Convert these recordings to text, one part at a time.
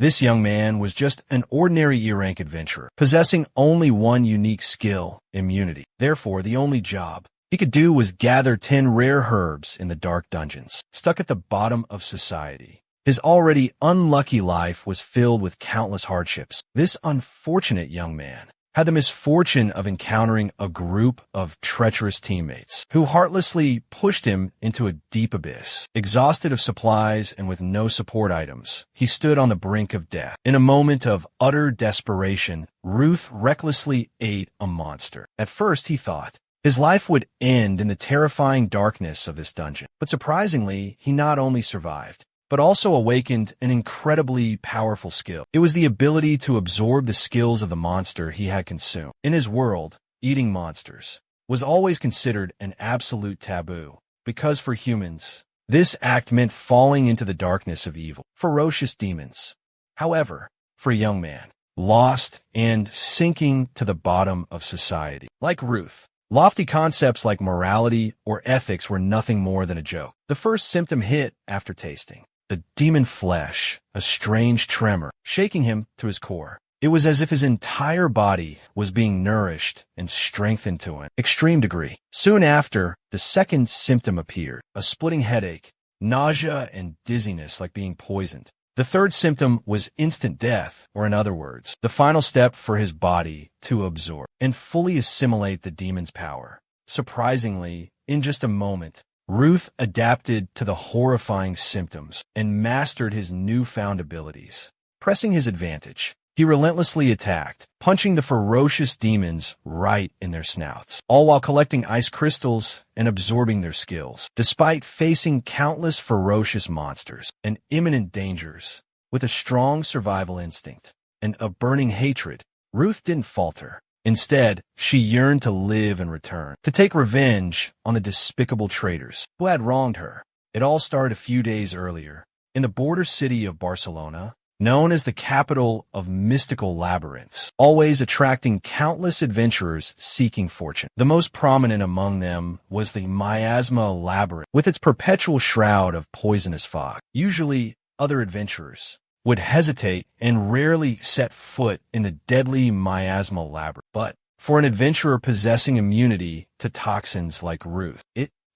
This young man was just an ordinary E-rank adventurer, possessing only one unique skill, immunity. Therefore, the only job he could do was gather 10 rare herbs in the dark dungeons, stuck at the bottom of society. His already unlucky life was filled with countless hardships. This unfortunate young man had the misfortune of encountering a group of treacherous teammates who heartlessly pushed him into a deep abyss. Exhausted of supplies and with no support items, he stood on the brink of death. In a moment of utter desperation, Ruth recklessly ate a monster. At first, he thought his life would end in the terrifying darkness of this dungeon. But surprisingly, he not only survived, but also awakened an incredibly powerful skill. It was the ability to absorb the skills of the monster he had consumed. In his world, eating monsters was always considered an absolute taboo, because for humans, this act meant falling into the darkness of evil, ferocious demons. However, for a young man, lost and sinking to the bottom of society, like Ruth, lofty concepts like morality or ethics were nothing more than a joke. The first symptom hit after tasting the demon flesh, a strange tremor, shaking him to his core. It was as if his entire body was being nourished and strengthened to an extreme degree. Soon after, the second symptom appeared, a splitting headache, nausea and dizziness like being poisoned. The third symptom was instant death, or in other words, the final step for his body to absorb and fully assimilate the demon's power. Surprisingly, in just a moment, Ruth adapted to the horrifying symptoms and mastered his newfound abilities. Pressing his advantage, he relentlessly attacked, punching the ferocious demons right in their snouts, all while collecting ice crystals and absorbing their skills. Despite facing countless ferocious monsters and imminent dangers, with a strong survival instinct and a burning hatred, Ruth didn't falter. Instead, she yearned to live and return, to take revenge on the despicable traitors who had wronged her. It all started a few days earlier, in the border city of Barcelona, known as the capital of mystical labyrinths, always attracting countless adventurers seeking fortune. The most prominent among them was the Miasma Labyrinth, with its perpetual shroud of poisonous fog. Usually, other adventurers would hesitate and rarely set foot in the deadly miasmal labyrinth. But for an adventurer possessing immunity to toxins like Ruth,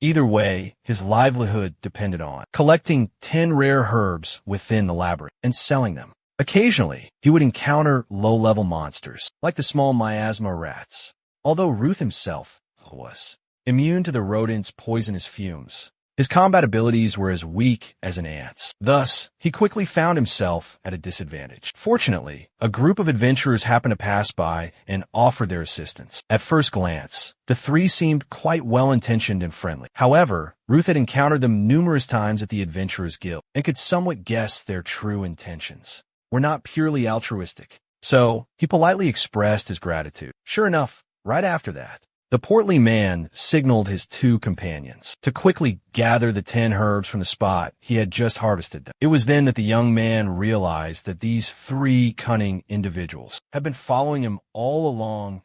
either way, his livelihood depended on collecting 10 rare herbs within the labyrinth and selling them. Occasionally, he would encounter low-level monsters, like the small miasma rats. Although Ruth himself was immune to the rodent's poisonous fumes, his combat abilities were as weak as an ant's. Thus, he quickly found himself at a disadvantage. Fortunately, a group of adventurers happened to pass by and offered their assistance. At first glance, the three seemed quite well-intentioned and friendly. However, Ruth had encountered them numerous times at the Adventurers Guild and could somewhat guess their true intentions were not purely altruistic. So, he politely expressed his gratitude. Sure enough, right after that, the portly man signaled his 2 companions to quickly gather the 10 herbs from the spot he had just harvested them. It was then that the young man realized that these 3 cunning individuals had been following him all along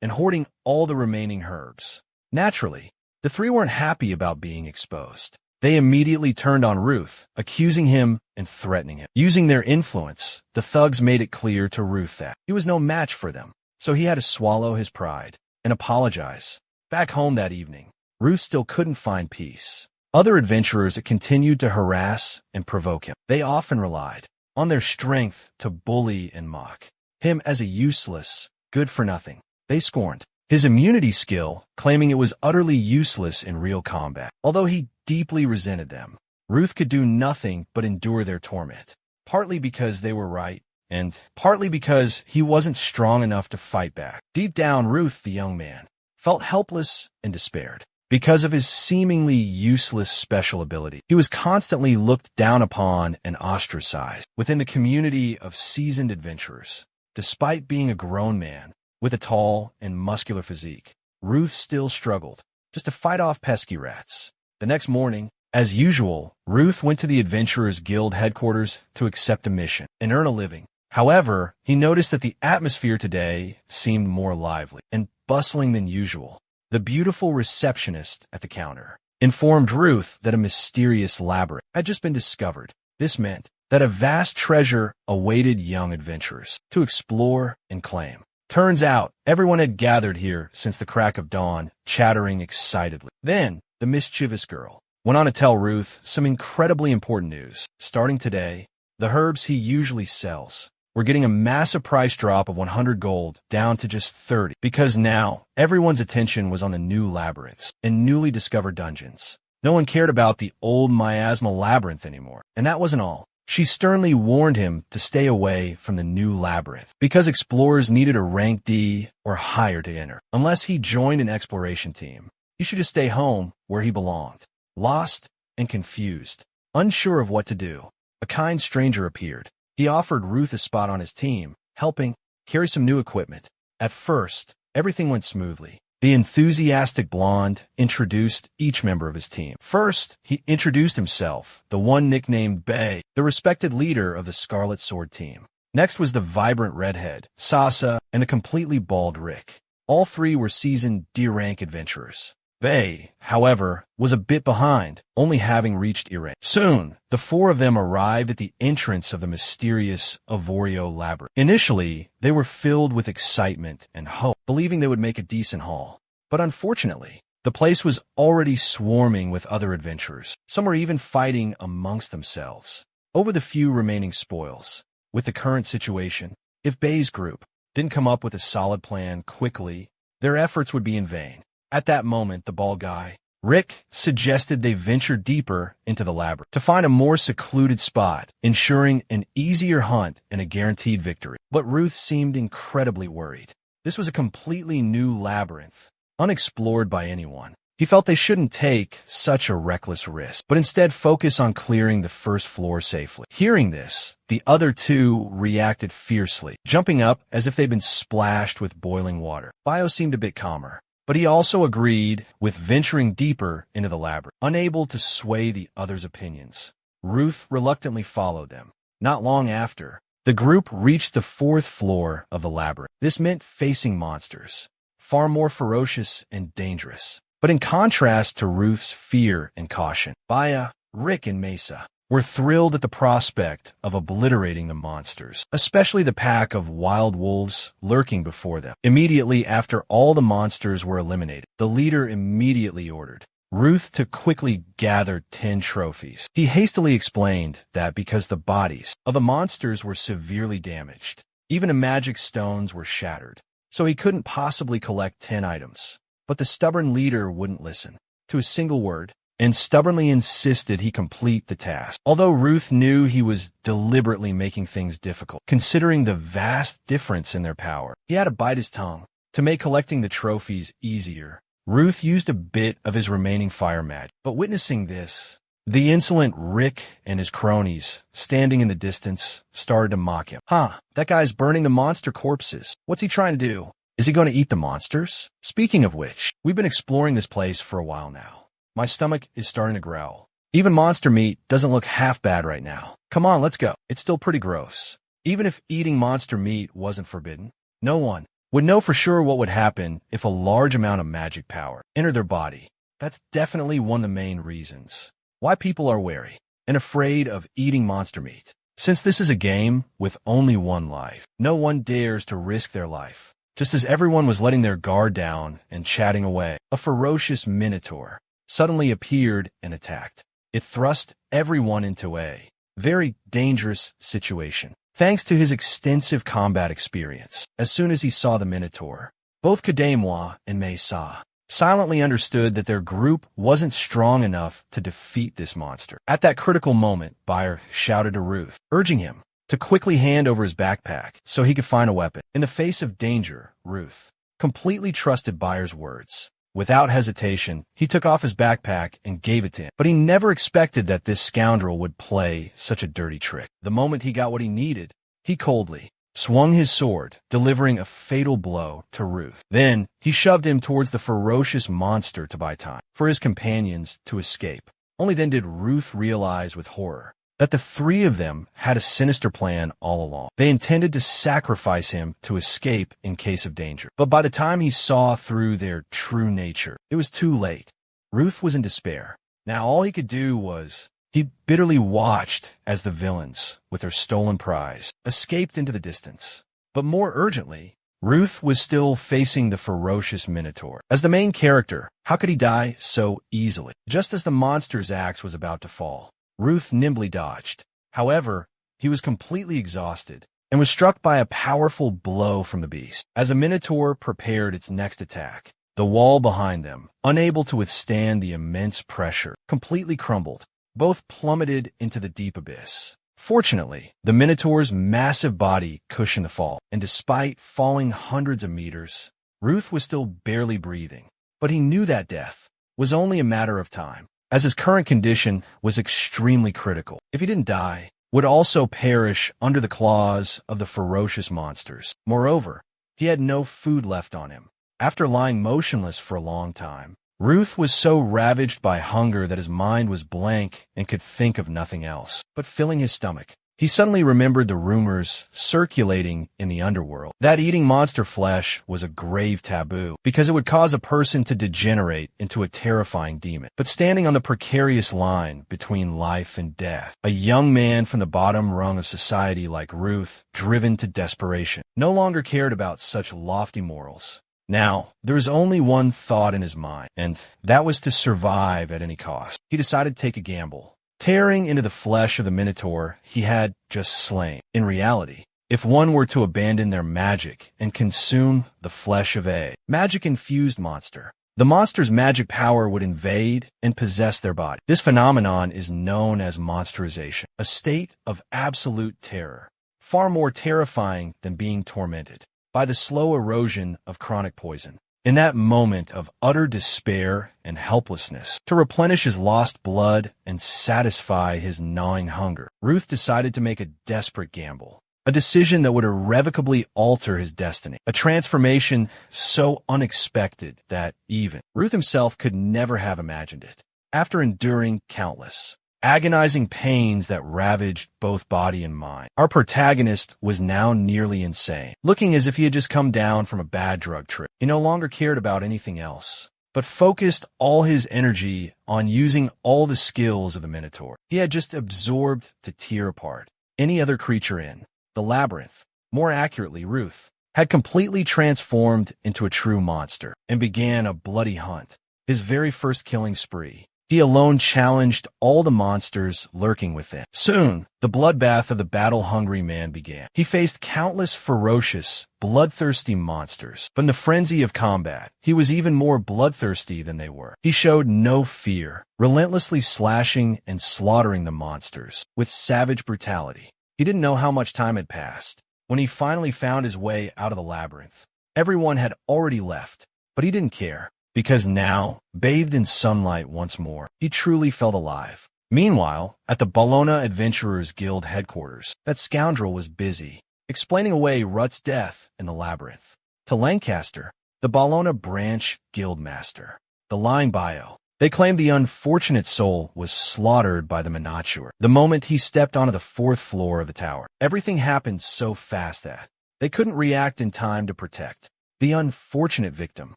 and hoarding all the remaining herbs. Naturally, the 3 weren't happy about being exposed. They immediately turned on Ruth, accusing him and threatening him. Using their influence, the thugs made it clear to Ruth that he was no match for them, so he had to swallow his pride and apologize. Back home that evening, Ruth still couldn't find peace. Other adventurers continued to harass and provoke him. They often relied on their strength to bully and mock him as a useless, good-for-nothing. They scorned his immunity skill, claiming it was utterly useless in real combat. Although he deeply resented them, Ruth could do nothing but endure their torment, partly because they were right, and partly because he wasn't strong enough to fight back. Deep down, Ruth, the young man, felt helpless and despaired. Because of his seemingly useless special ability, he was constantly looked down upon and ostracized within the community of seasoned adventurers. Despite being a grown man with a tall and muscular physique, Ruth still struggled just to fight off pesky rats. The next morning, as usual, Ruth went to the Adventurers Guild headquarters to accept a mission and earn a living. However, he noticed that the atmosphere today seemed more lively and bustling than usual. The beautiful receptionist at the counter informed Ruth that a mysterious labyrinth had just been discovered. This meant that a vast treasure awaited young adventurers to explore and claim. Turns out, everyone had gathered here since the crack of dawn, chattering excitedly. Then, the mischievous girl went on to tell Ruth some incredibly important news. Starting today, the herbs he usually sells were getting a massive price drop of 100 gold down to just 30, because now everyone's attention was on the new labyrinths and newly discovered dungeons. No one cared about the old miasmal labyrinth anymore. And that wasn't all. She sternly warned him to stay away from the new labyrinth, because explorers needed a rank D or higher to enter. Unless he joined an exploration team, he should just stay home where he belonged. Lost and confused, unsure of what to do, a kind stranger appeared. He offered Ruth a spot on his team, helping carry some new equipment. At first, everything went smoothly. The enthusiastic blonde introduced each member of his team. First, he introduced himself, the one nicknamed Bay, the respected leader of the Scarlet Sword team. Next was the vibrant redhead, Sasa, and the completely bald Rick. All three were seasoned D-rank adventurers. Bay, however, was a bit behind, only having reached E-rank. Soon, the four of them arrived at the entrance of the mysterious Avorio labyrinth. Initially, they were filled with excitement and hope, believing they would make a decent haul. But unfortunately, the place was already swarming with other adventurers. Some were even fighting amongst themselves over the few remaining spoils. With the current situation, if Bay's group didn't come up with a solid plan quickly, their efforts would be in vain. At that moment, the bald guy, Rick, suggested they venture deeper into the labyrinth to find a more secluded spot, ensuring an easier hunt and a guaranteed victory. But Ruth seemed incredibly worried. This was a completely new labyrinth, unexplored by anyone. He felt they shouldn't take such a reckless risk, but instead focus on clearing the first floor safely. Hearing this, the other two reacted fiercely, jumping up as if they'd been splashed with boiling water. Bio seemed a bit calmer, but he also agreed with venturing deeper into the labyrinth. Unable to sway the others' opinions, Ruth reluctantly followed them. Not long after, the group reached the fourth floor of the labyrinth. This meant facing monsters, far more ferocious and dangerous. But in contrast to Ruth's fear and caution, Baya, Rick, and Mesa were thrilled at the prospect of obliterating the monsters, especially the pack of wild wolves lurking before them. Immediately after all the monsters were eliminated, the leader immediately ordered Ruth to quickly gather 10 trophies. He hastily explained that because the bodies of the monsters were severely damaged, even the magic stones were shattered, so he couldn't possibly collect 10 items. But the stubborn leader wouldn't listen to a single word and stubbornly insisted he complete the task. Although Ruth knew he was deliberately making things difficult, considering the vast difference in their power, he had to bite his tongue. To make collecting the trophies easier, Ruth used a bit of his remaining fire magic. But witnessing this, the insolent Rick and his cronies, standing in the distance, started to mock him. That guy's burning the monster corpses. What's he trying to do? Is he going to eat the monsters? Speaking of which, we've been exploring this place for a while now. My stomach is starting to growl. Even monster meat doesn't look half bad right now. Come on, let's go. It's still pretty gross. Even if eating monster meat wasn't forbidden, no one would know for sure what would happen if a large amount of magic power entered their body. That's definitely one of the main reasons why people are wary and afraid of eating monster meat. Since this is a game with only one life, no one dares to risk their life. Just as everyone was letting their guard down and chatting away, a ferocious minotaur suddenly appeared and attacked. It thrust everyone into a very dangerous situation, thanks to his extensive combat experience. As soon as he saw the minotaur, both Kademwa and Mesa silently understood that their group wasn't strong enough to defeat this monster. At that critical moment, Bayer shouted to Ruth, urging him to quickly hand over his backpack so he could find a weapon. In the face of danger, Ruth completely trusted Bayer's words. Without hesitation, he took off his backpack and gave it to him. But he never expected that this scoundrel would play such a dirty trick. The moment he got what he needed, he coldly swung his sword, delivering a fatal blow to Ruth. Then, he shoved him towards the ferocious monster to buy time for his companions to escape. Only then did Ruth realize with horror that the three of them had a sinister plan all along. They intended to sacrifice him to escape in case of danger. But by the time he saw through their true nature, it was too late. Ruth was in despair. Now all he could do was He bitterly watched as the villains, with their stolen prize, escaped into the distance. But more urgently, Ruth was still facing the ferocious Minotaur. As the main character, how could he die so easily? Just as the monster's axe was about to fall, Ruth nimbly dodged. However, he was completely exhausted and was struck by a powerful blow from the beast. As the Minotaur prepared its next attack, the wall behind them, unable to withstand the immense pressure, completely crumbled. Both plummeted into the deep abyss. Fortunately, the Minotaur's massive body cushioned the fall, and despite falling hundreds of meters, Ruth was still barely breathing. But he knew that death was only a matter of time, as his current condition was extremely critical. If he didn't die, would also perish under the claws of the ferocious monsters. Moreover, he had no food left on him. After lying motionless for a long time, Ruth was so ravaged by hunger that his mind was blank and could think of nothing else but filling his stomach. He suddenly remembered the rumors circulating in the underworld that eating monster flesh was a grave taboo because it would cause a person to degenerate into a terrifying demon. But standing on the precarious line between life and death, a young man from the bottom rung of society like Ruth, driven to desperation, no longer cared about such lofty morals. Now, there was only one thought in his mind, and that was to survive at any cost. He decided to take a gamble, tearing into the flesh of the Minotaur he had just slain. In reality, if one were to abandon their magic and consume the flesh of a magic-infused monster, the monster's magic power would invade and possess their body. This phenomenon is known as monsterization, a state of absolute terror, far more terrifying than being tormented by the slow erosion of chronic poison. In that moment of utter despair and helplessness, to replenish his lost blood and satisfy his gnawing hunger, Ruth decided to make a desperate gamble, a decision that would irrevocably alter his destiny, a transformation so unexpected that even Ruth himself could never have imagined it. After enduring countless agonizing pains that ravaged both body and mind, our protagonist was now nearly insane, looking as if he had just come down from a bad drug trip. He no longer cared about anything else, but focused all his energy on using all the skills of the Minotaur. He had just absorbed to tear apart any other creature in the labyrinth. More accurately, Ruth had completely transformed into a true monster and began a bloody hunt, his very first killing spree. He alone challenged all the monsters lurking within. Soon, the bloodbath of the battle-hungry man began. He faced countless ferocious, bloodthirsty monsters. But in the frenzy of combat, he was even more bloodthirsty than they were. He showed no fear, relentlessly slashing and slaughtering the monsters with savage brutality. He didn't know how much time had passed when he finally found his way out of the labyrinth. Everyone had already left, but he didn't care. Because now, bathed in sunlight once more, he truly felt alive. Meanwhile, at the Bologna Adventurers Guild headquarters, that scoundrel was busy, explaining away Rut's death in the labyrinth. To Lancaster, the Bologna branch guildmaster, the lying bio, they claimed the unfortunate soul was slaughtered by the Minotaur the moment he stepped onto the 4th floor of the tower. Everything happened so fast that they couldn't react in time to protect the unfortunate victim.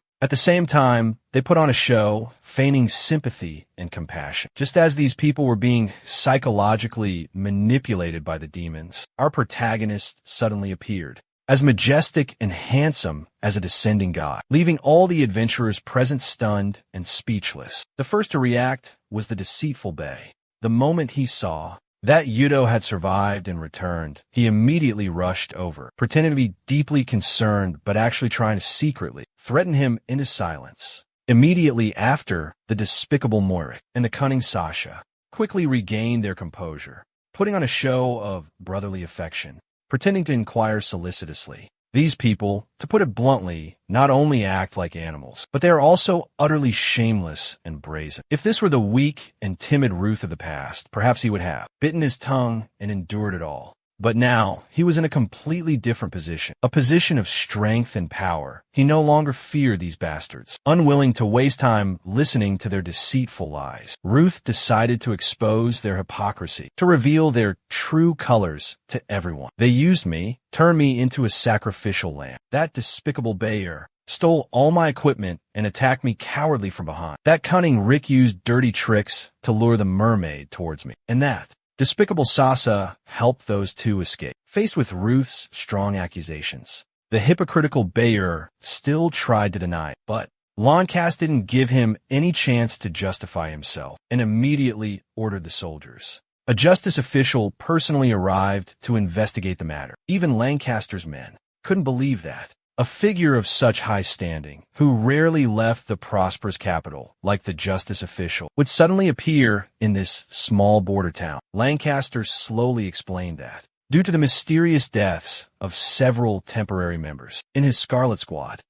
At the same time, they put on a show, feigning sympathy and compassion. Just as these people were being psychologically manipulated by the demons, our protagonist suddenly appeared, as majestic and handsome as a descending god, leaving all the adventurers present stunned and speechless. The first to react was the deceitful Bey. The moment he saw that Yudo had survived and returned, he immediately rushed over, pretending to be deeply concerned but actually trying to secretly threaten him into silence. Immediately after, the despicable Moiric and the cunning Sasha quickly regained their composure, putting on a show of brotherly affection, pretending to inquire solicitously. These people, to put it bluntly, not only act like animals, but they are also utterly shameless and brazen. If this were the weak and timid Ruth of the past, perhaps he would have bitten his tongue and endured it all. But now, he was in a completely different position, a position of strength and power. He no longer feared these bastards. Unwilling to waste time listening to their deceitful lies, Ruth decided to expose their hypocrisy, to reveal their true colors to everyone. They used me, turned me into a sacrificial lamb. That despicable Bayer stole all my equipment, and attacked me cowardly from behind. That cunning Rick used dirty tricks to lure the mermaid towards me. And that despicable Sasa helped those two escape. Faced with Ruth's strong accusations, the hypocritical Bayer still tried to deny it, but Lancaster didn't give him any chance to justify himself and immediately ordered the soldiers. A justice official personally arrived to investigate the matter. Even Lancaster's men couldn't believe that a figure of such high standing, who rarely left the prosperous capital like the justice official, would suddenly appear in this small border town. Lancaster slowly explained that, due to the mysterious deaths of several temporary members in his Scarlet Squad,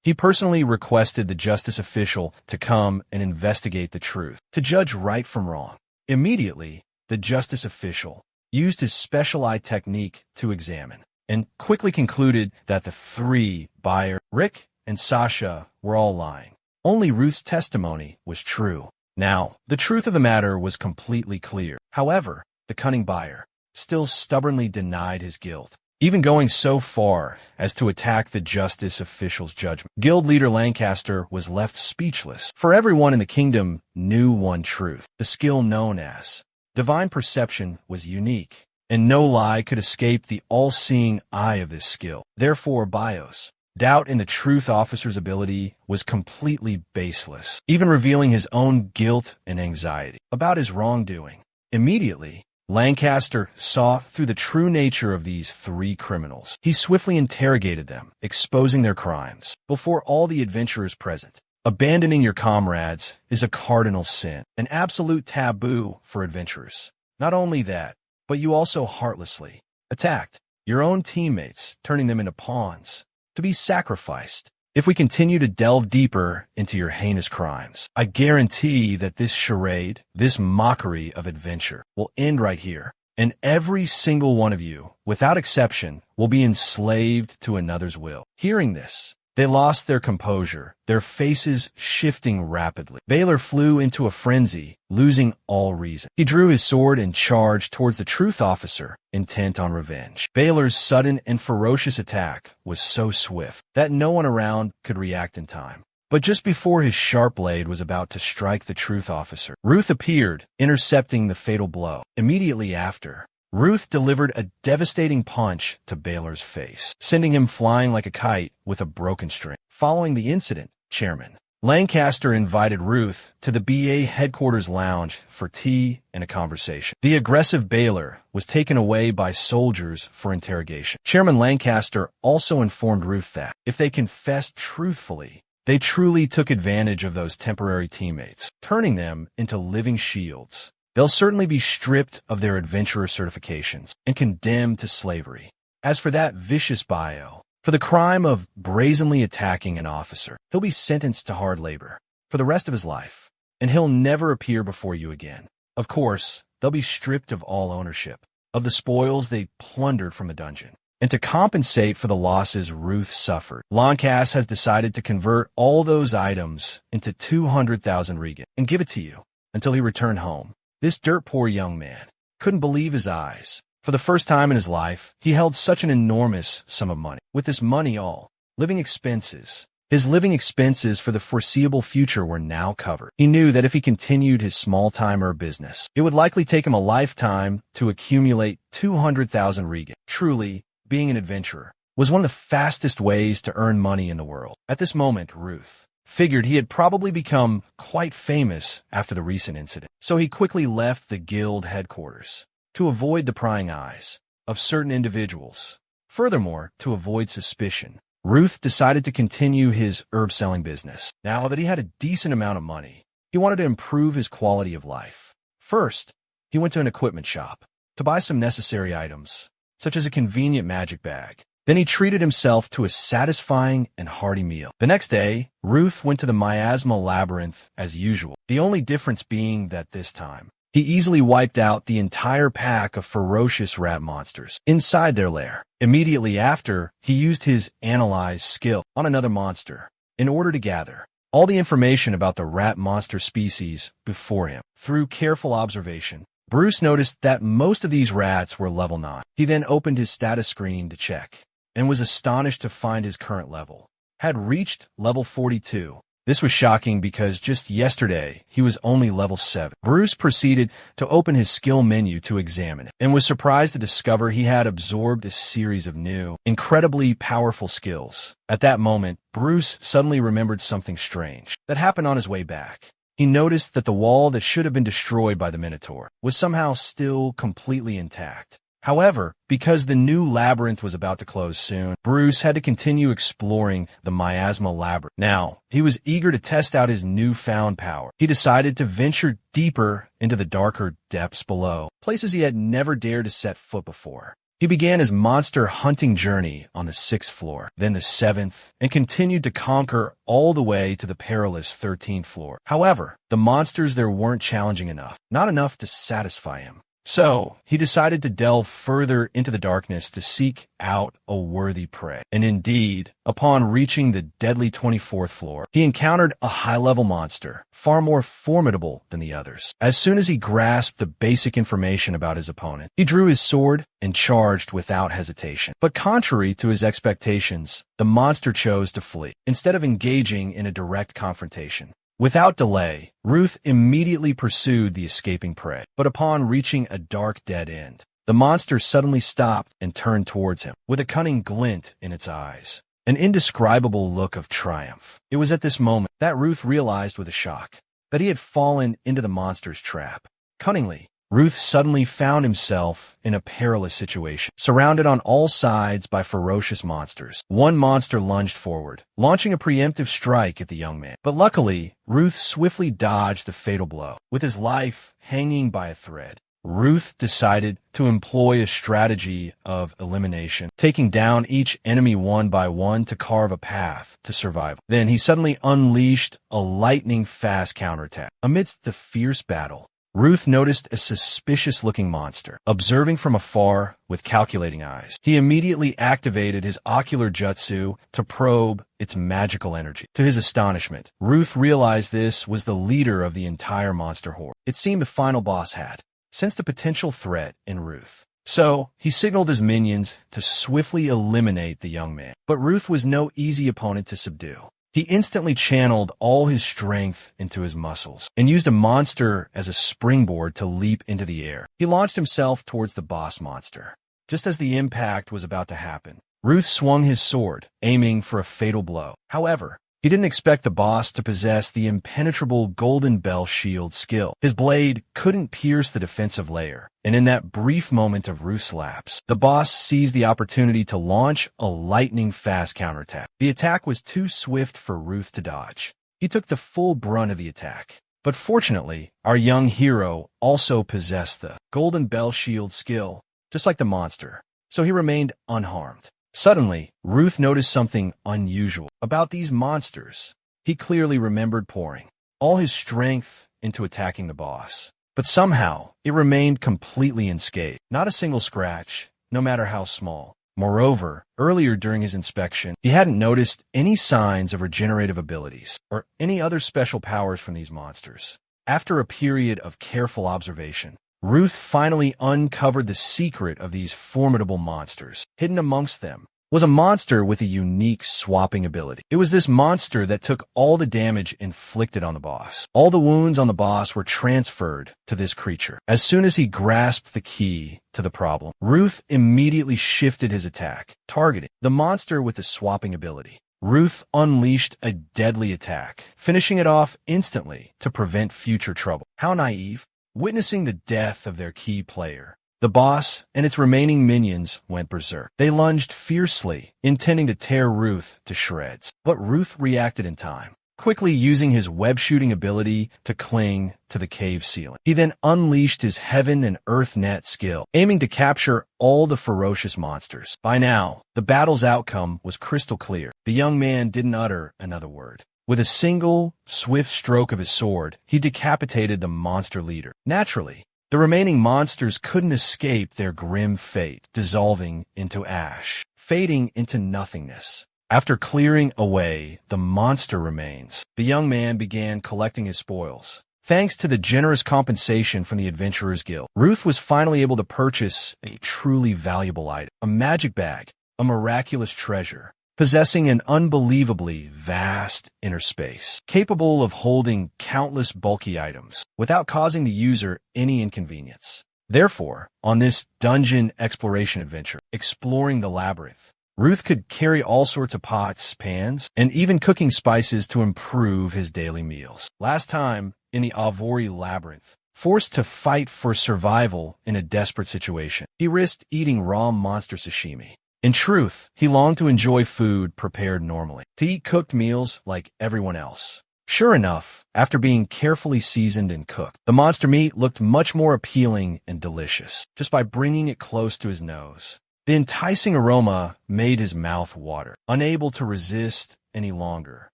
he personally requested the justice official to come and investigate the truth, to judge right from wrong. Immediately, the justice official used his special eye technique to examine, and quickly concluded that the three, Bayer, Rick, and Sasha, were all lying. Only Ruth's testimony was true. Now, the truth of the matter was completely clear. However, the cunning Bayer still stubbornly denied his guilt, even going so far as to attack the justice official's judgment. Guild leader Lancaster was left speechless, for everyone in the kingdom knew one truth. The skill known as divine perception was unique, and no lie could escape the all-seeing eye of this skill. Therefore, Bayer's doubt in the truth officer's ability was completely baseless, even revealing his own guilt and anxiety about his wrongdoing. Immediately, Lancaster saw through the true nature of these three criminals. He swiftly interrogated them, exposing their crimes before all the adventurers present. Abandoning your comrades is a cardinal sin, an absolute taboo for adventurers. Not only that, but you also heartlessly attacked your own teammates, turning them into pawns to be sacrificed. If we continue to delve deeper into your heinous crimes, I guarantee that this charade, this mockery of adventure, will end right here, and every single one of you, without exception, will be enslaved to another's will. Hearing this, they lost their composure, their faces shifting rapidly. Baylor flew into a frenzy, losing all reason. He drew his sword and charged towards the truth officer, intent on revenge. Baylor's sudden and ferocious attack was so swift that no one around could react in time. But just before his sharp blade was about to strike the truth officer, Ruth appeared, intercepting the fatal blow. Immediately after, Ruth delivered a devastating punch to Baylor's face, sending him flying like a kite with a broken string. Following the incident, Chairman Lancaster invited Ruth to the BA headquarters lounge for tea and a conversation. The aggressive Baylor was taken away by soldiers for interrogation. Chairman Lancaster also informed Ruth that, if they confessed truthfully, they truly took advantage of those temporary teammates, turning them into living shields. They'll certainly be stripped of their adventurer certifications and condemned to slavery. As for that vicious bio, for the crime of brazenly attacking an officer, he'll be sentenced to hard labor for the rest of his life, and he'll never appear before you again. Of course, they'll be stripped of all ownership of the spoils they plundered from the dungeon. And to compensate for the losses Ruth suffered, Lancaster has decided to convert all those items into 200,000 regan and give it to you until he returned home. This dirt-poor young man couldn't believe his eyes. For the first time in his life, he held such an enormous sum of money. With this money all, his living expenses for the foreseeable future were now covered. He knew that if he continued his small-time herb business, it would likely take him a lifetime to accumulate 200,000 regan. Truly, being an adventurer was one of the fastest ways to earn money in the world. At this moment, Ruth figured he had probably become quite famous after the recent incident, so he quickly left the guild headquarters to avoid the prying eyes of certain individuals. Furthermore, to avoid suspicion, Ruth decided to continue his herb-selling business. Now that he had a decent amount of money, he wanted to improve his quality of life. First, he went to an equipment shop to buy some necessary items, such as a convenient magic bag. Then he treated himself to a satisfying and hearty meal. The next day, Ruth went to the miasma labyrinth as usual, the only difference being that this time, he easily wiped out the entire pack of ferocious rat monsters inside their lair. Immediately after, he used his analyze skill on another monster in order to gather all the information about the rat monster species before him. Through careful observation, Bruce noticed that most of these rats were level 9. He then opened his status screen to check, and was astonished to find his current level had reached level 42. This was shocking because just yesterday, he was only level 7. Bruce proceeded to open his skill menu to examine it, and was surprised to discover he had absorbed a series of new, incredibly powerful skills. At that moment, Bruce suddenly remembered something strange that happened on his way back. He noticed that the wall that should have been destroyed by the Minotaur was somehow still completely intact. However, because the new labyrinth was about to close soon, Bruce had to continue exploring the miasma labyrinth. Now, he was eager to test out his newfound power. He decided to venture deeper into the darker depths below, places he had never dared to set foot before. He began his monster hunting journey on the 6th floor, then the 7th, and continued to conquer all the way to the perilous 13th floor. However, the monsters there weren't challenging enough, not enough to satisfy him. So, he decided to delve further into the darkness to seek out a worthy prey. And indeed, upon reaching the deadly 24th floor, he encountered a high-level monster, far more formidable than the others. As soon as he grasped the basic information about his opponent, he drew his sword and charged without hesitation. But contrary to his expectations, the monster chose to flee, instead of engaging in a direct confrontation. Without delay, Ruth immediately pursued the escaping prey, but upon reaching a dark dead end, the monster suddenly stopped and turned towards him, with a cunning glint in its eyes, an indescribable look of triumph. It was at this moment that Ruth realized with a shock that he had fallen into the monster's trap. Cunningly, Ruth suddenly found himself in a perilous situation, surrounded on all sides by ferocious monsters. One monster lunged forward, launching a preemptive strike at the young man. But luckily, Ruth swiftly dodged the fatal blow. With his life hanging by a thread, Ruth decided to employ a strategy of elimination, taking down each enemy one by one to carve a path to survival. Then he suddenly unleashed a lightning-fast counterattack. Amidst the fierce battle, Ruth noticed a suspicious-looking monster, observing from afar with calculating eyes. He immediately activated his ocular jutsu to probe its magical energy. To his astonishment, Ruth realized this was the leader of the entire monster horde. It seemed the final boss had sensed a potential threat in Ruth. So, he signaled his minions to swiftly eliminate the young man. But Ruth was no easy opponent to subdue. He instantly channeled all his strength into his muscles and used a monster as a springboard to leap into the air. He launched himself towards the boss monster. Just as the impact was about to happen, Ruth swung his sword, aiming for a fatal blow. However, he didn't expect the boss to possess the impenetrable Golden Bell Shield skill. His blade couldn't pierce the defensive layer, and in that brief moment of Ruth's lapse, the boss seized the opportunity to launch a lightning-fast counterattack. The attack was too swift for Ruth to dodge. He took the full brunt of the attack. But fortunately, our young hero also possessed the Golden Bell Shield skill, just like the monster, so he remained unharmed. Suddenly, Ruth noticed something unusual about these monsters. He clearly remembered pouring all his strength into attacking the boss. But somehow, it remained completely unscathed. Not a single scratch, no matter how small. Moreover, earlier during his inspection, he hadn't noticed any signs of regenerative abilities or any other special powers from these monsters. After a period of careful observation, Ruth finally uncovered the secret of these formidable monsters. Hidden amongst them was a monster with a unique swapping ability. It was this monster that took all the damage inflicted on the boss. All the wounds on the boss were transferred to this creature. As soon as he grasped the key to the problem, Ruth immediately shifted his attack, targeting the monster with the swapping ability. Ruth unleashed a deadly attack, finishing it off instantly to prevent future trouble. How naive! Witnessing the death of their key player, the boss and its remaining minions went berserk. They lunged fiercely, intending to tear Ruth to shreds. But Ruth reacted in time, quickly using his web-shooting ability to cling to the cave ceiling. He then unleashed his Heaven and Earth Net skill, aiming to capture all the ferocious monsters. By now, the battle's outcome was crystal clear. The young man didn't utter another word. With a single, swift stroke of his sword, he decapitated the monster leader. Naturally, the remaining monsters couldn't escape their grim fate, dissolving into ash, fading into nothingness. After clearing away the monster remains, the young man began collecting his spoils. Thanks to the generous compensation from the Adventurers Guild, Ruth was finally able to purchase a truly valuable item, a magic bag, a miraculous treasure, possessing an unbelievably vast inner space, capable of holding countless bulky items without causing the user any inconvenience. Therefore, on this dungeon exploration adventure, exploring the labyrinth, Ruth could carry all sorts of pots, pans, and even cooking spices to improve his daily meals. Last time, in the Avori labyrinth, forced to fight for survival in a desperate situation, he risked eating raw monster sashimi. In truth, he longed to enjoy food prepared normally, to eat cooked meals like everyone else. Sure enough, after being carefully seasoned and cooked, the monster meat looked much more appealing and delicious, just by bringing it close to his nose. The enticing aroma made his mouth water. Unable to resist any longer,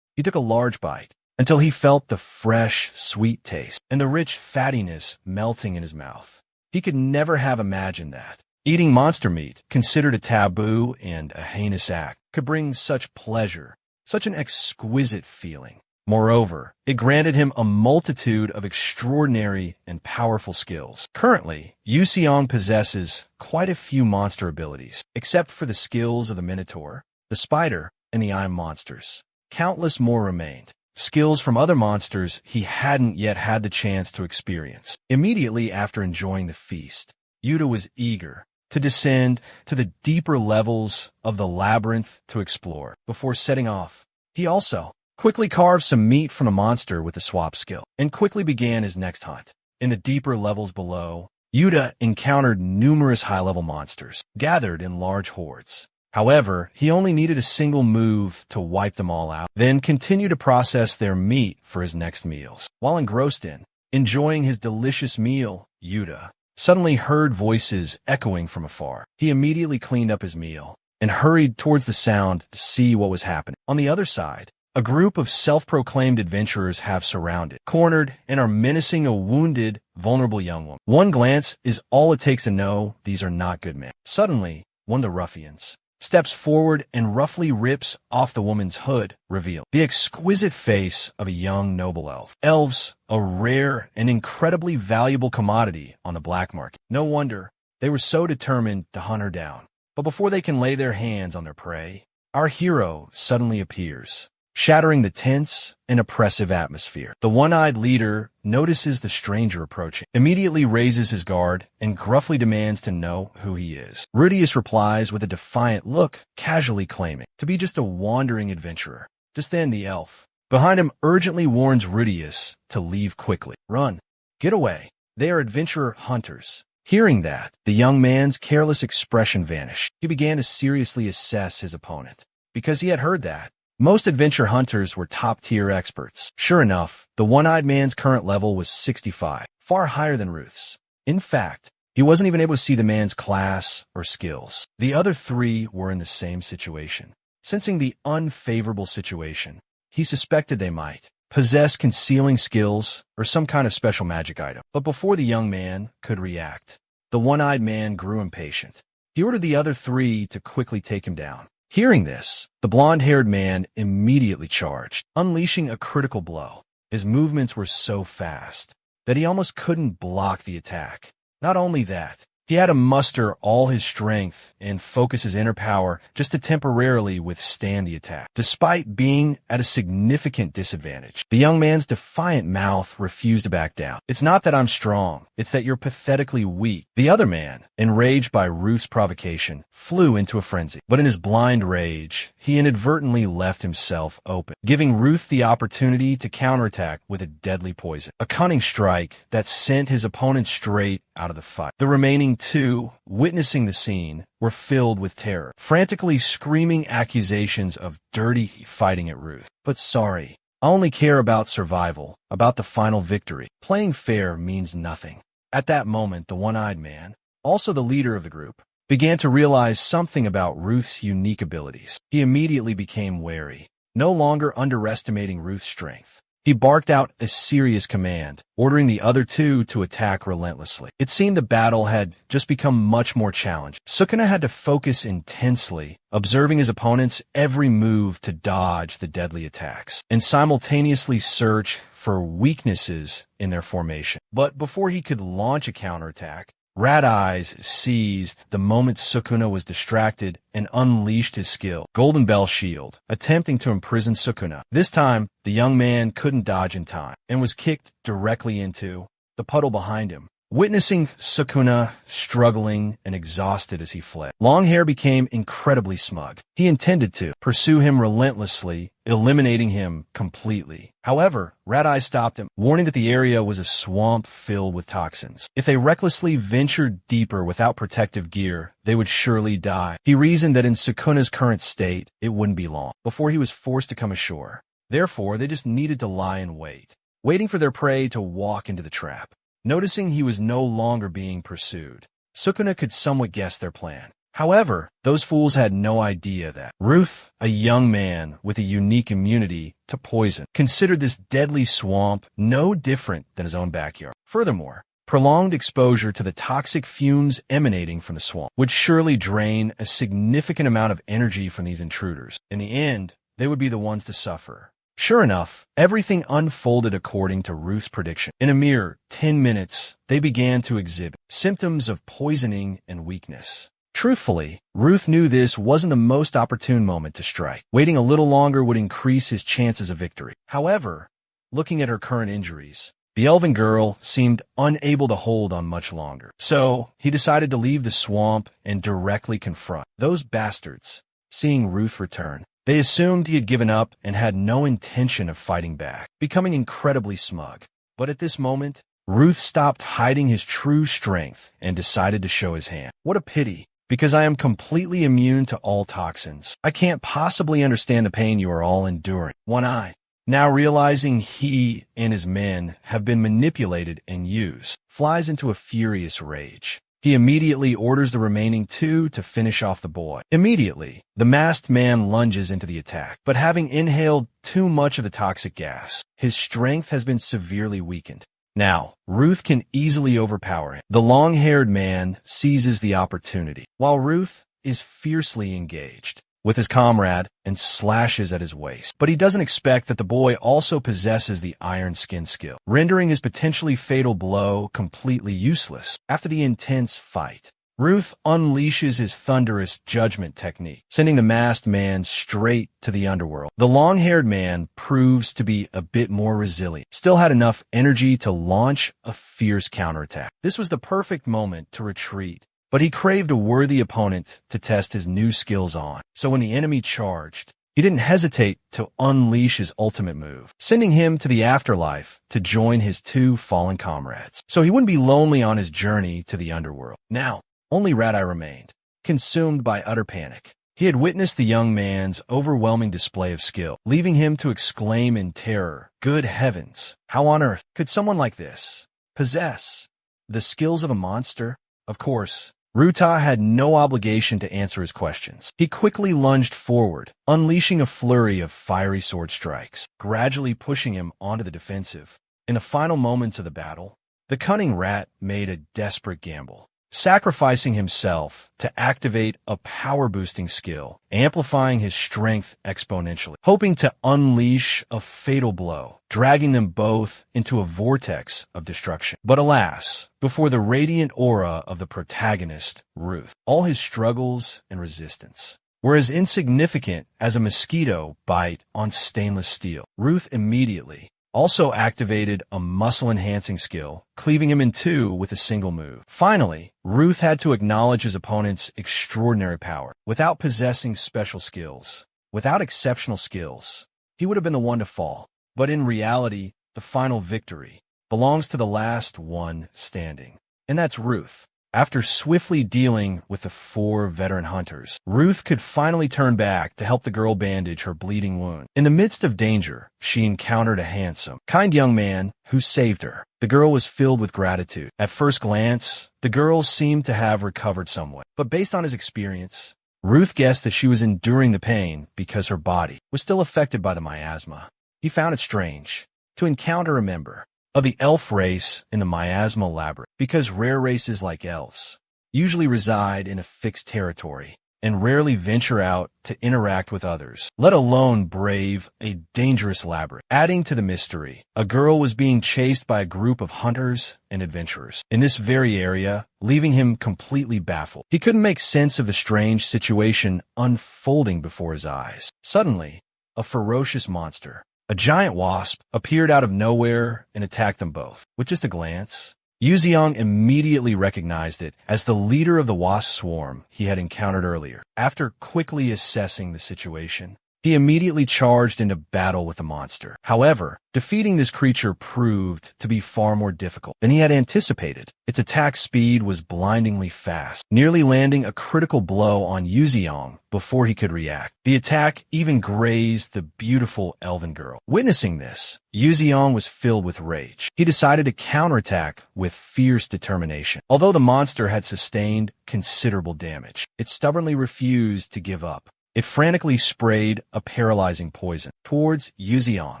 he took a large bite until he felt the fresh, sweet taste and the rich fattiness melting in his mouth. He could never have imagined that eating monster meat, considered a taboo and a heinous act, could bring such pleasure, such an exquisite feeling. Moreover, it granted him a multitude of extraordinary and powerful skills. Currently, Yu Xiong possesses quite a few monster abilities, except for the skills of the Minotaur, the Spider, and the Eye monsters. Countless more remained, skills from other monsters he hadn't yet had the chance to experience. Immediately after enjoying the feast, Yuta was eager to descend to the deeper levels of the labyrinth to explore. Before setting off, he also quickly carved some meat from a monster with the swap skill, and quickly began his next hunt. In the deeper levels below, Yuta encountered numerous high-level monsters, gathered in large hordes. However, he only needed a single move to wipe them all out, then continue to process their meat for his next meals. While engrossed in enjoying his delicious meal, Yuta suddenly heard voices echoing from afar. He immediately cleaned up his meal and hurried towards the sound to see what was happening. On the other side, a group of self-proclaimed adventurers have surrounded, cornered, and are menacing a wounded, vulnerable young woman. One glance is all it takes to know these are not good men. Suddenly, one of the ruffians steps forward and roughly rips off the woman's hood, revealing the exquisite face of a young noble elf. Elves, a rare and incredibly valuable commodity on the black market. No wonder they were so determined to hunt her down. But before they can lay their hands on their prey, our hero suddenly appears, shattering the tense and oppressive atmosphere. The one-eyed leader notices the stranger approaching, immediately raises his guard, and gruffly demands to know who he is. Rudius replies with a defiant look, casually claiming to be just a wandering adventurer. Just then the elf behind him urgently warns Rudius to leave quickly. Run. Get away. They are adventurer hunters. Hearing that, the young man's careless expression vanished. He began to seriously assess his opponent, because he had heard that most adventure hunters were top-tier experts. Sure enough, the one-eyed man's current level was 65, far higher than Ruth's. In fact, he wasn't even able to see the man's class or skills. The other three were in the same situation. Sensing the unfavorable situation, he suspected they might possess concealing skills or some kind of special magic item. But before the young man could react, the one-eyed man grew impatient. He ordered the other three to quickly take him down. Hearing this, the blonde-haired man immediately charged, unleashing a critical blow. His movements were so fast that he almost couldn't block the attack. Not only that, he had to muster all his strength and focus his inner power just to temporarily withstand the attack. Despite being at a significant disadvantage, the young man's defiant mouth refused to back down. It's not that I'm strong, it's that you're pathetically weak. The other man, enraged by Ruth's provocation, flew into a frenzy. But in his blind rage, he inadvertently left himself open, giving Ruth the opportunity to counterattack with a deadly poison. A cunning strike that sent his opponent straight out of the fight. The remaining two, witnessing the scene, were filled with terror, frantically screaming accusations of dirty fighting at Ruth. But sorry, I only care about survival, about the final victory. Playing fair means nothing. At that moment, the one-eyed man, also the leader of the group, began to realize something about Ruth's unique abilities. He immediately became wary, no longer underestimating Ruth's strength. He barked out a serious command, ordering the other two to attack relentlessly. It seemed the battle had just become much more challenging. Sukuna had to focus intensely, observing his opponent's every move to dodge the deadly attacks, and simultaneously search for weaknesses in their formation. But before he could launch a counterattack, Rat Eyes seized the moment Sukuna was distracted and unleashed his skill, Golden Bell Shield, attempting to imprison Sukuna. This time, the young man couldn't dodge in time and was kicked directly into the puddle behind him. Witnessing Sukuna struggling and exhausted as he fled, Longhair became incredibly smug. He intended to pursue him relentlessly, eliminating him completely. However, Rat Eye stopped him, warning that the area was a swamp filled with toxins. If they recklessly ventured deeper without protective gear, they would surely die. He reasoned that in Sukuna's current state, it wouldn't be long before he was forced to come ashore. Therefore, they just needed to lie in wait, waiting for their prey to walk into the trap. Noticing he was no longer being pursued, Sukuna could somewhat guess their plan. However, those fools had no idea that Ruth, a young man with a unique immunity to poison, considered this deadly swamp no different than his own backyard. Furthermore, prolonged exposure to the toxic fumes emanating from the swamp would surely drain a significant amount of energy from these intruders. In the end, they would be the ones to suffer. Sure enough, everything unfolded according to Ruth's prediction. In a mere 10 minutes, they began to exhibit symptoms of poisoning and weakness. Truthfully, Ruth knew this wasn't the most opportune moment to strike. Waiting a little longer would increase his chances of victory. However, looking at her current injuries, the elven girl seemed unable to hold on much longer. So, he decided to leave the swamp and directly confront those bastards. Seeing Ruth return, they assumed he had given up and had no intention of fighting back, becoming incredibly smug. But at this moment, Ruth stopped hiding his true strength and decided to show his hand. What a pity, because I am completely immune to all toxins. I can't possibly understand the pain you are all enduring. One Eye, now realizing he and his men have been manipulated and used, flies into a furious rage. He immediately orders the remaining two to finish off the boy. Immediately, the masked man lunges into the attack, but having inhaled too much of the toxic gas, his strength has been severely weakened. Now, Ruth can easily overpower him. The long-haired man seizes the opportunity, while Ruth is fiercely engaged with his comrade and slashes at his waist. But he doesn't expect that the boy also possesses the iron skin skill, rendering his potentially fatal blow completely useless. After the intense fight, Ruth unleashes his thunderous judgment technique, sending the masked man straight to the underworld. The long-haired man proves to be a bit more resilient, still had enough energy to launch a fierce counterattack. This was the perfect moment to retreat, but he craved a worthy opponent to test his new skills on. So when the enemy charged, he didn't hesitate to unleash his ultimate move, sending him to the afterlife to join his two fallen comrades, so he wouldn't be lonely on his journey to the underworld. Now, only Rat Eye remained, consumed by utter panic. He had witnessed the young man's overwhelming display of skill, leaving him to exclaim in terror, "Good heavens, how on earth could someone like this possess the skills of a monster?" Of course, Ruta had no obligation to answer his questions. He quickly lunged forward, unleashing a flurry of fiery sword strikes, gradually pushing him onto the defensive. In the final moments of the battle, the cunning rat made a desperate gamble, sacrificing himself to activate a power-boosting skill, amplifying his strength exponentially, hoping to unleash a fatal blow, dragging them both into a vortex of destruction. But alas, before the radiant aura of the protagonist, Ruth, all his struggles and resistance were as insignificant as a mosquito bite on stainless steel. Ruth immediately also activated a muscle-enhancing skill, cleaving him in two with a single move. Finally, Ruth had to acknowledge his opponent's extraordinary power. Without possessing special skills, without exceptional skills, he would have been the one to fall. But in reality, the final victory belongs to the last one standing, and that's Ruth. After swiftly dealing with the four veteran hunters, Ruth could finally turn back to help the girl bandage her bleeding wound. In the midst of danger, she encountered a handsome, kind young man who saved her. The girl was filled with gratitude. At first glance, the girl seemed to have recovered somewhat, but based on his experience, Ruth guessed that she was enduring the pain because her body was still affected by the miasma. He found it strange to encounter a member of the elf race in the miasmal labyrinth, because rare races like elves usually reside in a fixed territory and rarely venture out to interact with others, let alone brave a dangerous labyrinth. Adding to the mystery, a girl was being chased by a group of hunters and adventurers in this very area, leaving him completely baffled. He couldn't make sense of the strange situation unfolding before his eyes. Suddenly, a ferocious monster, a giant wasp, appeared out of nowhere and attacked them both. With just a glance, Yuziang immediately recognized it as the leader of the wasp swarm he had encountered earlier. After quickly assessing the situation, he immediately charged into battle with the monster. However, defeating this creature proved to be far more difficult than he had anticipated. Its attack speed was blindingly fast, nearly landing a critical blow on Yuziang before he could react. The attack even grazed the beautiful elven girl. Witnessing this, Yuziang was filled with rage. He decided to counterattack with fierce determination. Although the monster had sustained considerable damage, it stubbornly refused to give up. It frantically sprayed a paralyzing poison towards Yuziang,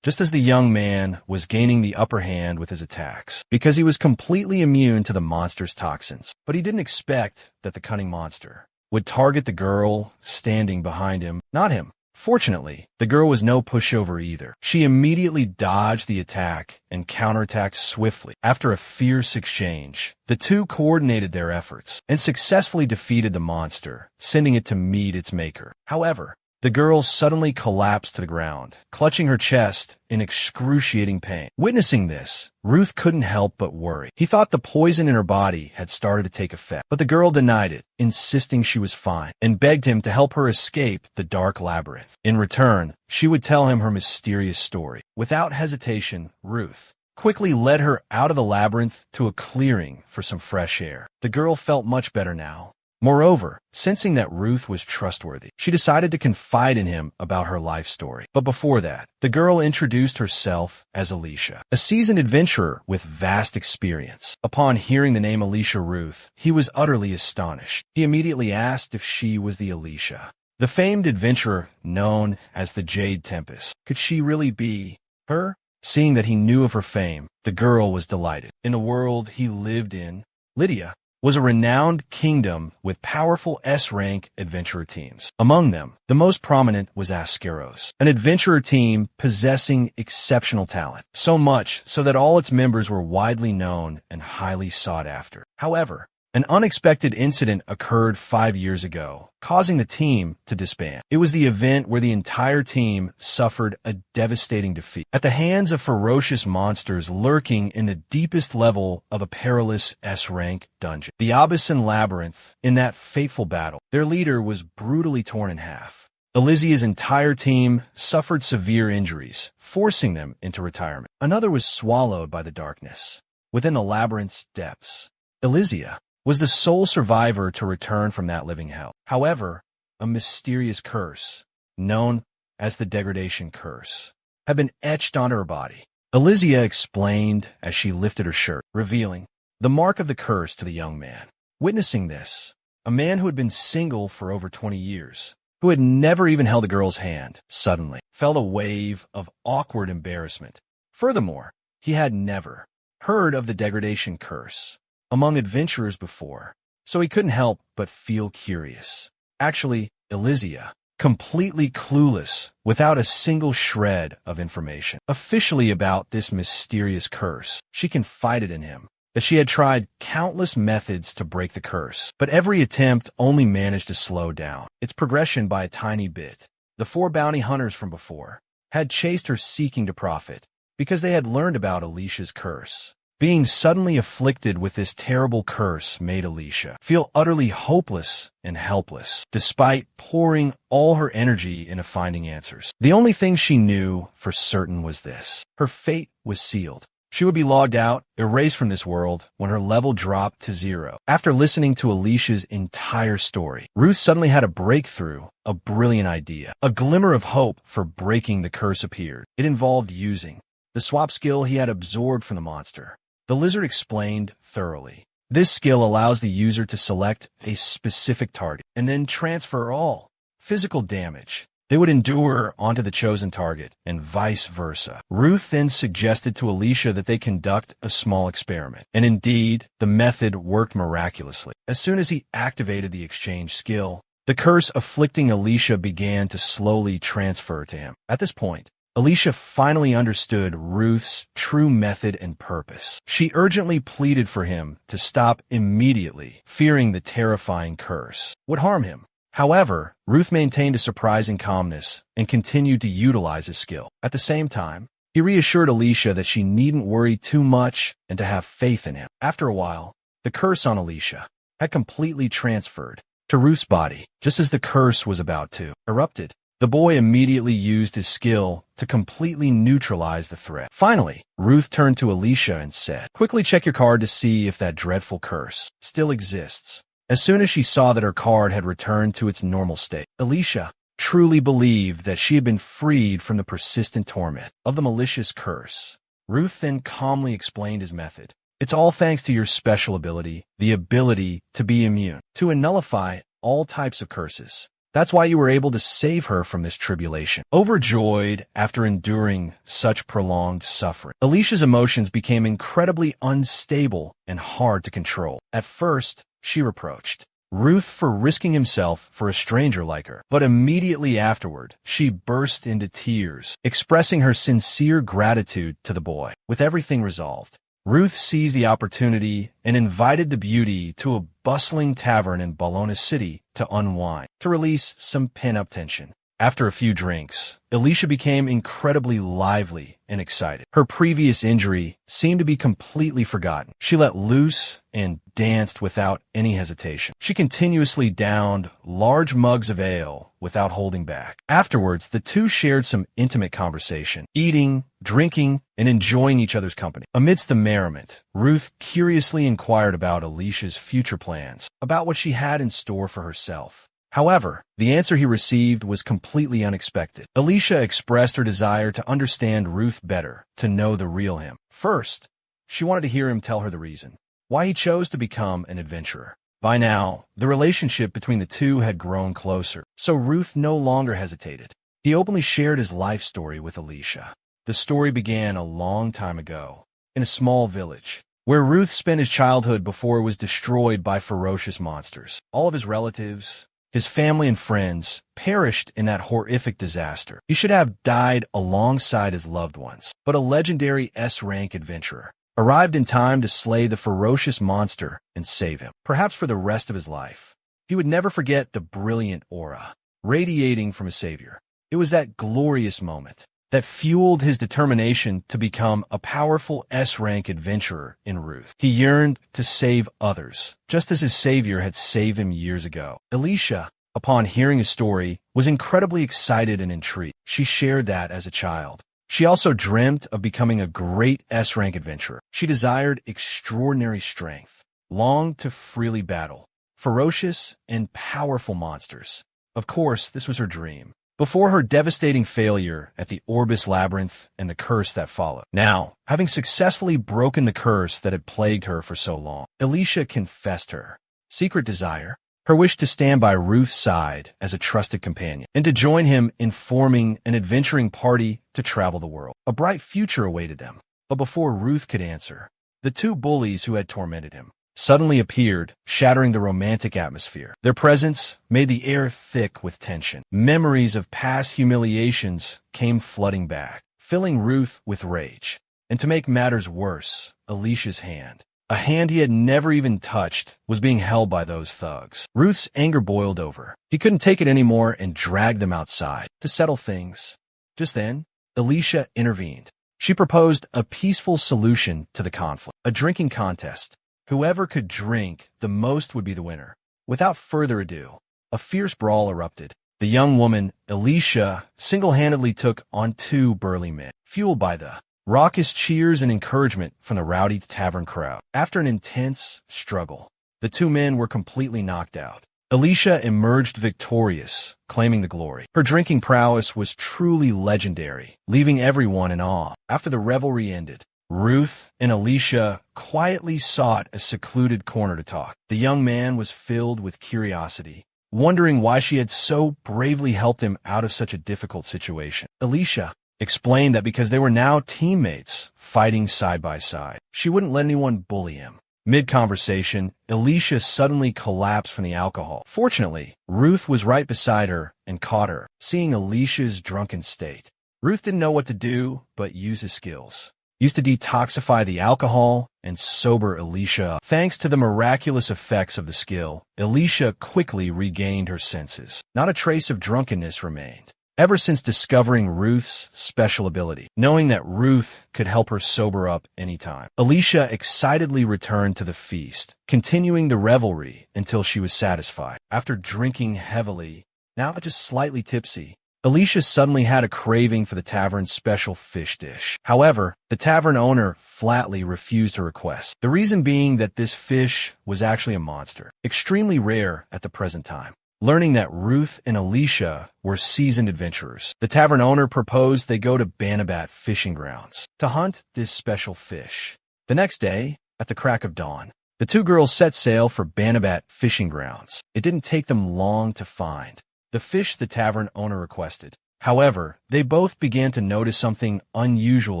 just as the young man was gaining the upper hand with his attacks, because he was completely immune to the monster's toxins. But he didn't expect that the cunning monster would target the girl standing behind him, not him. Fortunately, the girl was no pushover either. She immediately dodged the attack and counterattacked swiftly. After a fierce exchange, the two coordinated their efforts and successfully defeated the monster, sending it to meet its maker. However, the girl suddenly collapsed to the ground, clutching her chest in excruciating pain. Witnessing this, Ruth couldn't help but worry. He thought the poison in her body had started to take effect, but the girl denied it, insisting she was fine, and begged him to help her escape the dark labyrinth. In return, she would tell him her mysterious story. Without hesitation, Ruth quickly led her out of the labyrinth to a clearing for some fresh air. The girl felt much better now. Moreover, sensing that Ruth was trustworthy, she decided to confide in him about her life story. But before that, the girl introduced herself as Alicia, a seasoned adventurer with vast experience. Upon hearing the name Alicia Ruth, he was utterly astonished. He immediately asked if she was the Alicia, the famed adventurer known as the Jade Tempest. Could she really be her? Seeing that he knew of her fame, the girl was delighted. In the world he lived in, Lydia was a renowned kingdom with powerful S-rank adventurer teams. Among them, the most prominent was Ascaros, an adventurer team possessing exceptional talent, so much so that all its members were widely known and highly sought after. However, an unexpected incident occurred 5 years ago, causing the team to disband. It was the event where the entire team suffered a devastating defeat at the hands of ferocious monsters lurking in the deepest level of a perilous S-rank dungeon, the Abyssin Labyrinth. In that fateful battle, their leader was brutally torn in half. Elysia's entire team suffered severe injuries, forcing them into retirement. Another was swallowed by the darkness. Within the labyrinth's depths, Elysia was the sole survivor to return from that living hell. However, a mysterious curse, known as the Degradation Curse, had been etched onto her body. Elysia explained as she lifted her shirt, revealing the mark of the curse to the young man. Witnessing this, a man who had been single for over 20 years, who had never even held a girl's hand, suddenly felt a wave of awkward embarrassment. Furthermore, he had never heard of the Degradation Curse among adventurers before, so he couldn't help but feel curious. Actually, Elysia, completely clueless, without a single shred of information officially about this mysterious curse, she confided in him that she had tried countless methods to break the curse, but every attempt only managed to slow down its progression by a tiny bit. The 4 bounty hunters from before had chased her seeking to profit because they had learned about Alicia's curse. Being suddenly afflicted with this terrible curse made Alicia feel utterly hopeless and helpless, despite pouring all her energy into finding answers. The only thing she knew for certain was this: her fate was sealed. She would be logged out, erased from this world, when her level dropped to 0. After listening to Alicia's entire story, Ruth suddenly had a breakthrough, a brilliant idea. A glimmer of hope for breaking the curse appeared. It involved using the swap skill he had absorbed from the monster. The lizard explained thoroughly. This skill allows the user to select a specific target and then transfer all physical damage they would endure onto the chosen target, and vice versa. Ruth then suggested to Alicia that they conduct a small experiment, and indeed, the method worked miraculously. As soon as he activated the exchange skill, The curse afflicting Alicia began to slowly transfer to him. At this point, Alicia finally understood Ruth's true method and purpose. She urgently pleaded for him to stop immediately, fearing the terrifying curse would harm him. However, Ruth maintained a surprising calmness and continued to utilize his skill. At the same time, he reassured Alicia that she needn't worry too much and to have faith in him. After a while, the curse on Alicia had completely transferred to Ruth's body. Just as the curse was about to erupted, the boy immediately used his skill to completely neutralize the threat. Finally, Ruth turned to Alicia and said, "Quickly check your card to see if that dreadful curse still exists." As soon as she saw that her card had returned to its normal state, Alicia truly believed that she had been freed from the persistent torment of the malicious curse. Ruth then calmly explained his method. "It's all thanks to your special ability, the ability to be immune, to nullify all types of curses. That's why you were able to save her from this tribulation." Overjoyed after enduring such prolonged suffering, Alicia's emotions became incredibly unstable and hard to control. At first, she reproached Ruth for risking himself for a stranger like her, but immediately afterward, she burst into tears, expressing her sincere gratitude to the boy. With everything resolved, Ruth seized the opportunity and invited the beauty to a bustling tavern in Bologna City to unwind, to release some pent-up tension. After a few drinks, Alicia became incredibly lively and excited. Her previous injury seemed to be completely forgotten. She let loose and danced without any hesitation. She continuously downed large mugs of ale without holding back. Afterwards, the two shared some intimate conversation, eating, drinking, and enjoying each other's company. Amidst the merriment, Ruth curiously inquired about Alicia's future plans, about what she had in store for herself. However, the answer he received was completely unexpected. Alicia expressed her desire to understand Ruth better, to know the real him. First, she wanted to hear him tell her the reason why he chose to become an adventurer. By now, the relationship between the two had grown closer, so Ruth no longer hesitated. He openly shared his life story with Alicia. The story began a long time ago, in a small village, where Ruth spent his childhood before it was destroyed by ferocious monsters. All of his relatives, his family and friends, perished in that horrific disaster. He should have died alongside his loved ones, but a legendary S-rank adventurer arrived in time to slay the ferocious monster and save him. Perhaps for the rest of his life, he would never forget the brilliant aura radiating from his savior. It was that glorious moment that fueled his determination to become a powerful S-rank adventurer in Ruth. He yearned to save others, just as his savior had saved him years ago. Alicia, upon hearing his story, was incredibly excited and intrigued. She shared that as a child. She also dreamt of becoming a great S-rank adventurer. She desired extraordinary strength, longed to freely battle ferocious and powerful monsters. Of course, this was her dream, before her devastating failure at the Orbis Labyrinth and the curse that followed. Now, having successfully broken the curse that had plagued her for so long, Alicia confessed her secret desire, her wish to stand by Ruth's side as a trusted companion, and to join him in forming an adventuring party to travel the world. A bright future awaited them, but before Ruth could answer, the two bullies who had tormented him suddenly appeared, shattering the romantic atmosphere. Their presence made the air thick with tension. Memories of past humiliations came flooding back, filling Ruth with rage. And to make matters worse, Alicia's hand, a hand he had never even touched, was being held by those thugs. Ruth's anger boiled over. He couldn't take it anymore and dragged them outside to settle things. Just then, Alicia intervened. She proposed a peaceful solution to the conflict, a drinking contest. Whoever could drink the most would be the winner. Without further ado, a fierce brawl erupted. The young woman, Alicia, single-handedly took on two burly men, fueled by the raucous cheers and encouragement from the rowdy tavern crowd. After an intense struggle, the two men were completely knocked out. Alicia emerged victorious, claiming the glory. Her drinking prowess was truly legendary, leaving everyone in awe. After the revelry ended, Ruth and Alicia quietly sought a secluded corner to talk. The young man was filled with curiosity, wondering why she had so bravely helped him out of such a difficult situation. Alicia explained that because they were now teammates, fighting side by side, she wouldn't let anyone bully him. Mid-conversation, Alicia suddenly collapsed from the alcohol. Fortunately, Ruth was right beside her and caught her. Seeing Alicia's drunken state, Ruth didn't know what to do but use his skills. He used to detoxify the alcohol and sober Alicia up. Thanks to the miraculous effects of the skill, Alicia quickly regained her senses. Not a trace of drunkenness remained. Ever since discovering Ruth's special ability, knowing that Ruth could help her sober up anytime, Alicia excitedly returned to the feast, continuing the revelry until she was satisfied. After drinking heavily, now just slightly tipsy, Alicia suddenly had a craving for the tavern's special fish dish. However, the tavern owner flatly refused her request. The reason being that this fish was actually a monster, extremely rare at the present time. Learning that Ruth and Alicia were seasoned adventurers, the tavern owner proposed they go to Bannabat fishing grounds to hunt this special fish. The next day, at the crack of dawn, the two girls set sail for Bannabat fishing grounds. It didn't take them long to find the fish the tavern owner requested. However, they both began to notice something unusual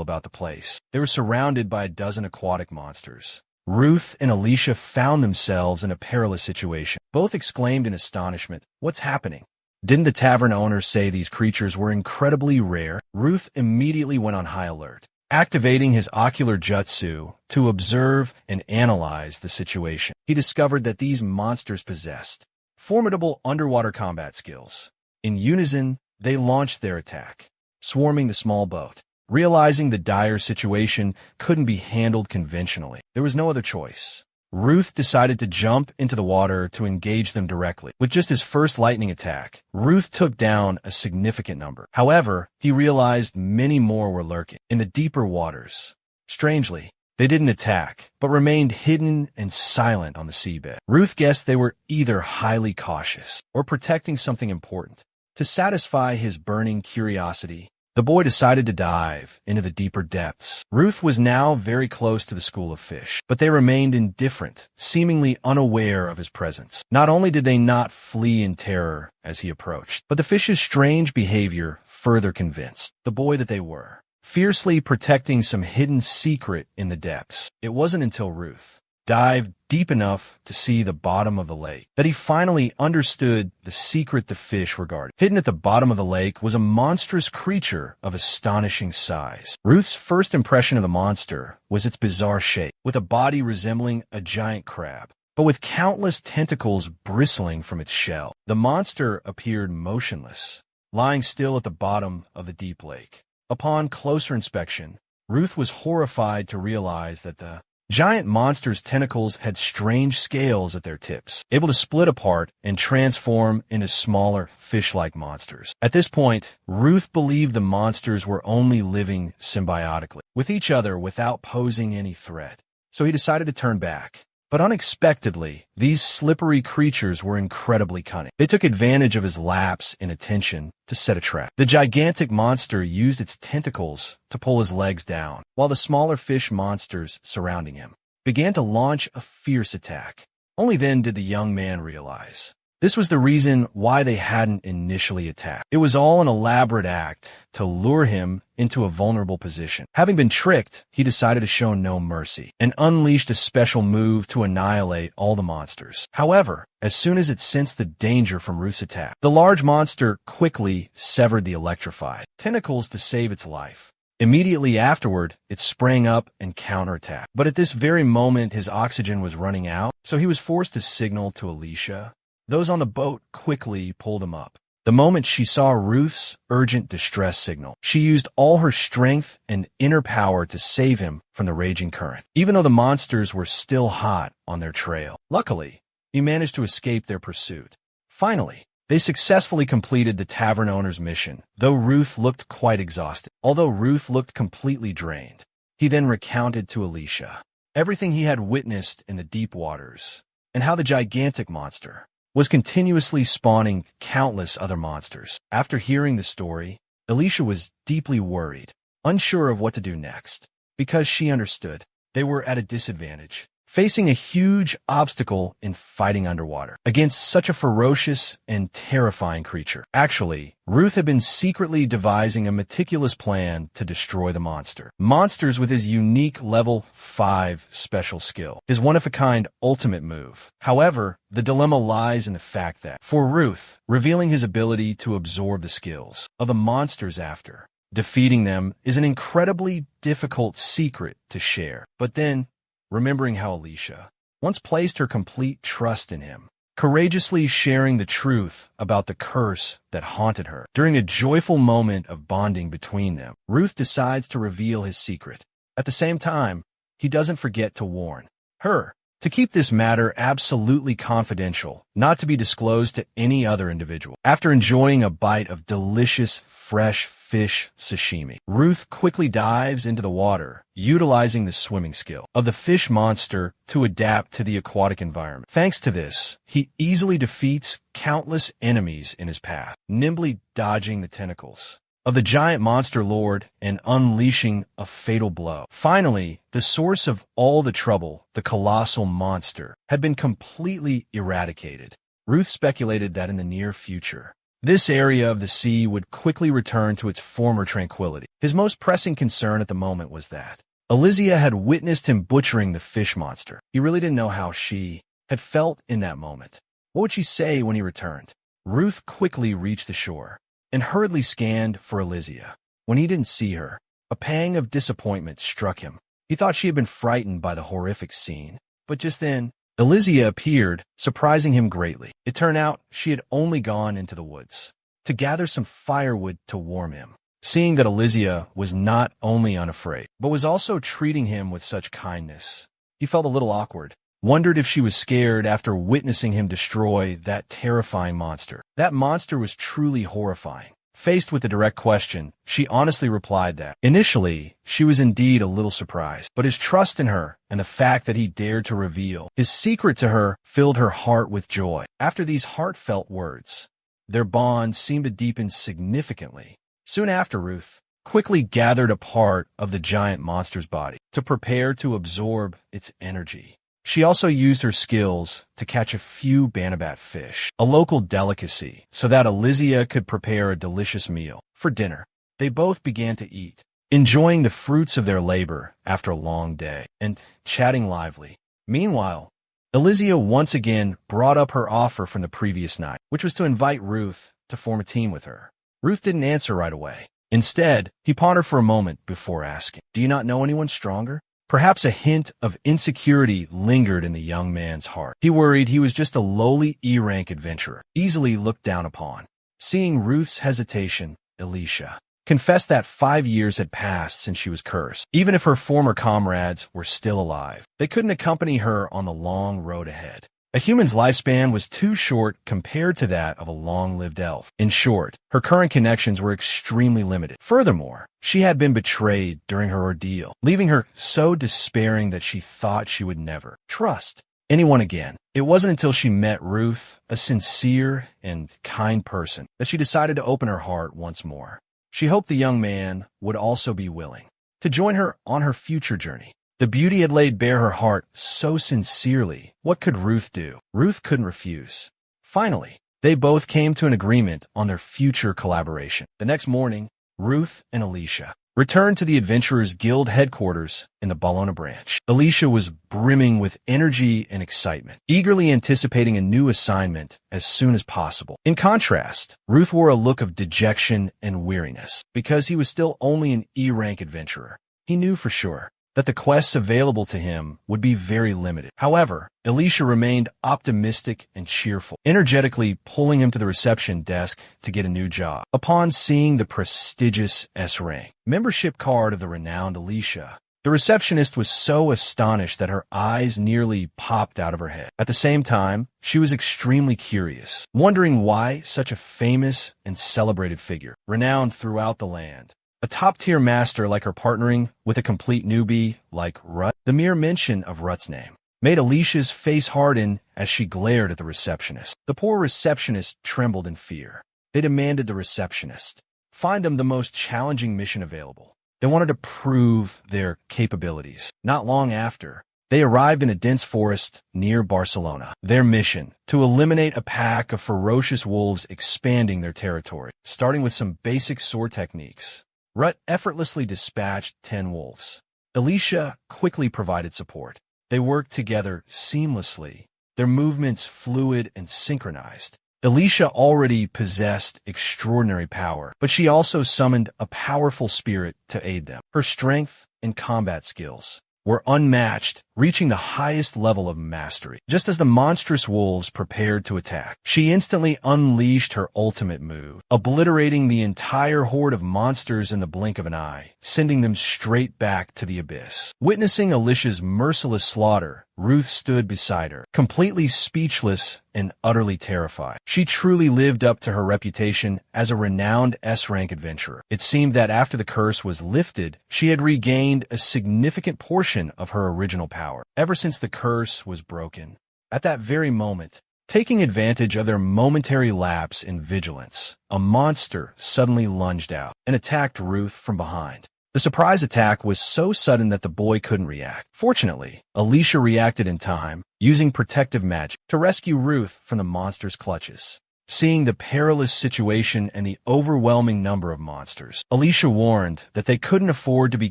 about the place. They were surrounded by a dozen aquatic monsters. Ruth and Alicia found themselves in a perilous situation. Both exclaimed in astonishment, "What's happening?" Didn't the tavern owner say these creatures were incredibly rare? Ruth immediately went on high alert, activating his ocular jutsu to observe and analyze the situation. He discovered that these monsters possessed formidable underwater combat skills. In unison, they launched their attack, swarming the small boat. Realizing the dire situation couldn't be handled conventionally, there was no other choice. Ruth decided to jump into the water to engage them directly. With just his first lightning attack, Ruth took down a significant number. However, he realized many more were lurking in the deeper waters. Strangely, they didn't attack, but remained hidden and silent on the seabed. Ruth guessed they were either highly cautious or protecting something important. To satisfy his burning curiosity, the boy decided to dive into the deeper depths. Ruth was now very close to the school of fish, but they remained indifferent, seemingly unaware of his presence. Not only did they not flee in terror as he approached, but the fish's strange behavior further convinced the boy that they were fiercely protecting some hidden secret in the depths. It wasn't until Ruth dived deep enough to see the bottom of the lake that he finally understood the secret the fish were guarding. Hidden at the bottom of the lake was a monstrous creature of astonishing size. Ruth's first impression of the monster was its bizarre shape, with a body resembling a giant crab, but with countless tentacles bristling from its shell. The monster appeared motionless, lying still at the bottom of the deep lake. Upon closer inspection, Ruth was horrified to realize that the giant monster's tentacles had strange scales at their tips, able to split apart and transform into smaller fish-like monsters. At this point, Ruth believed the monsters were only living symbiotically with each other without posing any threat. So he decided to turn back. But unexpectedly, these slippery creatures were incredibly cunning. They took advantage of his lapse in attention to set a trap. The gigantic monster used its tentacles to pull his legs down, while the smaller fish monsters surrounding him began to launch a fierce attack. Only then did the young man realize this was the reason why they hadn't initially attacked. It was all an elaborate act to lure him into a vulnerable position. Having been tricked, he decided to show no mercy and unleashed a special move to annihilate all the monsters. However, as soon as it sensed the danger from Ruth's attack, the large monster quickly severed the electrified tentacles to save its life. Immediately afterward, it sprang up and counterattacked. But at this very moment, his oxygen was running out, so he was forced to signal to Alicia. Those on the boat quickly pulled him up. The moment she saw Ruth's urgent distress signal, she used all her strength and inner power to save him from the raging current, even though the monsters were still hot on their trail. Luckily, he managed to escape their pursuit. Finally, they successfully completed the tavern owner's mission, though Ruth looked quite exhausted. Although Ruth looked completely drained, he then recounted to Alicia everything he had witnessed in the deep waters and how the gigantic monster was continuously spawning countless other monsters. After hearing the story, Alicia was deeply worried, unsure of what to do next, because she understood they were at a disadvantage, facing a huge obstacle in fighting underwater against such a ferocious and terrifying creature. Actually, Ruth had been secretly devising a meticulous plan to destroy the monster. Monsters with his unique level 5 special skill, his one-of-a-kind ultimate move. However, the dilemma lies in the fact that, for Ruth, revealing his ability to absorb the skills of the monsters after defeating them is an incredibly difficult secret to share. But then, remembering how Alicia once placed her complete trust in him, courageously sharing the truth about the curse that haunted her. During a joyful moment of bonding between them, Ruth decides to reveal his secret. At the same time, he doesn't forget to warn her to keep this matter absolutely confidential, not to be disclosed to any other individual. After enjoying a bite of delicious, fresh fish sashimi, Ruth quickly dives into the water, utilizing the swimming skill of the fish monster to adapt to the aquatic environment. Thanks to this, he easily defeats countless enemies in his path, nimbly dodging the tentacles of the giant monster lord and unleashing a fatal blow. Finally, the source of all the trouble, the colossal monster, had been completely eradicated. Ruth speculated that in the near future, this area of the sea would quickly return to its former tranquility. His most pressing concern at the moment was that Alicia had witnessed him butchering the fish monster. He really didn't know how she had felt in that moment. What would she say when he returned? Ruth quickly reached the shore and hurriedly scanned for Alicia. When he didn't see her, a pang of disappointment struck him. He thought she had been frightened by the horrific scene. But just then, Alicia appeared, surprising him greatly. It turned out she had only gone into the woods to gather some firewood to warm him. Seeing that Alicia was not only unafraid, but was also treating him with such kindness, he felt a little awkward, wondered if she was scared after witnessing him destroy that terrifying monster. That monster was truly horrifying. Faced with the direct question, she honestly replied that, initially, she was indeed a little surprised, but his trust in her and the fact that he dared to reveal his secret to her filled her heart with joy. After these heartfelt words, their bond seemed to deepen significantly. Soon after, Ruth quickly gathered a part of the giant monster's body to prepare to absorb its energy. She also used her skills to catch a few bannabat fish, a local delicacy, so that Alicia could prepare a delicious meal. For dinner, they both began to eat, enjoying the fruits of their labor after a long day, and chatting lively. Meanwhile, Alicia once again brought up her offer from the previous night, which was to invite Ruth to form a team with her. Ruth didn't answer right away. Instead, he pondered for a moment before asking, "Do you not know anyone stronger?" Perhaps a hint of insecurity lingered in the young man's heart. He worried he was just a lowly E-rank adventurer, easily looked down upon. Seeing Ruth's hesitation, Alicia confessed that 5 years had passed since she was cursed. Even if her former comrades were still alive, they couldn't accompany her on the long road ahead. A human's lifespan was too short compared to that of a long-lived elf. In short, her current connections were extremely limited. Furthermore, she had been betrayed during her ordeal, leaving her so despairing that she thought she would never trust anyone again. It wasn't until she met Ruth, a sincere and kind person, that she decided to open her heart once more. She hoped the young man would also be willing to join her on her future journey. The beauty had laid bare her heart so sincerely. What could Ruth do? Ruth couldn't refuse. Finally, they both came to an agreement on their future collaboration. The next morning, Ruth and Alicia returned to the Adventurers Guild headquarters in the Bologna branch. Alicia was brimming with energy and excitement, eagerly anticipating a new assignment as soon as possible. In contrast, Ruth wore a look of dejection and weariness. Because he was still only an E-rank adventurer, he knew for sure that the quests available to him would be very limited. However, Alicia remained optimistic and cheerful, energetically pulling him to the reception desk to get a new job. Upon seeing the prestigious S-rank membership card of the renowned Alicia, the receptionist was so astonished that her eyes nearly popped out of her head. At the same time, she was extremely curious, wondering why such a famous and celebrated figure, renowned throughout the land, a top-tier master like her partnering with a complete newbie like Rut. The mere mention of Rut's name made Alicia's face harden as she glared at the receptionist. The poor receptionist trembled in fear. They demanded the receptionist find them the most challenging mission available. They wanted to prove their capabilities. Not long after, They arrived in a dense forest near Barcelona. Their mission, to eliminate a pack of ferocious wolves expanding their territory. Starting with some basic sword techniques, Rut effortlessly dispatched 10 wolves. Alicia quickly provided support. They worked together seamlessly, their movements fluid and synchronized. Alicia already possessed extraordinary power, but she also summoned a powerful spirit to aid them. Her strength and combat skills were unmatched, reaching the highest level of mastery. Just as the monstrous wolves prepared to attack, she instantly unleashed her ultimate move, obliterating the entire horde of monsters in the blink of an eye, sending them straight back to the abyss. Witnessing Alicia's merciless slaughter, Ruth stood beside her, completely speechless and utterly terrified. She truly lived up to her reputation as a renowned S-rank adventurer. It seemed that after the curse was lifted, she had regained a significant portion of her original power, ever since the curse was broken. At that very moment, taking advantage of their momentary lapse in vigilance, a monster suddenly lunged out and attacked Ruth from behind. The surprise attack was so sudden that the boy couldn't react. Fortunately, Alicia reacted in time, using protective magic to rescue Ruth from the monster's clutches. Seeing the perilous situation and the overwhelming number of monsters, Alicia warned that they couldn't afford to be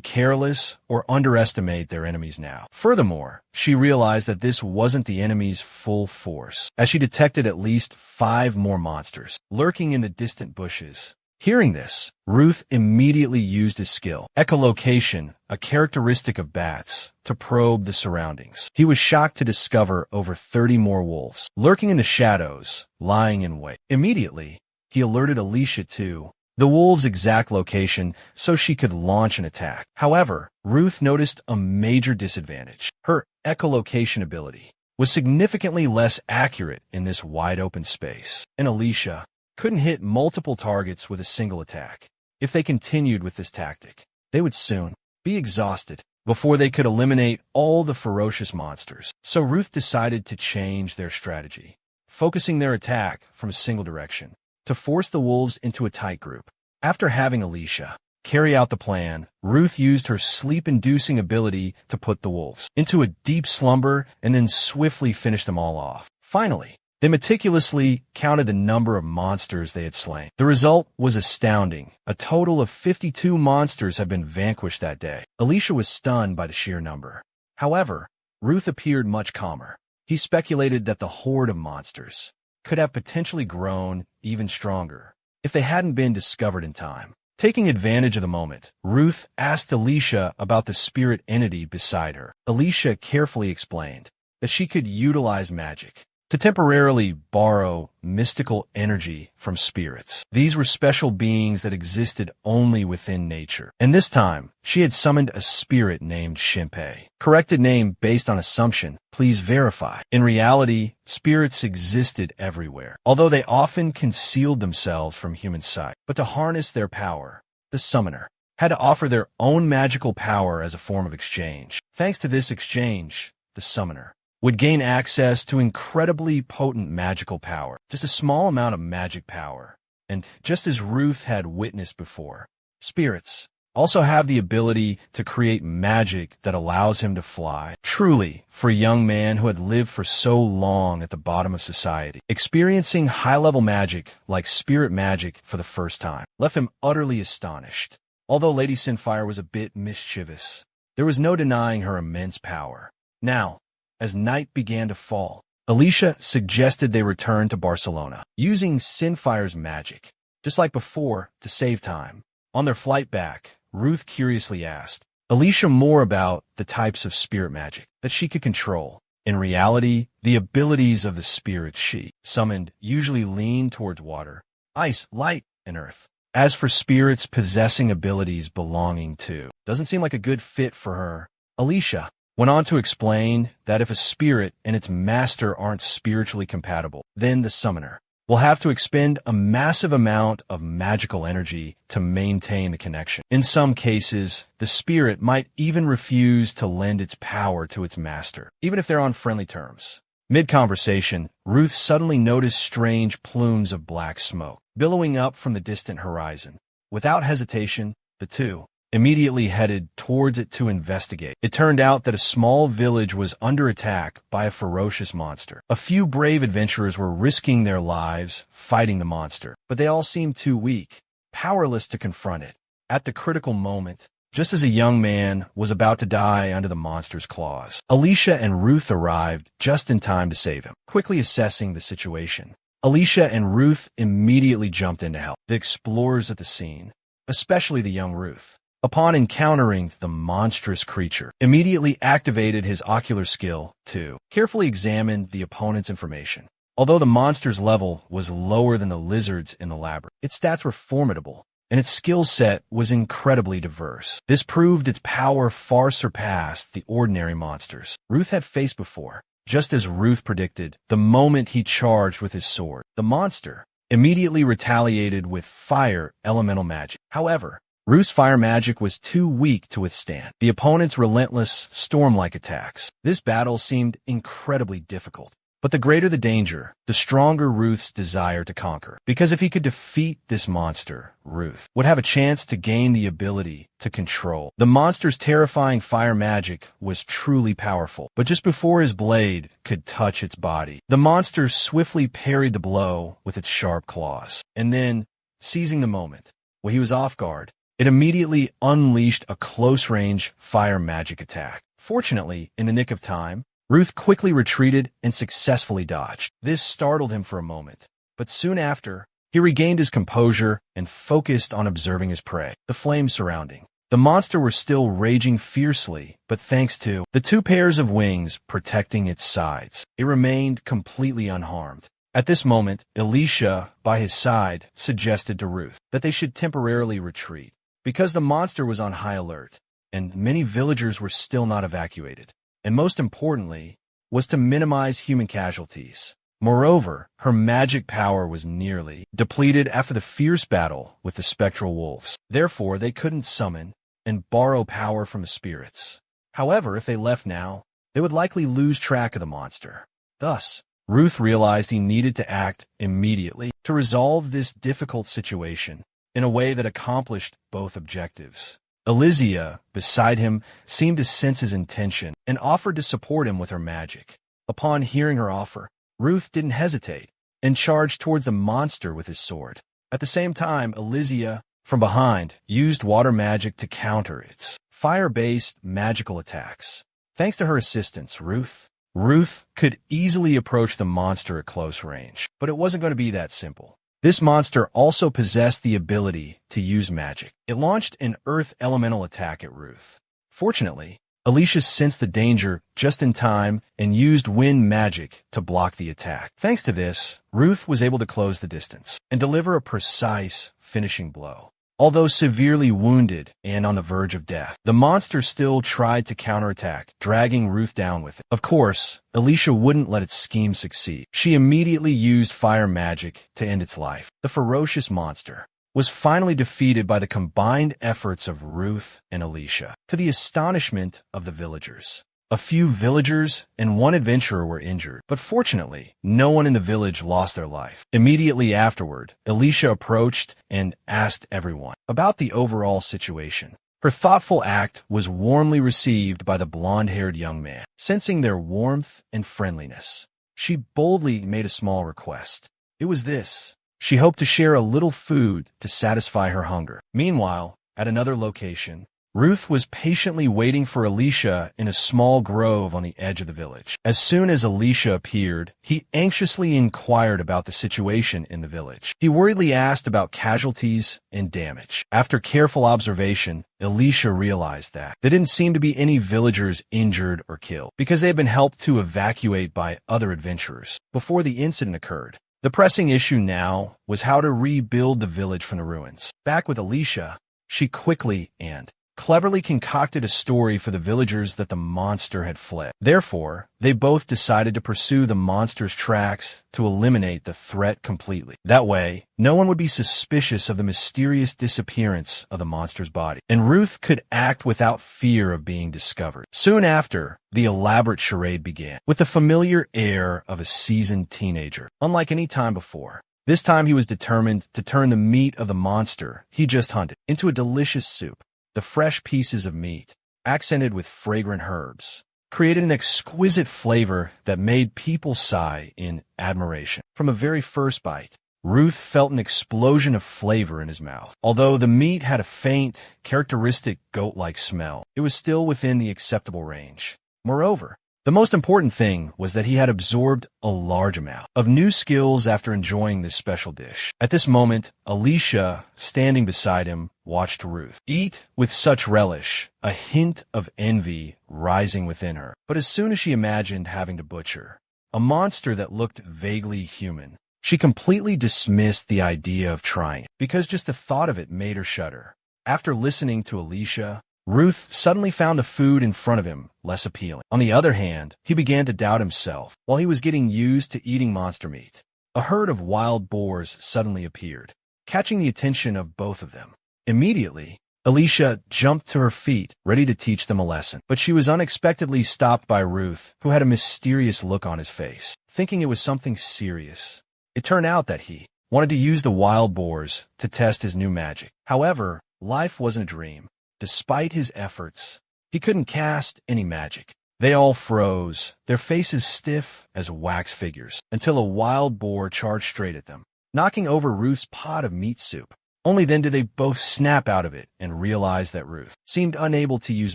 careless or underestimate their enemies now. Furthermore, she realized that this wasn't the enemy's full force, as she detected at least 5 more monsters lurking in the distant bushes. Hearing this, Ruth immediately used his skill, echolocation, a characteristic of bats, to probe the surroundings. He was shocked to discover over 30 more wolves, lurking in the shadows, lying in wait. Immediately, he alerted Alicia to the wolves' exact location so she could launch an attack. However, Ruth noticed a major disadvantage. Her echolocation ability was significantly less accurate in this wide-open space, and Alicia couldn't hit multiple targets with a single attack. If they continued with this tactic, they would soon be exhausted before they could eliminate all the ferocious monsters. So Ruth decided to change their strategy, focusing their attack from a single direction to force the wolves into a tight group. After having Alicia carry out the plan, Ruth used her sleep-inducing ability to put the wolves into a deep slumber and then swiftly finish them all off. Finally, they meticulously counted the number of monsters they had slain. The result was astounding. A total of 52 monsters had been vanquished that day. Alicia was stunned by the sheer number. However, Ruth appeared much calmer. He speculated that the horde of monsters could have potentially grown even stronger if they hadn't been discovered in time. Taking advantage of the moment, Ruth asked Alicia about the spirit entity beside her. Alicia carefully explained that she could utilize magic to temporarily borrow mystical energy from spirits. These were special beings that existed only within nature. And this time, she had summoned a spirit named Shinpei. Corrected name based on assumption. Please verify. In reality, spirits existed everywhere, although they often concealed themselves from human sight. But to harness their power, the summoner had to offer their own magical power as a form of exchange. Thanks to this exchange, the summoner would gain access to incredibly potent magical power, just a small amount of magic power. And just as Ruth had witnessed before, spirits also have the ability to create magic that allows him to fly. Truly, for a young man who had lived for so long at the bottom of society, experiencing high-level magic like spirit magic for the first time left him utterly astonished. Although Lady Sinfire was a bit mischievous, there was no denying her immense power. Now, as night began to fall, Alicia suggested they return to Barcelona, using Sinfire's magic, just like before, to save time. On their flight back, Ruth curiously asked Alicia more about the types of spirit magic that she could control. In reality, the abilities of the spirits she summoned usually leaned towards water, ice, light, and earth. As for spirits possessing abilities belonging to, doesn't seem like a good fit for her. Alicia went on to explain that if a spirit and its master aren't spiritually compatible, then the summoner will have to expend a massive amount of magical energy to maintain the connection. In some cases, the spirit might even refuse to lend its power to its master, even if they're on friendly terms. Mid-conversation, Ruth suddenly noticed strange plumes of black smoke billowing up from the distant horizon. Without hesitation, the two immediately headed towards it to investigate. It turned out that a small village was under attack by a ferocious monster. A few brave adventurers were risking their lives fighting the monster, but they all seemed too weak, powerless to confront it. At the critical moment, just as a young man was about to die under the monster's claws, Alicia and Ruth arrived just in time to save him. Quickly assessing the situation, Alicia and Ruth immediately jumped in to help. The explorers at the scene, especially the young Ruth, upon encountering the monstrous creature, immediately activated his ocular skill to carefully examine the opponent's information. Although the monster's level was lower than the lizard's in the labyrinth, its stats were formidable, and its skill set was incredibly diverse. This proved its power far surpassed the ordinary monsters Ruth had faced before. Just as Ruth predicted, the moment he charged with his sword, the monster immediately retaliated with fire elemental magic. However, Ruth's fire magic was too weak to withstand the opponent's relentless storm-like attacks. This battle seemed incredibly difficult. But the greater the danger, the stronger Ruth's desire to conquer. Because if he could defeat this monster, Ruth would have a chance to gain the ability to control. The monster's terrifying fire magic was truly powerful, but just before his blade could touch its body, the monster swiftly parried the blow with its sharp claws. And then, seizing the moment, while he was off guard, it immediately unleashed a close-range fire magic attack. Fortunately, in the nick of time, Ruth quickly retreated and successfully dodged. This startled him for a moment, but soon after, he regained his composure and focused on observing his prey. The flames surrounding the monster were still raging fiercely, but thanks to the two pairs of wings protecting its sides, it remained completely unharmed. At this moment, Alicia, by his side, suggested to Ruth that they should temporarily retreat, because the monster was on high alert, and many villagers were still not evacuated. And most importantly, was to minimize human casualties. Moreover, her magic power was nearly depleted after the fierce battle with the spectral wolves. Therefore, they couldn't summon and borrow power from the spirits. However, if they left now, they would likely lose track of the monster. Thus, Ruth realized he needed to act immediately to resolve this difficult situation in a way that accomplished both objectives. Alicia, beside him, seemed to sense his intention and offered to support him with her magic. Upon hearing her offer, Ruth didn't hesitate and charged towards the monster with his sword. At the same time, Alicia, from behind, used water magic to counter its fire-based magical attacks. Thanks to her assistance, Ruth could easily approach the monster at close range. But it wasn't going to be that simple. This monster also possessed the ability to use magic. It launched an earth elemental attack at Ruth. Fortunately, Alicia sensed the danger just in time and used wind magic to block the attack. Thanks to this, Ruth was able to close the distance and deliver a precise finishing blow. Although severely wounded and on the verge of death, the monster still tried to counterattack, dragging Ruth down with it. Of course, Alicia wouldn't let its scheme succeed. She immediately used fire magic to end its life. The ferocious monster was finally defeated by the combined efforts of Ruth and Alicia, to the astonishment of the villagers. A few villagers and one adventurer were injured, but fortunately, no one in the village lost their life. Immediately afterward, Alicia approached and asked everyone about the overall situation. Her thoughtful act was warmly received by the blonde-haired young man. Sensing their warmth and friendliness, she boldly made a small request. It was this. She hoped to share a little food to satisfy her hunger. Meanwhile, at another location, Ruth was patiently waiting for Alicia in a small grove on the edge of the village. As soon as Alicia appeared, he anxiously inquired about the situation in the village. He worriedly asked about casualties and damage. After careful observation, Alicia realized that there didn't seem to be any villagers injured or killed, because they had been helped to evacuate by other adventurers before the incident occurred. The pressing issue now was how to rebuild the village from the ruins. Back with Alicia, she quickly and cleverly concocted a story for the villagers that the monster had fled. Therefore, they both decided to pursue the monster's tracks to eliminate the threat completely. That way, no one would be suspicious of the mysterious disappearance of the monster's body, and Ruth could act without fear of being discovered. Soon after, the elaborate charade began, with the familiar air of a seasoned teenager. Unlike any time before, this time he was determined to turn the meat of the monster he just hunted into a delicious soup. The fresh pieces of meat, accented with fragrant herbs, created an exquisite flavor that made people sigh in admiration. From a very first bite, Ruth felt an explosion of flavor in his mouth. Although the meat had a faint, characteristic goat-like smell, it was still within the acceptable range. Moreover, the most important thing was that he had absorbed a large amount of new skills after enjoying this special dish. At this moment, Alicia, standing beside him, watched Ruth eat with such relish, a hint of envy rising within her. But as soon as she imagined having to butcher a monster that looked vaguely human, she completely dismissed the idea of trying it, because just the thought of it made her shudder. After listening to Alicia, Ruth suddenly found the food in front of him less appealing. On the other hand, he began to doubt himself while he was getting used to eating monster meat. A herd of wild boars suddenly appeared, catching the attention of both of them. Immediately, Alicia jumped to her feet, ready to teach them a lesson. But she was unexpectedly stopped by Ruth, who had a mysterious look on his face, thinking it was something serious. It turned out that he wanted to use the wild boars to test his new magic. However, life wasn't a dream. Despite his efforts, he couldn't cast any magic. They all froze, their faces stiff as wax figures, until a wild boar charged straight at them, knocking over Ruth's pot of meat soup. Only then did they both snap out of it and realize that Ruth seemed unable to use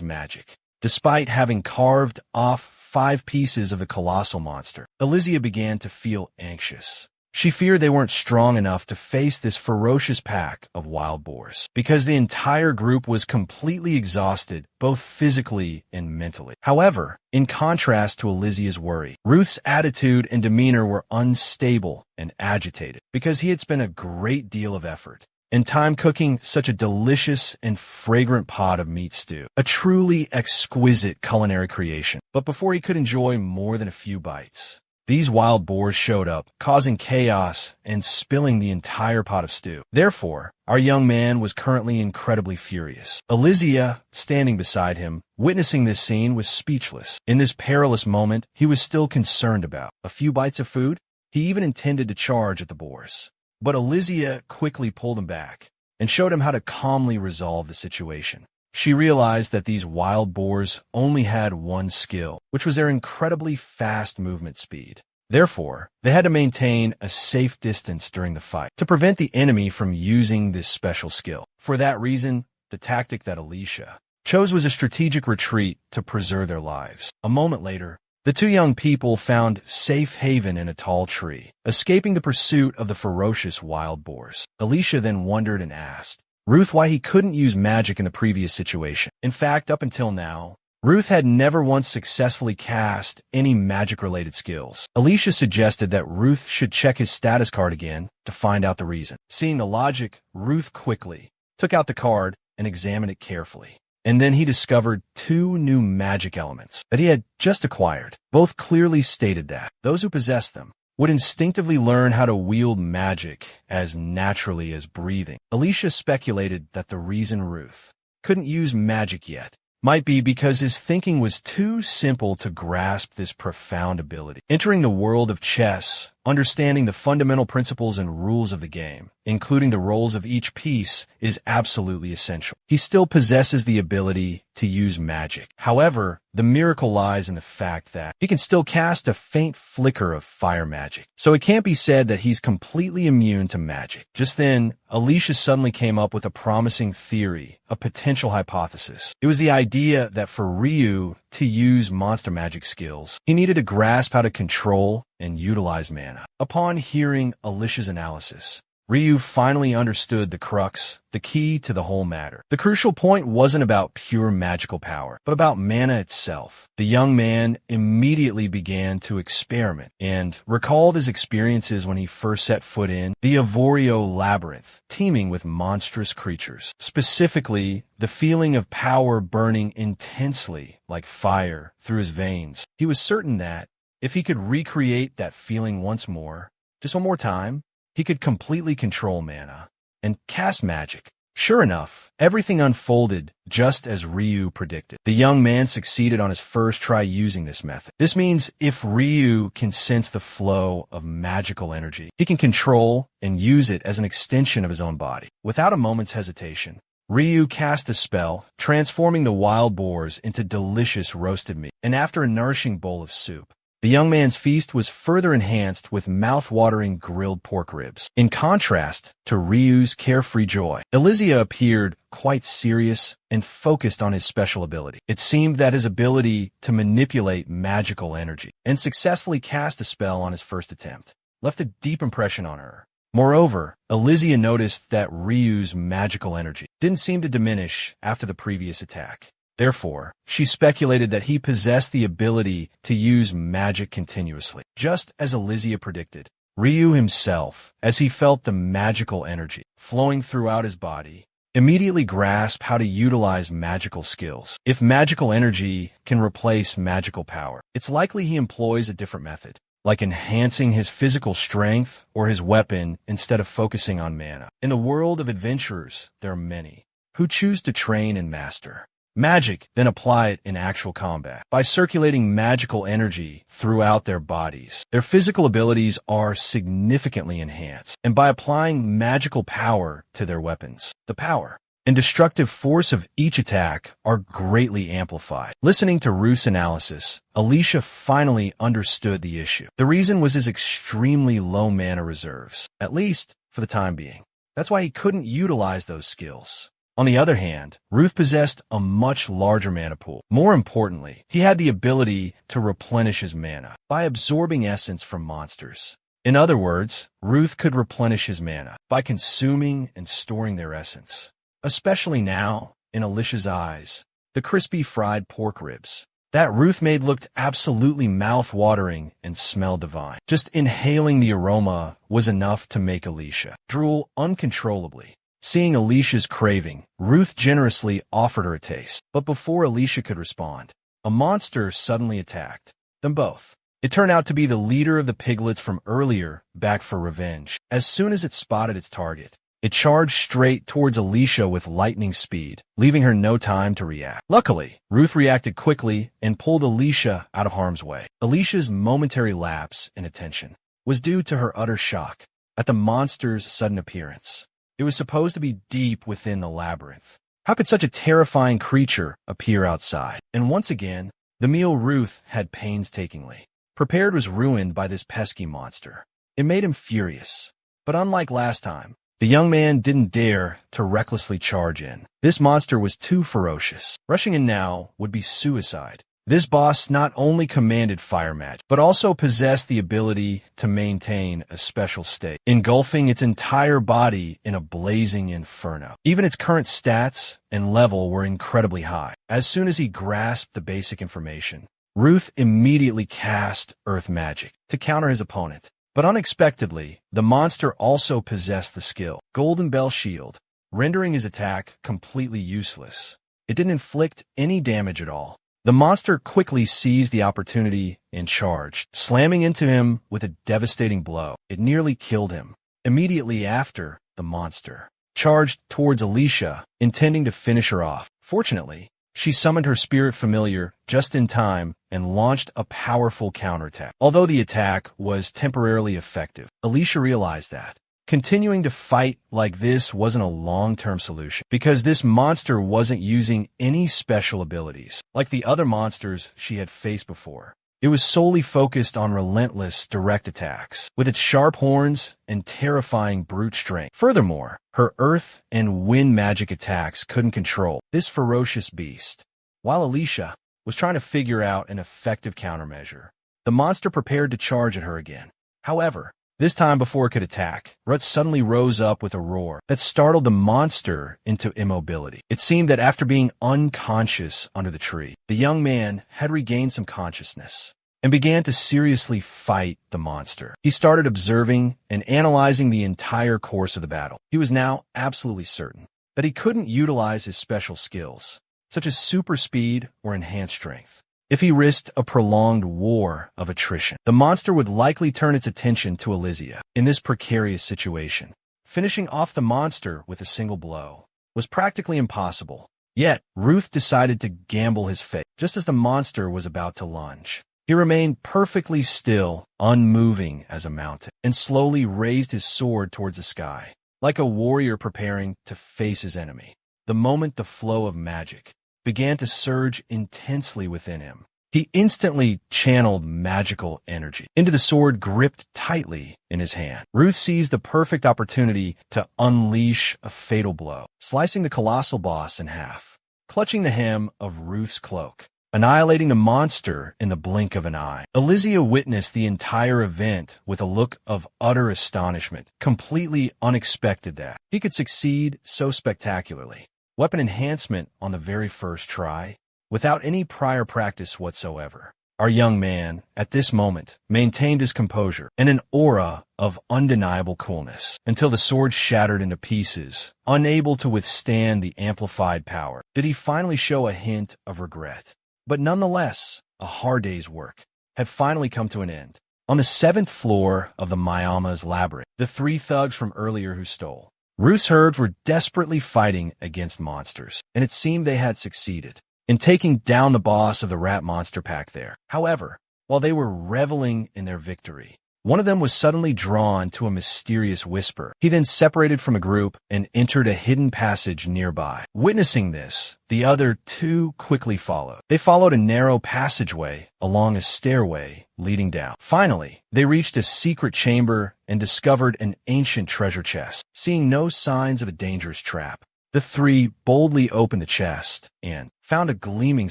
magic. Despite having carved off 5 pieces of the colossal monster, Alicia began to feel anxious. She feared they weren't strong enough to face this ferocious pack of wild boars, because the entire group was completely exhausted, both physically and mentally. However, in contrast to Alicia's worry, Ruth's attitude and demeanor were unstable and agitated, because he had spent a great deal of effort and time cooking such a delicious and fragrant pot of meat stew, a truly exquisite culinary creation. But before he could enjoy more than a few bites, these wild boars showed up, causing chaos and spilling the entire pot of stew. Therefore, our young man was currently incredibly furious. Alicia, standing beside him, witnessing this scene, was speechless. In this perilous moment, he was still concerned about a few bites of food. He even intended to charge at the boars. But Alicia quickly pulled him back and showed him how to calmly resolve the situation. She realized that these wild boars only had one skill, which was their incredibly fast movement speed. Therefore, they had to maintain a safe distance during the fight to prevent the enemy from using this special skill. For that reason, the tactic that Alicia chose was a strategic retreat to preserve their lives. A moment later, the 2 young people found safe haven in a tall tree, escaping the pursuit of the ferocious wild boars. Alicia then wondered and asked Ruth why he couldn't use magic in the previous situation. In fact, up until now, Ruth had never once successfully cast any magic-related skills. Alicia suggested that Ruth should check his status card again to find out the reason. Seeing the logic, Ruth quickly took out the card and examined it carefully. And then he discovered 2 new magic elements that he had just acquired. Both clearly stated that those who possessed them would instinctively learn how to wield magic as naturally as breathing. Alicia speculated that the reason Ruth couldn't use magic yet might be because his thinking was too simple to grasp this profound ability. Entering the world of chess, understanding the fundamental principles and rules of the game, including the roles of each piece, is absolutely essential. He still possesses the ability to use magic. However, the miracle lies in the fact that he can still cast a faint flicker of fire magic. So it can't be said that he's completely immune to magic. Just then, Alicia suddenly came up with a promising theory, a potential hypothesis. It was the idea that for Ryu to use monster magic skills, he needed to grasp how to control and utilize mana. Upon hearing Alicia's analysis, Ryu finally understood the crux, the key to the whole matter. The crucial point wasn't about pure magical power, but about mana itself. The young man immediately began to experiment and recalled his experiences when he first set foot in the Avorio labyrinth, teeming with monstrous creatures. Specifically, the feeling of power burning intensely like fire through his veins. He was certain that if he could recreate that feeling once more, just one more time, he could completely control mana and cast magic. Sure enough, everything unfolded just as Ryu predicted. The young man succeeded on his first try using this method. This means if Ryu can sense the flow of magical energy, he can control and use it as an extension of his own body. Without a moment's hesitation, Ryu cast a spell, transforming the wild boars into delicious roasted meat. And after a nourishing bowl of soup, the young man's feast was further enhanced with mouth-watering grilled pork ribs. In contrast to Ryu's carefree joy, Elysia appeared quite serious and focused on his special ability. It seemed that his ability to manipulate magical energy and successfully cast a spell on his first attempt left a deep impression on her. Moreover, Elysia noticed that Ryu's magical energy didn't seem to diminish after the previous attack. Therefore, she speculated that he possessed the ability to use magic continuously. Just as Elysia predicted, Ryu himself, as he felt the magical energy flowing throughout his body, immediately grasped how to utilize magical skills. If magical energy can replace magical power, it's likely he employs a different method, like enhancing his physical strength or his weapon instead of focusing on mana. In the world of adventurers, there are many who choose to train and master magic, then apply it in actual combat. By circulating magical energy throughout their bodies, their physical abilities are significantly enhanced. And by applying magical power to their weapons, the power and destructive force of each attack are greatly amplified. Listening to Ruth's analysis, Elysia finally understood the issue. The reason was his extremely low mana reserves, at least for the time being. That's why he couldn't utilize those skills. On the other hand, Ruth possessed a much larger mana pool. More importantly, he had the ability to replenish his mana by absorbing essence from monsters. In other words, Ruth could replenish his mana by consuming and storing their essence. Especially now, in Alicia's eyes, the crispy fried pork ribs that Ruth made looked absolutely mouth-watering and smelled divine. Just inhaling the aroma was enough to make Elysia drool uncontrollably. Seeing Alicia's craving, Ruth generously offered her a taste. But before Elysia could respond, a monster suddenly attacked them both. It turned out to be the leader of the piglets from earlier, back for revenge. As soon as it spotted its target, it charged straight towards Elysia with lightning speed, leaving her no time to react. Luckily, Ruth reacted quickly and pulled Elysia out of harm's way. Alicia's momentary lapse in attention was due to her utter shock at the monster's sudden appearance. It was supposed to be deep within the labyrinth. How could such a terrifying creature appear outside? And once again, the meal Ruth had painstakingly prepared was ruined by this pesky monster. It made him furious. But unlike last time, the young man didn't dare to recklessly charge in. This monster was too ferocious. Rushing in now would be suicide. This boss not only commanded fire magic, but also possessed the ability to maintain a special state, engulfing its entire body in a blazing inferno. Even its current stats and level were incredibly high. As soon as he grasped the basic information, Ruth immediately cast earth magic to counter his opponent. But unexpectedly, the monster also possessed the skill Golden Bell Shield, rendering his attack completely useless. It didn't inflict any damage at all. The monster quickly seized the opportunity and charged, slamming into him with a devastating blow. It nearly killed him. Immediately after, the monster charged towards Elysia, intending to finish her off. Fortunately, she summoned her spirit familiar just in time and launched a powerful counterattack. Although the attack was temporarily effective, Elysia realized that continuing to fight like this wasn't a long-term solution, because this monster wasn't using any special abilities like the other monsters she had faced before. It was solely focused on relentless direct attacks, with its sharp horns and terrifying brute strength. Furthermore, her earth and wind magic attacks couldn't control this ferocious beast. While Elysia was trying to figure out an effective countermeasure, the monster prepared to charge at her again. However, this time before it could attack, Rut suddenly rose up with a roar that startled the monster into immobility. It seemed that after being unconscious under the tree, the young man had regained some consciousness and began to seriously fight the monster. He started observing and analyzing the entire course of the battle. He was now absolutely certain that he couldn't utilize his special skills, such as super speed or enhanced strength, if he risked a prolonged war of attrition. The monster would likely turn its attention to Elysia. In this precarious situation, finishing off the monster with a single blow was practically impossible. Yet, Ruth decided to gamble his fate. Just as the monster was about to lunge, he remained perfectly still, unmoving as a mountain, and slowly raised his sword towards the sky, like a warrior preparing to face his enemy. the moment the flow of magic began to surge intensely within him. He instantly channeled magical energy into the sword gripped tightly in his hand. Ruth seized the perfect opportunity to unleash a fatal blow, slicing the colossal boss in half, clutching the hem of Ruth's cloak, annihilating the monster in the blink of an eye. Elysia witnessed the entire event with a look of utter astonishment, completely unexpected that he could succeed so spectacularly. Weapon enhancement on the very first try, without any prior practice whatsoever. Our young man, at this moment, maintained his composure and an aura of undeniable coolness until the sword shattered into pieces, unable to withstand the amplified power. Did he finally show a hint of regret? But nonetheless, a hard day's work had finally come to an end. On the 7th floor of the Mayama's labyrinth, the 3 thugs from earlier who stole Ruth's herbs were desperately fighting against monsters, and it seemed they had succeeded in taking down the boss of the rat monster pack there. However, while they were reveling in their victory, one of them was suddenly drawn to a mysterious whisper. He then separated from a group and entered a hidden passage nearby. Witnessing this, the other 2 quickly followed. They followed a narrow passageway along a stairway leading down. Finally, they reached a secret chamber and discovered an ancient treasure chest. Seeing no signs of a dangerous trap, the 3 boldly opened the chest and found a gleaming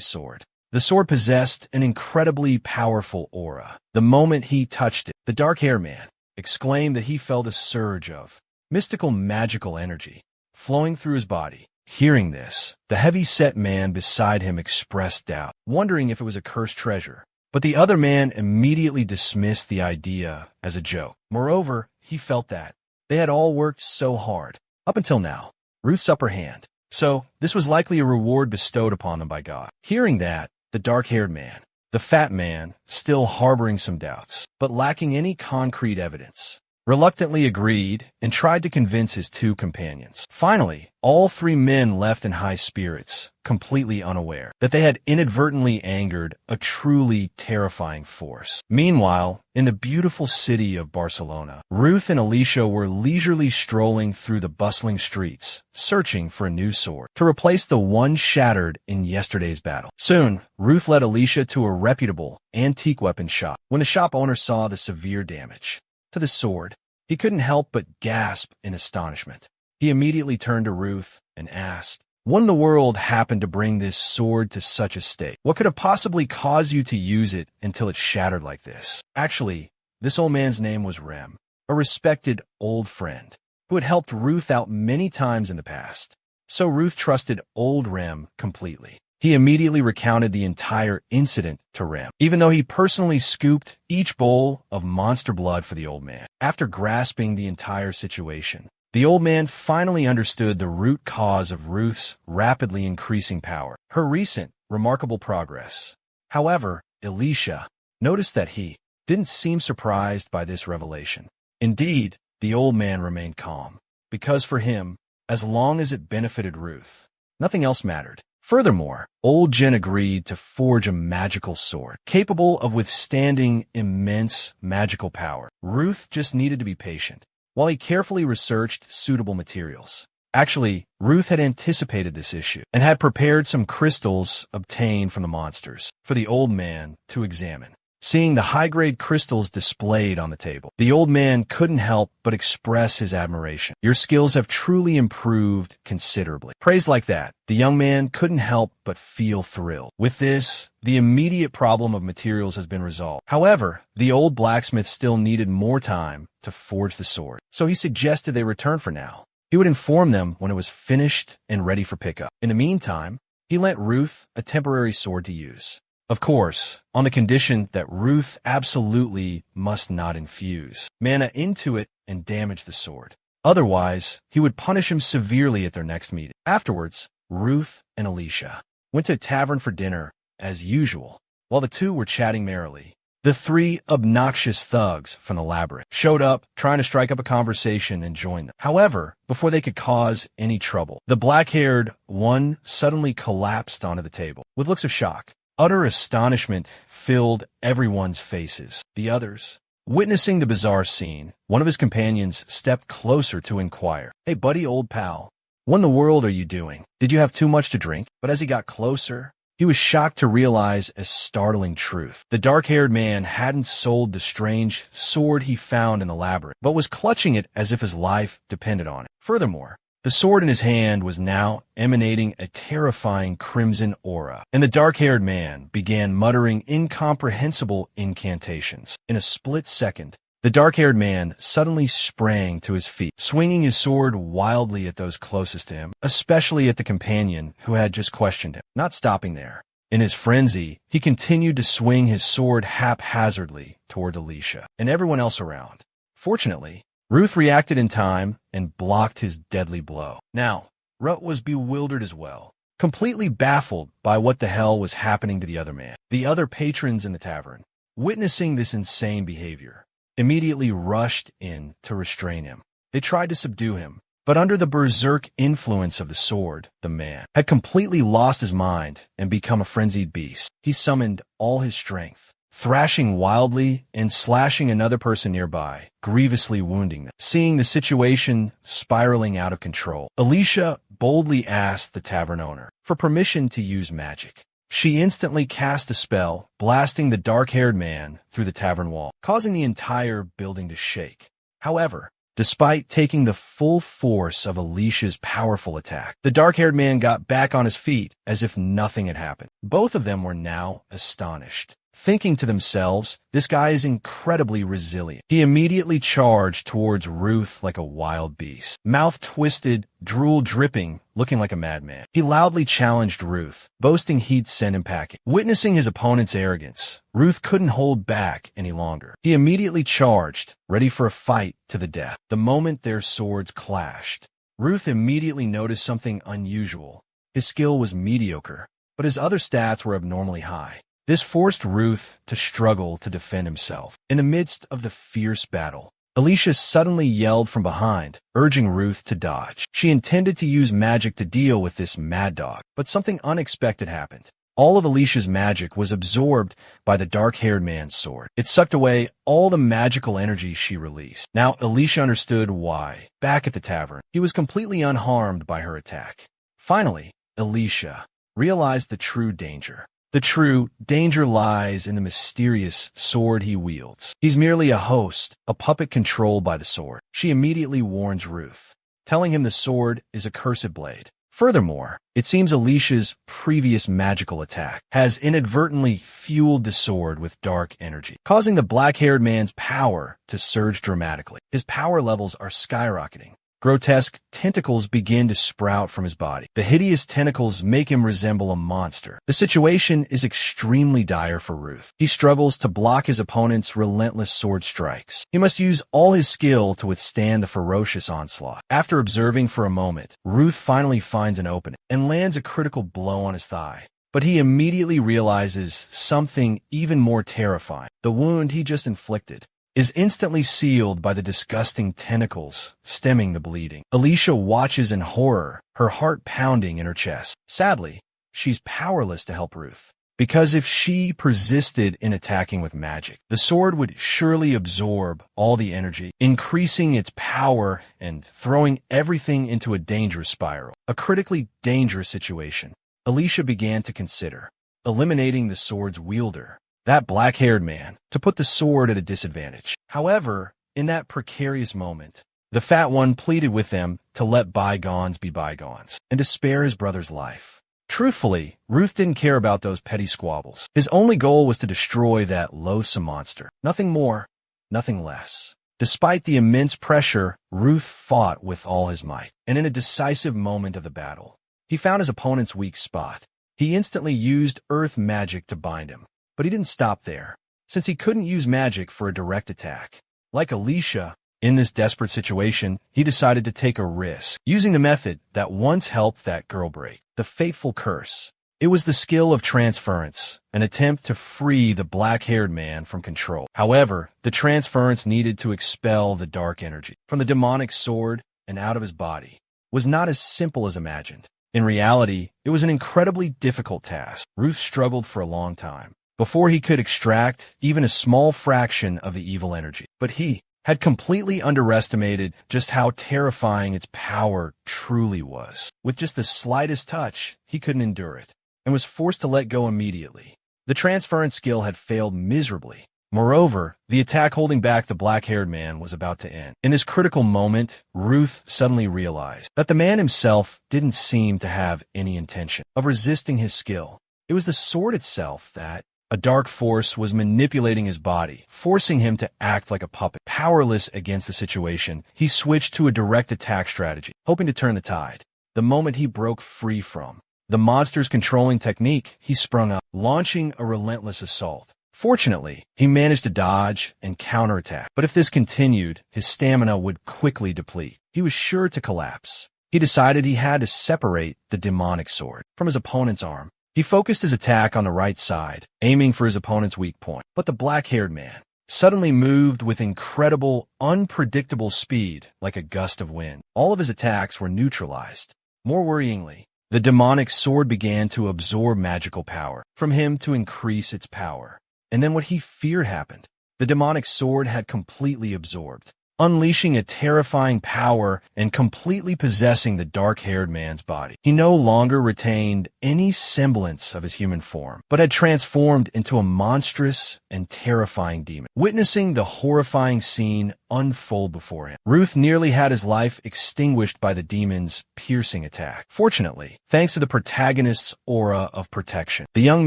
sword. The sword possessed an incredibly powerful aura. The moment he touched it, the dark-haired man exclaimed that he felt a surge of mystical magical energy flowing through his body. Hearing this, the heavy-set man beside him expressed doubt, wondering if it was a cursed treasure. But the other man immediately dismissed the idea as a joke. Moreover, he felt that they had all worked so hard up until now. Ruth's upper hand. So, this was likely a reward bestowed upon them by God. Hearing that, the dark-haired man, the fat man, still harboring some doubts, but lacking any concrete evidence, reluctantly agreed and tried to convince his 2 companions. Finally, all 3 men left in high spirits, completely unaware that they had inadvertently angered a truly terrifying force. Meanwhile, in the beautiful city of Barcelona, Ruth and Alicia were leisurely strolling through the bustling streets, searching for a new sword to replace the one shattered in yesterday's battle. Soon, Ruth led Alicia to a reputable antique weapon shop. When the shop owner saw the severe damage to the sword, he couldn't help but gasp in astonishment. He immediately turned to Ruth and asked, "What in the world happened to bring this sword to such a state? What could have possibly caused you to use it until it shattered like this?" Actually, this old man's name was Rem, a respected old friend who had helped Ruth out many times in the past. So Ruth trusted old Rem completely. He immediately recounted the entire incident to Rem, even though he personally scooped each bowl of monster blood for the old man. After grasping the entire situation, the old man finally understood the root cause of Ruth's rapidly increasing power, her recent remarkable progress. However, Alicia noticed that he didn't seem surprised by this revelation. Indeed, the old man remained calm, because for him, as long as it benefited Ruth, nothing else mattered. Furthermore, old Jen agreed to forge a magical sword, capable of withstanding immense magical power. Ruth just needed to be patient, while he carefully researched suitable materials. Actually, Ruth had anticipated this issue, and had prepared some crystals obtained from the monsters for the old man to examine. Seeing the high-grade crystals displayed on the table, the old man couldn't help but express his admiration. "Your skills have truly improved considerably." Praised like that, the young man couldn't help but feel thrilled. With this, the immediate problem of materials has been resolved. However, the old blacksmith still needed more time to forge the sword, so he suggested they return for now. He would inform them when it was finished and ready for pickup. In the meantime, he lent Ruth a temporary sword to use. Of course, on the condition that Ruth absolutely must not infuse mana into it and damage the sword. Otherwise, he would punish him severely at their next meeting. Afterwards, Ruth and Alicia went to a tavern for dinner, as usual. While the 2 were chatting merrily, the 3 obnoxious thugs from the labyrinth showed up, trying to strike up a conversation and join them. However, before they could cause any trouble, the black-haired one suddenly collapsed onto the table with looks of shock. Utter astonishment filled everyone's faces. The others, witnessing the bizarre scene, one of his companions stepped closer to inquire, "Hey buddy, old pal, "What in the world are you doing? Did you have too much to drink?" But as he got closer, he was shocked to realize a startling truth. The dark-haired man hadn't sold the strange sword he found in the labyrinth, but was clutching it as if his life depended on it. Furthermore, the sword in his hand was now emanating a terrifying crimson aura, and the dark-haired man began muttering incomprehensible incantations. In a split second, the dark-haired man suddenly sprang to his feet, swinging his sword wildly at those closest to him, especially at the companion who had just questioned him. Not stopping there, in his frenzy, he continued to swing his sword haphazardly toward Alicia and everyone else around. Fortunately, Ruth reacted in time and blocked his deadly blow. Now, Rut was bewildered as well, completely baffled by what the hell was happening to the other man. The other patrons in the tavern, witnessing this insane behavior, immediately rushed in to restrain him. They tried to subdue him, but under the berserk influence of the sword, the man had completely lost his mind and become a frenzied beast. He summoned all his strength, thrashing wildly and slashing another person nearby, grievously wounding them. Seeing the situation spiraling out of control, Alicia boldly asked the tavern owner for permission to use magic. She instantly cast a spell, blasting the dark-haired man through the tavern wall, causing the entire building to shake. However, despite taking the full force of Alicia's powerful attack, the dark-haired man got back on his feet as if nothing had happened. Both of them were now astonished, thinking to themselves, this guy is incredibly resilient. He immediately charged towards Ruth like a wild beast, mouth twisted, drool dripping, looking like a madman. He loudly challenged Ruth, boasting he'd send him packing. Witnessing his opponent's arrogance, Ruth couldn't hold back any longer. He immediately charged, ready for a fight to the death. The moment their swords clashed, Ruth immediately noticed something unusual. His skill was mediocre, but his other stats were abnormally high. This forced Ruth to struggle to defend himself. In the midst of the fierce battle, Alicia suddenly yelled from behind, urging Ruth to dodge. She intended to use magic to deal with this mad dog, but something unexpected happened. All of Alicia's magic was absorbed by the dark-haired man's sword. It sucked away all the magical energy she released. Now Alicia understood why. Back at the tavern, he was completely unharmed by her attack. Finally, Alicia realized the true danger. The true danger lies in the mysterious sword he wields. He's merely a host, a puppet controlled by the sword. She immediately warns Ruth, telling him the sword is a cursed blade. Furthermore, it seems Alicia's previous magical attack has inadvertently fueled the sword with dark energy, causing the black-haired man's power to surge dramatically. His power levels are skyrocketing. Grotesque tentacles begin to sprout from his body. The hideous tentacles make him resemble a monster. The situation is extremely dire for Ruth. He struggles to block his opponent's relentless sword strikes. He must use all his skill to withstand the ferocious onslaught. After observing for a moment, Ruth finally finds an opening and lands a critical blow on his thigh. But he immediately realizes something even more terrifying. The wound he just inflicted is instantly sealed by the disgusting tentacles stemming the bleeding. Alicia watches in horror, her heart pounding in her chest. Sadly, she's powerless to help Ruth, because if she persisted in attacking with magic, the sword would surely absorb all the energy, increasing its power and throwing everything into a dangerous spiral. A critically dangerous situation. Alicia began to consider eliminating the sword's wielder, that black-haired man, to put the sword at a disadvantage. However, in that precarious moment, the fat one pleaded with them to let bygones be bygones and to spare his brother's life. Truthfully, Ruth didn't care about those petty squabbles. His only goal was to destroy that loathsome monster. Nothing more, nothing less. Despite the immense pressure, Ruth fought with all his might, and in a decisive moment of the battle, he found his opponent's weak spot. He instantly used earth magic to bind him. But he didn't stop there, since he couldn't use magic for a direct attack. Like Alicia, in this desperate situation, he decided to take a risk, using the method that once helped that girl break, the fateful curse. It was the skill of transference, an attempt to free the black-haired man from control. However, the transference needed to expel the dark energy from the demonic sword and out of his body was not as simple as imagined. In reality, it was an incredibly difficult task. Ruth struggled for a long time before he could extract even a small fraction of the evil energy. But he had completely underestimated just how terrifying its power truly was. With just the slightest touch, he couldn't endure it, and was forced to let go immediately. The transference skill had failed miserably. Moreover, the attack holding back the black-haired man was about to end. In this critical moment, Ruth suddenly realized that the man himself didn't seem to have any intention of resisting his skill. It was the sword itself that, a dark force, was manipulating his body, forcing him to act like a puppet. Powerless against the situation, he switched to a direct attack strategy, hoping to turn the tide. The moment he broke free from the monster's controlling technique, he sprung up, launching a relentless assault. Fortunately, he managed to dodge and counterattack, but if this continued, his stamina would quickly deplete. He was sure to collapse. He decided he had to separate the demonic sword from his opponent's arm. He focused his attack on the right side, aiming for his opponent's weak point. But the black-haired man suddenly moved with incredible, unpredictable speed like a gust of wind. All of his attacks were neutralized. More worryingly, the demonic sword began to absorb magical power from him to increase its power. And then what he feared happened. The demonic sword had completely absorbed, unleashing a terrifying power and completely possessing the dark-haired man's body. He no longer retained any semblance of his human form, but had transformed into a monstrous and terrifying demon. Witnessing the horrifying scene unfold before him, Ruth nearly had his life extinguished by the demon's piercing attack. Fortunately, thanks to the protagonist's aura of protection, the young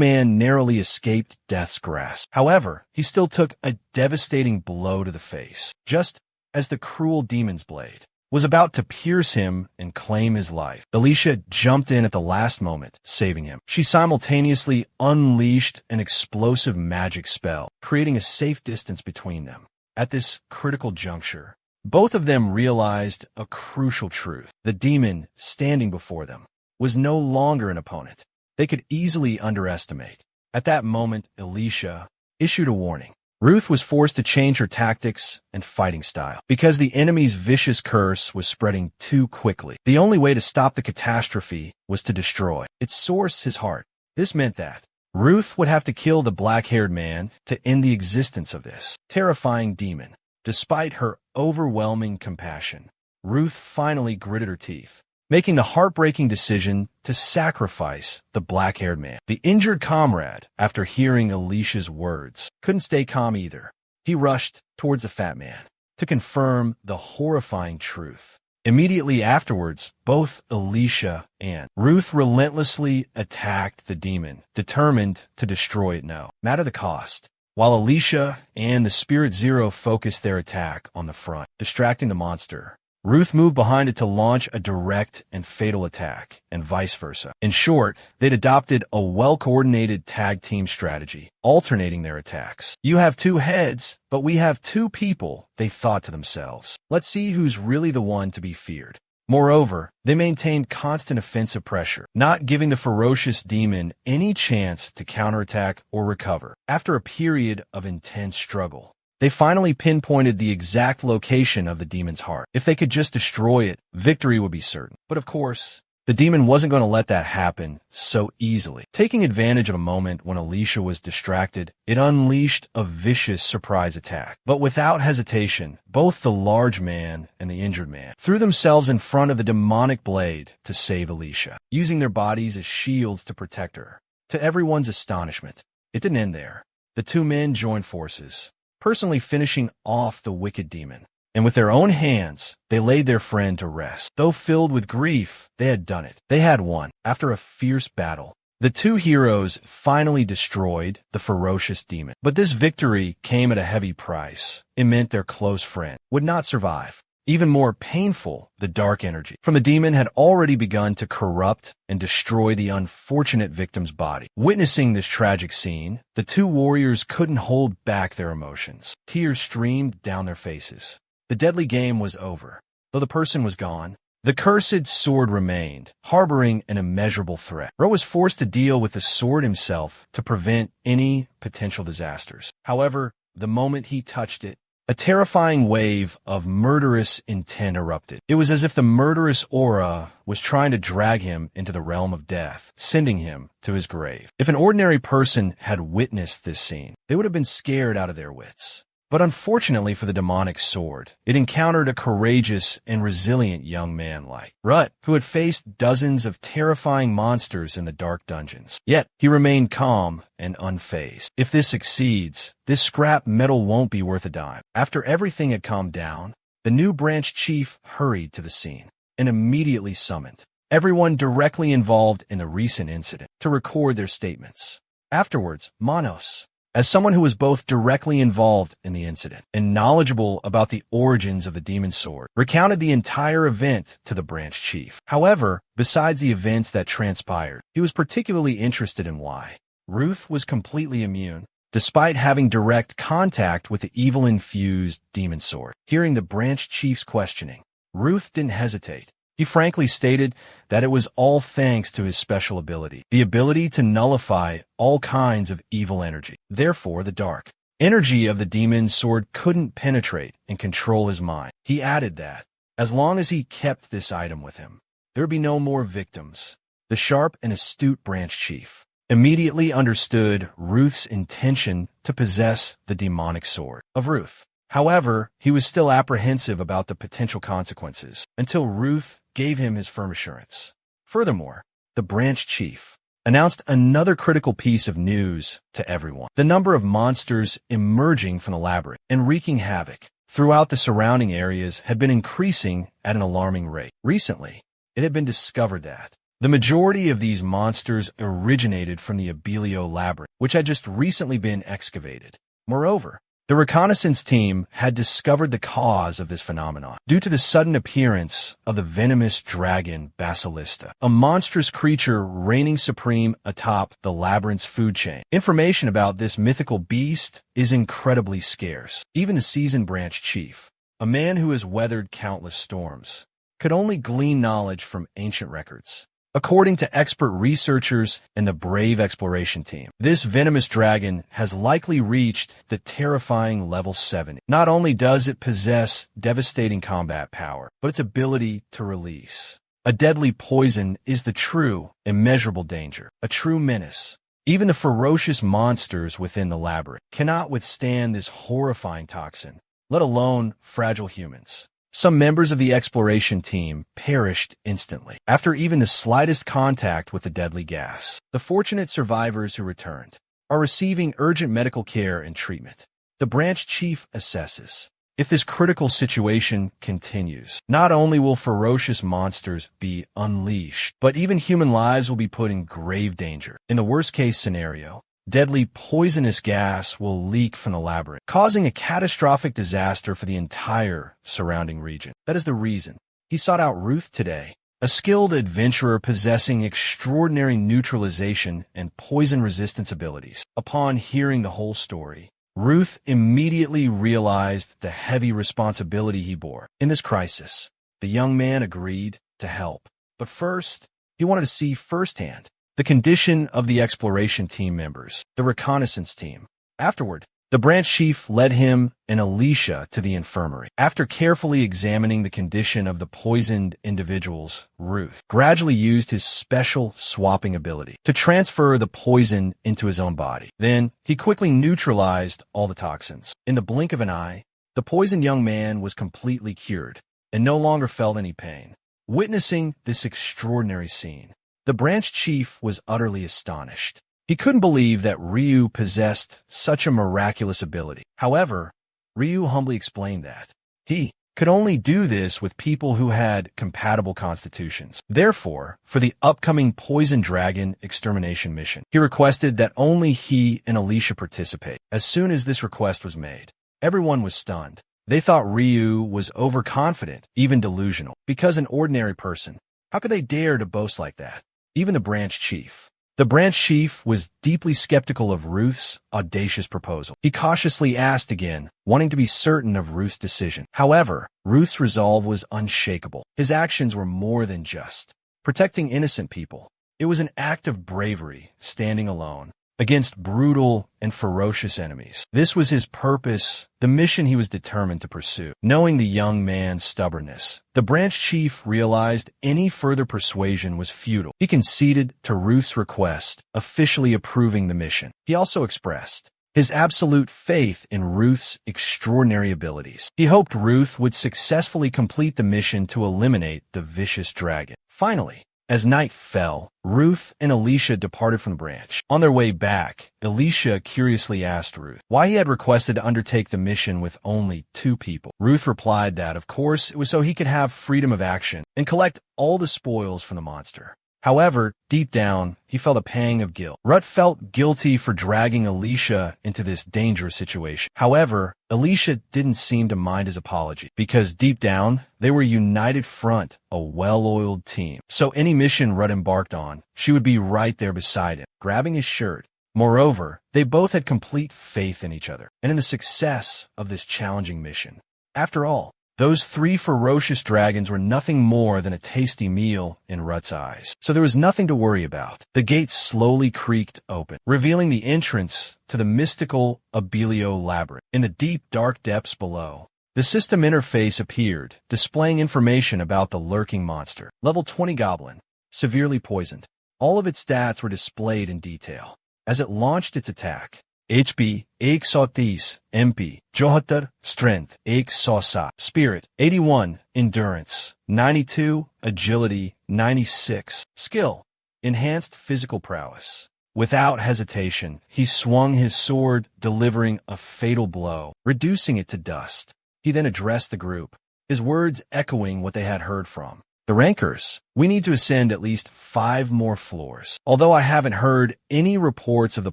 man narrowly escaped death's grasp. However, he still took a devastating blow to the face, just as the cruel demon's blade was about to pierce him and claim his life. Alicia jumped in at the last moment, saving him. She simultaneously unleashed an explosive magic spell, creating a safe distance between them. At this critical juncture, both of them realized a crucial truth. The demon standing before them was no longer an opponent they could easily underestimate. At that moment, Alicia issued a warning. Ruth was forced to change her tactics and fighting style because the enemy's vicious curse was spreading too quickly. The only way to stop the catastrophe was to destroy its source, his heart. This meant that Ruth would have to kill the black-haired man to end the existence of this terrifying demon. Despite her overwhelming compassion, Ruth finally gritted her teeth, making the heartbreaking decision to sacrifice the black-haired man. The injured comrade, after hearing Alicia's words, couldn't stay calm either. He rushed towards the fat man to confirm the horrifying truth. Immediately afterwards, both Alicia and Ruth relentlessly attacked the demon, determined to destroy it no matter the cost. While Alicia and the Spirit Zero focused their attack on the front, distracting the monster, Ruth moved behind it to launch a direct and fatal attack, and vice versa. In short, they'd adopted a well-coordinated tag team strategy, alternating their attacks. You have two heads, but we have two people, they thought to themselves. Let's see who's really the one to be feared. Moreover, they maintained constant offensive pressure, not giving the ferocious demon any chance to counterattack or recover. After a period of intense struggle, they finally pinpointed the exact location of the demon's heart. If they could just destroy it, victory would be certain. But of course, the demon wasn't going to let that happen so easily. Taking advantage of a moment when Alicia was distracted, it unleashed a vicious surprise attack. But without hesitation, both the large man and the injured man threw themselves in front of the demonic blade to save Alicia, using their bodies as shields to protect her. To everyone's astonishment, it didn't end there. The two men joined forces, personally finishing off the wicked demon. And with their own hands, they laid their friend to rest. Though filled with grief, they had done it. They had won. After a fierce battle, the two heroes finally destroyed the ferocious demon. But this victory came at a heavy price. It meant their close friend would not survive. Even more painful, the dark energy from the demon had already begun to corrupt and destroy the unfortunate victim's body. Witnessing this tragic scene, the two warriors couldn't hold back their emotions. Tears streamed down their faces. The deadly game was over. Though the person was gone, the cursed sword remained, harboring an immeasurable threat. Ro was forced to deal with the sword himself to prevent any potential disasters. However, the moment he touched it, a terrifying wave of murderous intent erupted. It was as if the murderous aura was trying to drag him into the realm of death, sending him to his grave. If an ordinary person had witnessed this scene, they would have been scared out of their wits. But unfortunately for the demonic sword, it encountered a courageous and resilient young man like Rut, who had faced dozens of terrifying monsters in the dark dungeons. Yet, he remained calm and unfazed. If this succeeds, this scrap metal won't be worth a dime. After everything had calmed down, the new branch chief hurried to the scene and immediately summoned everyone directly involved in the recent incident to record their statements. Afterwards, Manos, as someone who was both directly involved in the incident and knowledgeable about the origins of the demon sword, recounted the entire event to the branch chief. However, besides the events that transpired, he was particularly interested in why Ruth was completely immune, despite having direct contact with the evil-infused demon sword. Hearing the branch chief's questioning, Ruth didn't hesitate. He frankly stated that it was all thanks to his special ability, the ability to nullify all kinds of evil energy. Therefore, the dark energy of the demon sword couldn't penetrate and control his mind. He added that, as long as he kept this item with him, there would be no more victims. The sharp and astute branch chief immediately understood Ruth's intention to possess the demonic sword of Ruth. However, he was still apprehensive about the potential consequences until Ruth gave him his firm assurance. Furthermore, the branch chief announced another critical piece of news to everyone: the number of monsters emerging from the labyrinth and wreaking havoc throughout the surrounding areas had been increasing at an alarming rate. Recently, it had been discovered that the majority of these monsters originated from the Abelio labyrinth, which had just recently been excavated. Moreover, the reconnaissance team had discovered the cause of this phenomenon due to the sudden appearance of the venomous dragon Basilista, a monstrous creature reigning supreme atop the labyrinth's food chain. Information about this mythical beast is incredibly scarce. Even the seasoned branch chief, a man who has weathered countless storms, could only glean knowledge from ancient records. According to expert researchers and the brave exploration team, this venomous dragon has likely reached the terrifying level 70. Not only does it possess devastating combat power, but its ability to release a deadly poison is the true, immeasurable danger, a true menace. Even the ferocious monsters within the labyrinth cannot withstand this horrifying toxin, let alone fragile humans. Some members of the exploration team perished instantly after even the slightest contact with the deadly gas. The fortunate survivors who returned are receiving urgent medical care and treatment. The branch chief assesses, if this critical situation continues, not only will ferocious monsters be unleashed, but even human lives will be put in grave danger. In the worst-case scenario, deadly poisonous gas will leak from the labyrinth, causing a catastrophic disaster for the entire surrounding region. That is the reason he sought out Ruth today, a skilled adventurer possessing extraordinary neutralization and poison resistance abilities. Upon hearing the whole story, Ruth immediately realized the heavy responsibility he bore. In this crisis, the young man agreed to help. But first, he wanted to see firsthand the condition of the exploration team members, the reconnaissance team. Afterward, the branch chief led him and Alicia to the infirmary. After carefully examining the condition of the poisoned individuals, Ruth gradually used his special swapping ability to transfer the poison into his own body. Then, he quickly neutralized all the toxins. In the blink of an eye, the poisoned young man was completely cured and no longer felt any pain. Witnessing this extraordinary scene, the branch chief was utterly astonished. He couldn't believe that Ryu possessed such a miraculous ability. However, Ryu humbly explained that he could only do this with people who had compatible constitutions. Therefore, for the upcoming Poison Dragon extermination mission, he requested that only he and Alicia participate. As soon as this request was made, everyone was stunned. They thought Ryu was overconfident, even delusional. Because an ordinary person, how could they dare to boast like that? Even the branch chief. The branch chief was deeply skeptical of Ruth's audacious proposal. He cautiously asked again, wanting to be certain of Ruth's decision. However, Ruth's resolve was unshakable. His actions were more than just protecting innocent people. It was an act of bravery, standing alone against brutal and ferocious enemies. This was his purpose, the mission he was determined to pursue. Knowing the young man's stubbornness, the branch chief realized any further persuasion was futile. He conceded to Ruth's request, officially approving the mission. He also expressed his absolute faith in Ruth's extraordinary abilities. He hoped Ruth would successfully complete the mission to eliminate the vicious dragon. Finally, as night fell, Ruth and Alicia departed from the branch. On their way back, Alicia curiously asked Ruth why he had requested to undertake the mission with only 2 people. Ruth replied that, of course, it was so he could have freedom of action and collect all the spoils from the monster. However, deep down, he felt a pang of guilt. Ruth felt guilty for dragging Alicia into this dangerous situation. However, Alicia didn't seem to mind his apology, because deep down, they were a united front, a well-oiled team. So any mission Ruth embarked on, she would be right there beside him, grabbing his shirt. Moreover, they both had complete faith in each other and in the success of this challenging mission. After all, those 3 ferocious dragons were nothing more than a tasty meal in Ruth's eyes, so there was nothing to worry about. The gate slowly creaked open, revealing the entrance to the mystical Abelio labyrinth. In the deep, dark depths below, the system interface appeared, displaying information about the lurking monster. Level 20 Goblin, severely poisoned. All of its stats were displayed in detail. As it launched its attack, HP 130, MP 74, Strength 107, Spirit 81, Endurance 92, Agility 96, Skill Enhanced Physical Prowess. Without hesitation, he swung his sword, delivering a fatal blow, reducing it to dust. He then addressed the group, his words echoing what they had heard from the rankers. We need to ascend at least 5 more floors, although I haven't heard any reports of the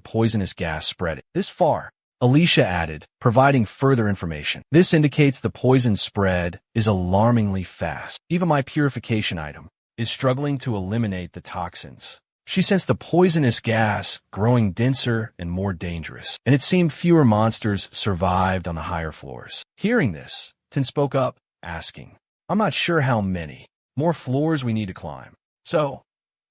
poisonous gas spreading this far. Alicia added, providing further information. This indicates the poison spread is alarmingly fast. Even my purification item is struggling to eliminate the toxins. She sensed the poisonous gas growing denser and more dangerous, and it seemed fewer monsters survived on the higher floors. Hearing this, Tin spoke up, asking, I'm not sure how many more floors we need to climb. So,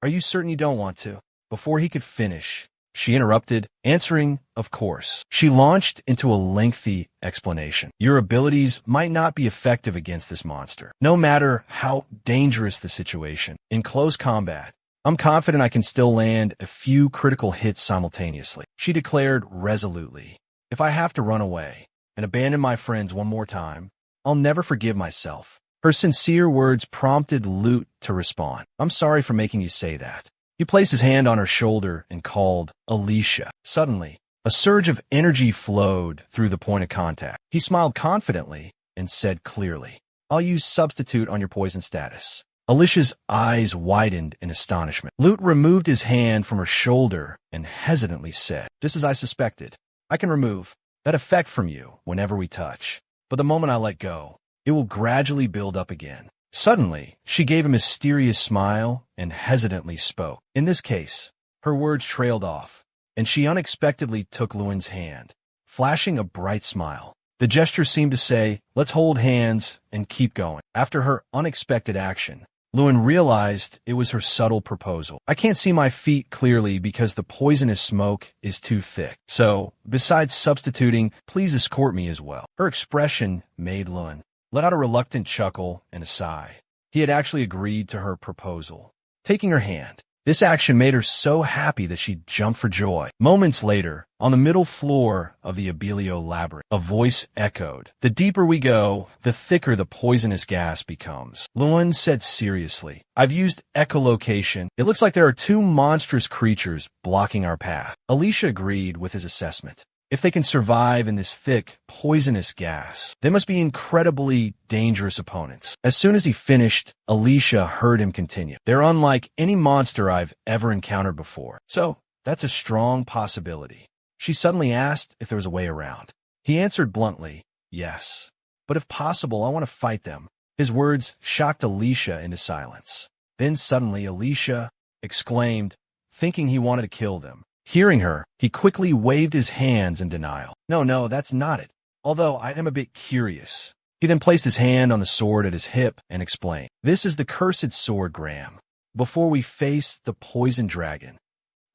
are you certain you don't want to? Before he could finish, she interrupted, answering, of course. She launched into a lengthy explanation. Your abilities might not be effective against this monster, no matter how dangerous the situation. In close combat, I'm confident I can still land a few critical hits simultaneously, she declared resolutely. If I have to run away and abandon my friends one more time, I'll never forgive myself. Her sincere words prompted Lute to respond. I'm sorry for making you say that. He placed his hand on her shoulder and called Alicia. Suddenly, a surge of energy flowed through the point of contact. He smiled confidently and said clearly, I'll use substitute on your poison status. Alicia's eyes widened in astonishment. Lute removed his hand from her shoulder and hesitantly said, just as I suspected, I can remove that effect from you whenever we touch. But the moment I let go, it will gradually build up again. Suddenly, she gave a mysterious smile and hesitantly spoke. In this case, her words trailed off, and she unexpectedly took Luan's hand, flashing a bright smile. The gesture seemed to say, let's hold hands and keep going. After her unexpected action, Luan realized it was her subtle proposal. I can't see my feet clearly because the poisonous smoke is too thick. So, besides substituting, please escort me as well. Her expression made Luan let out a reluctant chuckle and a sigh. He had actually agreed to her proposal, taking her hand. This action made her so happy that she jumped for joy. Moments later, on the middle floor of the Abelio labyrinth, a voice echoed. The deeper we go, the thicker the poisonous gas becomes. Luan said seriously, I've used echolocation. It looks like there are 2 monstrous creatures blocking our path. Alicia agreed with his assessment. If they can survive in this thick, poisonous gas, they must be incredibly dangerous opponents. As soon as he finished, Alicia heard him continue. They're unlike any monster I've ever encountered before. So, that's a strong possibility. She suddenly asked if there was a way around. He answered bluntly, yes. But if possible, I want to fight them. His words shocked Alicia into silence. Then suddenly, Alicia exclaimed, thinking he wanted to kill them. Hearing her, he quickly waved his hands in denial. No, that's not it. Although I am a bit curious. He then placed his hand on the sword at his hip and explained, this is the cursed sword, Graham. Before we face the poison dragon,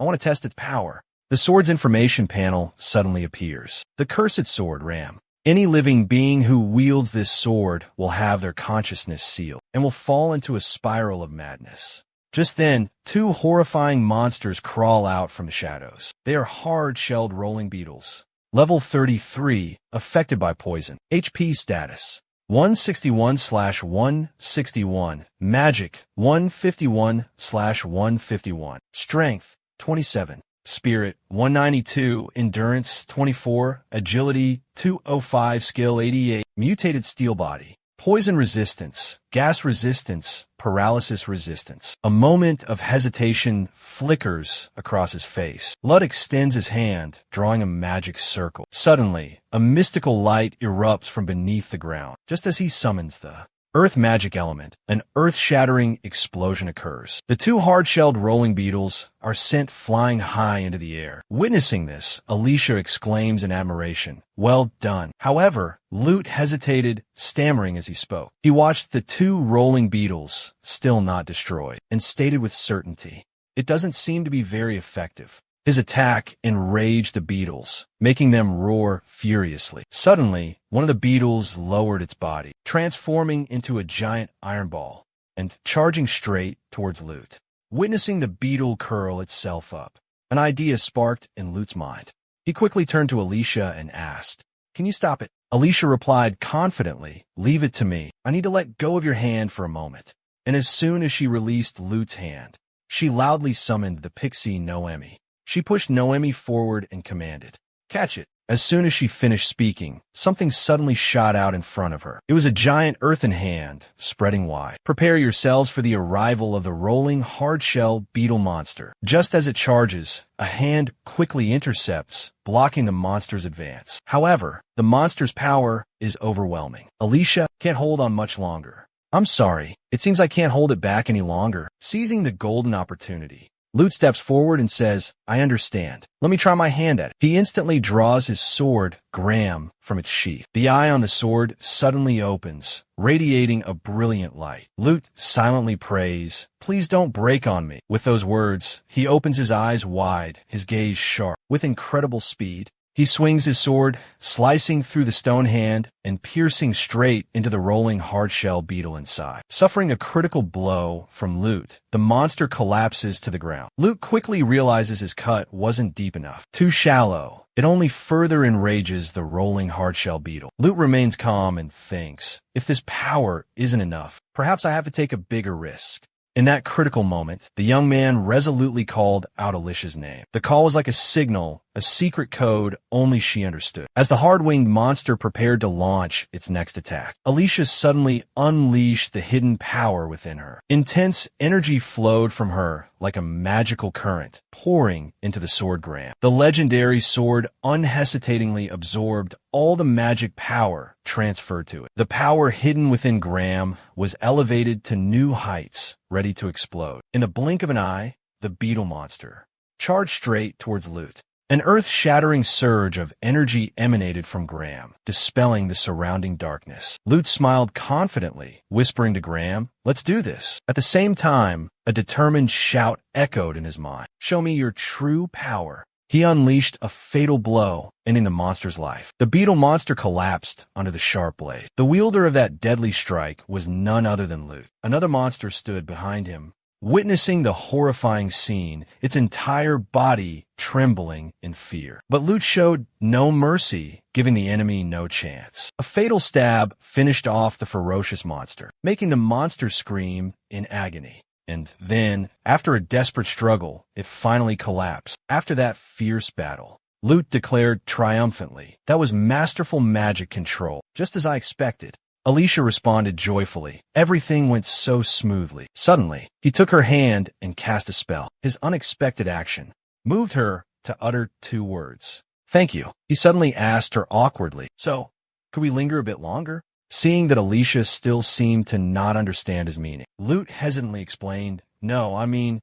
I want to test its power. The sword's information panel suddenly appears. The cursed sword, Ram. Any living being who wields this sword will have their consciousness sealed and will fall into a spiral of madness. Just then, 2 horrifying monsters crawl out from the shadows. They are hard-shelled rolling beetles. Level 33, affected by poison. HP status 161/161. Magic 151/151. Strength 27. Spirit 192. Endurance 24. Agility 205. Skill 88. Mutated steel body. Poison resistance, gas resistance, paralysis resistance. A moment of hesitation flickers across his face. Lud extends his hand, drawing a magic circle. Suddenly, a mystical light erupts from beneath the ground. Just as he summons the earth magic element, an earth-shattering explosion occurs. The two hard-shelled rolling beetles are sent flying high into the air. Witnessing this, Alicia exclaims in admiration, "Well done." However, Lute hesitated, stammering as he spoke. He watched the two rolling beetles, still not destroyed, and stated with certainty, "It doesn't seem to be very effective." His attack enraged the beetles, making them roar furiously. Suddenly, one of the beetles lowered its body, transforming into a giant iron ball, and charging straight towards Lute. Witnessing the beetle curl itself up, an idea sparked in Lute's mind. He quickly turned to Alicia and asked, "Can you stop it?" Alicia replied confidently, "Leave it to me. I need to let go of your hand for a moment." And as soon as she released Lute's hand, she loudly summoned the pixie Noemi. She pushed Noemi forward and commanded, "Catch it." As soon as she finished speaking, something suddenly shot out in front of her. It was a giant earthen hand, spreading wide. "Prepare yourselves for the arrival of the rolling, hard-shell beetle monster." Just as it charges, a hand quickly intercepts, blocking the monster's advance. However, the monster's power is overwhelming. Alicia can't hold on much longer. "I'm sorry. It seems I can't hold it back any longer." Seizing the golden opportunity, Lute steps forward and says, "I understand. Let me try my hand at it." He instantly draws his sword, Graham, from its sheath. The eye on the sword suddenly opens, radiating a brilliant light. Lute silently prays, "Please don't break on me." With those words, he opens his eyes wide, his gaze sharp. With incredible speed, he swings his sword, slicing through the stone hand and piercing straight into the rolling hard-shell beetle inside. Suffering a critical blow from Lute, the monster collapses to the ground. Lute quickly realizes his cut wasn't deep enough. Too shallow. It only further enrages the rolling hard-shell beetle. Lute remains calm and thinks, "If this power isn't enough, perhaps I have to take a bigger risk." In that critical moment, the young man resolutely called out Alicia's name. The call was like a signal, a secret code only she understood. As the hard-winged monster prepared to launch its next attack, Alicia suddenly unleashed the hidden power within her. Intense energy flowed from her like a magical current, pouring into the sword Graham. The legendary sword unhesitatingly absorbed all the magic power transferred to it. The power hidden within Graham was elevated to new heights, ready to explode. In the blink of an eye, the beetle monster charged straight towards Lute. An earth-shattering surge of energy emanated from Graham, dispelling the surrounding darkness. Lute smiled confidently, whispering to Graham, "Let's do this." At the same time, a determined shout echoed in his mind, "Show me your true power." He unleashed a fatal blow, ending the monster's life. The beetle monster collapsed under the sharp blade. The wielder of that deadly strike was none other than Lute. Another monster stood behind him, witnessing the horrifying scene, its entire body trembling in fear. But Lute showed no mercy, giving the enemy no chance. A fatal stab finished off the ferocious monster, making the monster scream in agony. And then, after a desperate struggle, it finally collapsed. After that fierce battle, Lute declared triumphantly, "That was masterful magic control, just as I expected." Alicia responded joyfully. Everything went so smoothly. Suddenly, he took her hand and cast a spell. His unexpected action moved her to utter two words. "Thank you." He suddenly asked her awkwardly, "So, could we linger a bit longer?" Seeing that Alicia still seemed to not understand his meaning, Lute hesitantly explained, "No, I mean,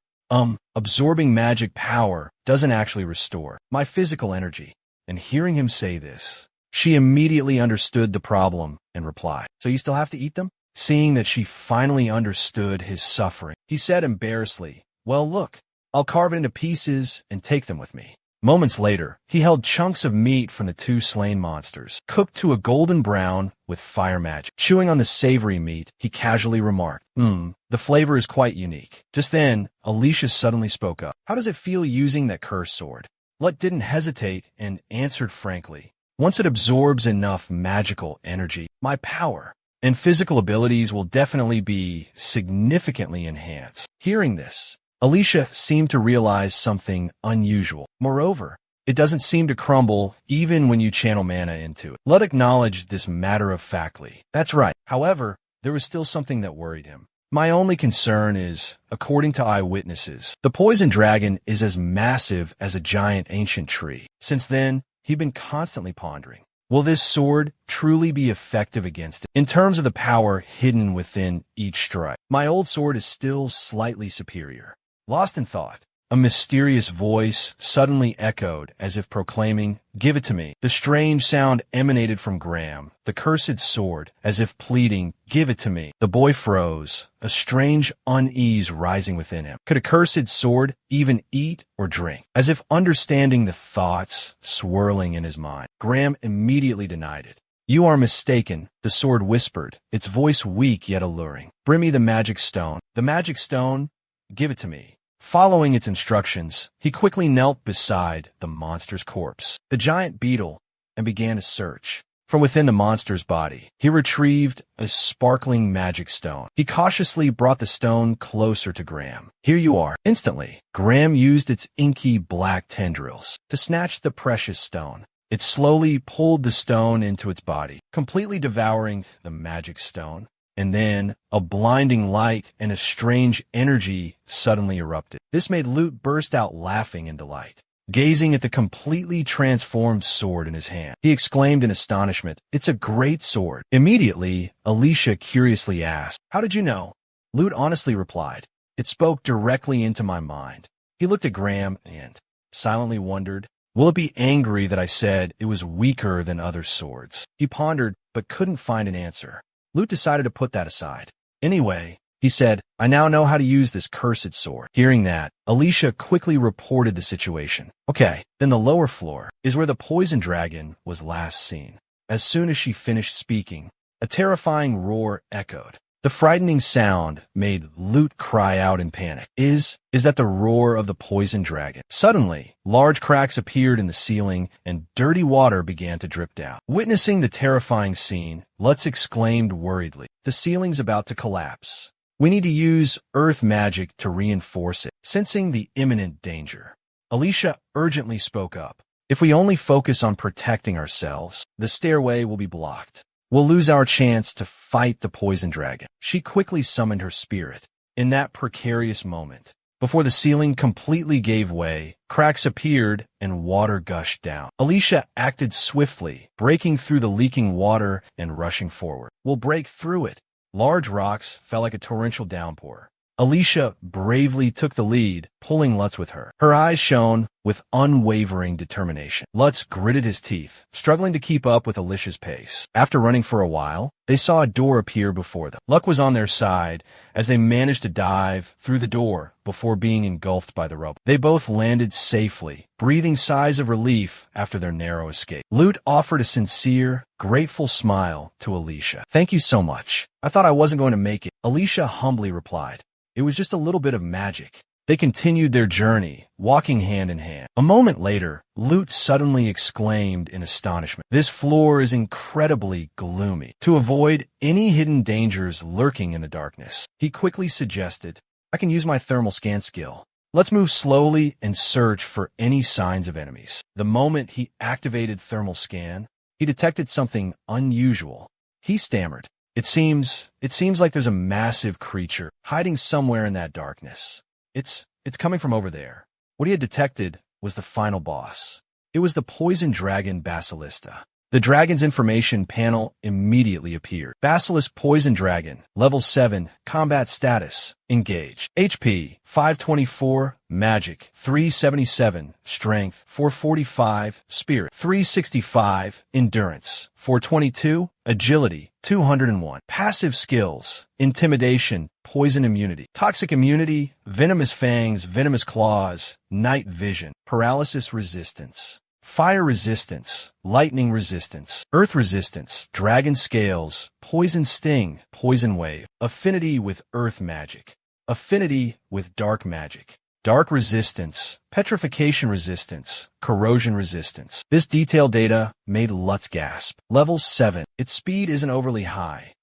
absorbing magic power doesn't actually restore my physical energy." And hearing him say this, she immediately understood the problem and replied, "So you still have to eat them?" Seeing that she finally understood his suffering, he said embarrassedly, "Well, look, I'll carve it into pieces and take them with me." Moments later, he held chunks of meat from the two slain monsters, cooked to a golden brown with fire magic. Chewing on the savory meat, he casually remarked, the flavor is quite unique." Just then, Alicia suddenly spoke up. "How does it feel using that cursed sword?" Lut didn't hesitate and answered frankly. Once it absorbs enough magical energy, my power and physical abilities will definitely be significantly enhanced. Hearing this, Alicia seemed to realize something unusual. Moreover, it doesn't seem to crumble even when you channel mana into it. Lut acknowledged this matter-of-factly. That's right. However, there was still something that worried him. My only concern is, according to eyewitnesses, the poison dragon is as massive as a giant ancient tree. Since then, he'd been constantly pondering, will this sword truly be effective against it? In terms of the power hidden within each strike, my old sword is still slightly superior. Lost in thought, a mysterious voice suddenly echoed as if proclaiming, "Give it to me." The strange sound emanated from Graham, the cursed sword, as if pleading, "Give it to me." The boy froze, a strange unease rising within him. Could a cursed sword even eat or drink? As if understanding the thoughts swirling in his mind, Graham immediately denied it. "You are mistaken," the sword whispered, its voice weak yet alluring. "Bring me the magic stone." The magic stone? Give it to me. Following its instructions, he quickly knelt beside the monster's corpse, the giant beetle, and began to search. From within the monster's body, he retrieved a sparkling magic stone. He cautiously brought the stone closer to Graham. "Here you are." Instantly, Graham used its inky black tendrils to snatch the precious stone. It slowly pulled the stone into its body, completely devouring the magic stone. And then, a blinding light and a strange energy suddenly erupted. This made Lute burst out laughing in delight. Gazing at the completely transformed sword in his hand, he exclaimed in astonishment, "It's a great sword." Immediately, Alicia curiously asked, "How did you know?" Lute honestly replied, "It spoke directly into my mind." He looked at Graham and silently wondered, will it be angry that I said it was weaker than other swords? He pondered, but couldn't find an answer. Lute decided to put that aside. "Anyway," he said, "I now know how to use this cursed sword." Hearing that, Alicia quickly reported the situation. "Okay, then the lower floor is where the poison dragon was last seen." As soon as she finished speaking, a terrifying roar echoed. The frightening sound made Lute cry out in panic. Is that the roar of the poison dragon? Suddenly, large cracks appeared in the ceiling and dirty water began to drip down. Witnessing the terrifying scene, Lutz exclaimed worriedly, "The ceiling's about to collapse. We need to use earth magic to reinforce it." Sensing the imminent danger, Alicia urgently spoke up. "If we only focus on protecting ourselves, the stairway will be blocked. We'll lose our chance to fight the poison dragon." She quickly summoned her spirit. In that precarious moment, before the ceiling completely gave way, cracks appeared and water gushed down. Alicia acted swiftly, breaking through the leaking water and rushing forward. "We'll break through it." Large rocks fell like a torrential downpour. Alicia bravely took the lead, pulling Lutz with her. Her eyes shone with unwavering determination. Lutz gritted his teeth, struggling to keep up with Alicia's pace. After running for a while, they saw a door appear before them. Luck was on their side as they managed to dive through the door before being engulfed by the rubble. They both landed safely, breathing sighs of relief after their narrow escape. Lute offered a sincere, grateful smile to Alicia. "Thank you so much. I thought I wasn't going to make it." Alicia humbly replied, "It was just a little bit of magic." They continued their journey, walking hand in hand. A moment later, Lute suddenly exclaimed in astonishment, "This floor is incredibly gloomy." To avoid any hidden dangers lurking in the darkness, he quickly suggested, "I can use my thermal scan skill. Let's move slowly and search for any signs of enemies." The moment he activated thermal scan, he detected something unusual. He stammered, It seems like there's a massive creature hiding somewhere in that darkness. It's coming from over there." What he had detected was the final boss. It was the poison dragon Basilista. The dragon's information panel immediately appeared. Basilisk Poison Dragon, Level 7, Combat Status, Engaged. HP, 524, Magic, 377, Strength, 445, Spirit, 365, Endurance, 422, Agility, 201. Passive Skills, Intimidation, Poison Immunity, Toxic Immunity, Venomous Fangs, Venomous Claws, Night Vision, Paralysis Resistance, Fire Resistance, Lightning Resistance, Earth Resistance, Dragon Scales, Poison Sting, Poison Wave, Affinity with Earth Magic, Affinity with Dark Magic, dark resistance, petrification resistance, corrosion resistance. This detailed data made Lutz gasp. Level 7. Its speed isn't overly high,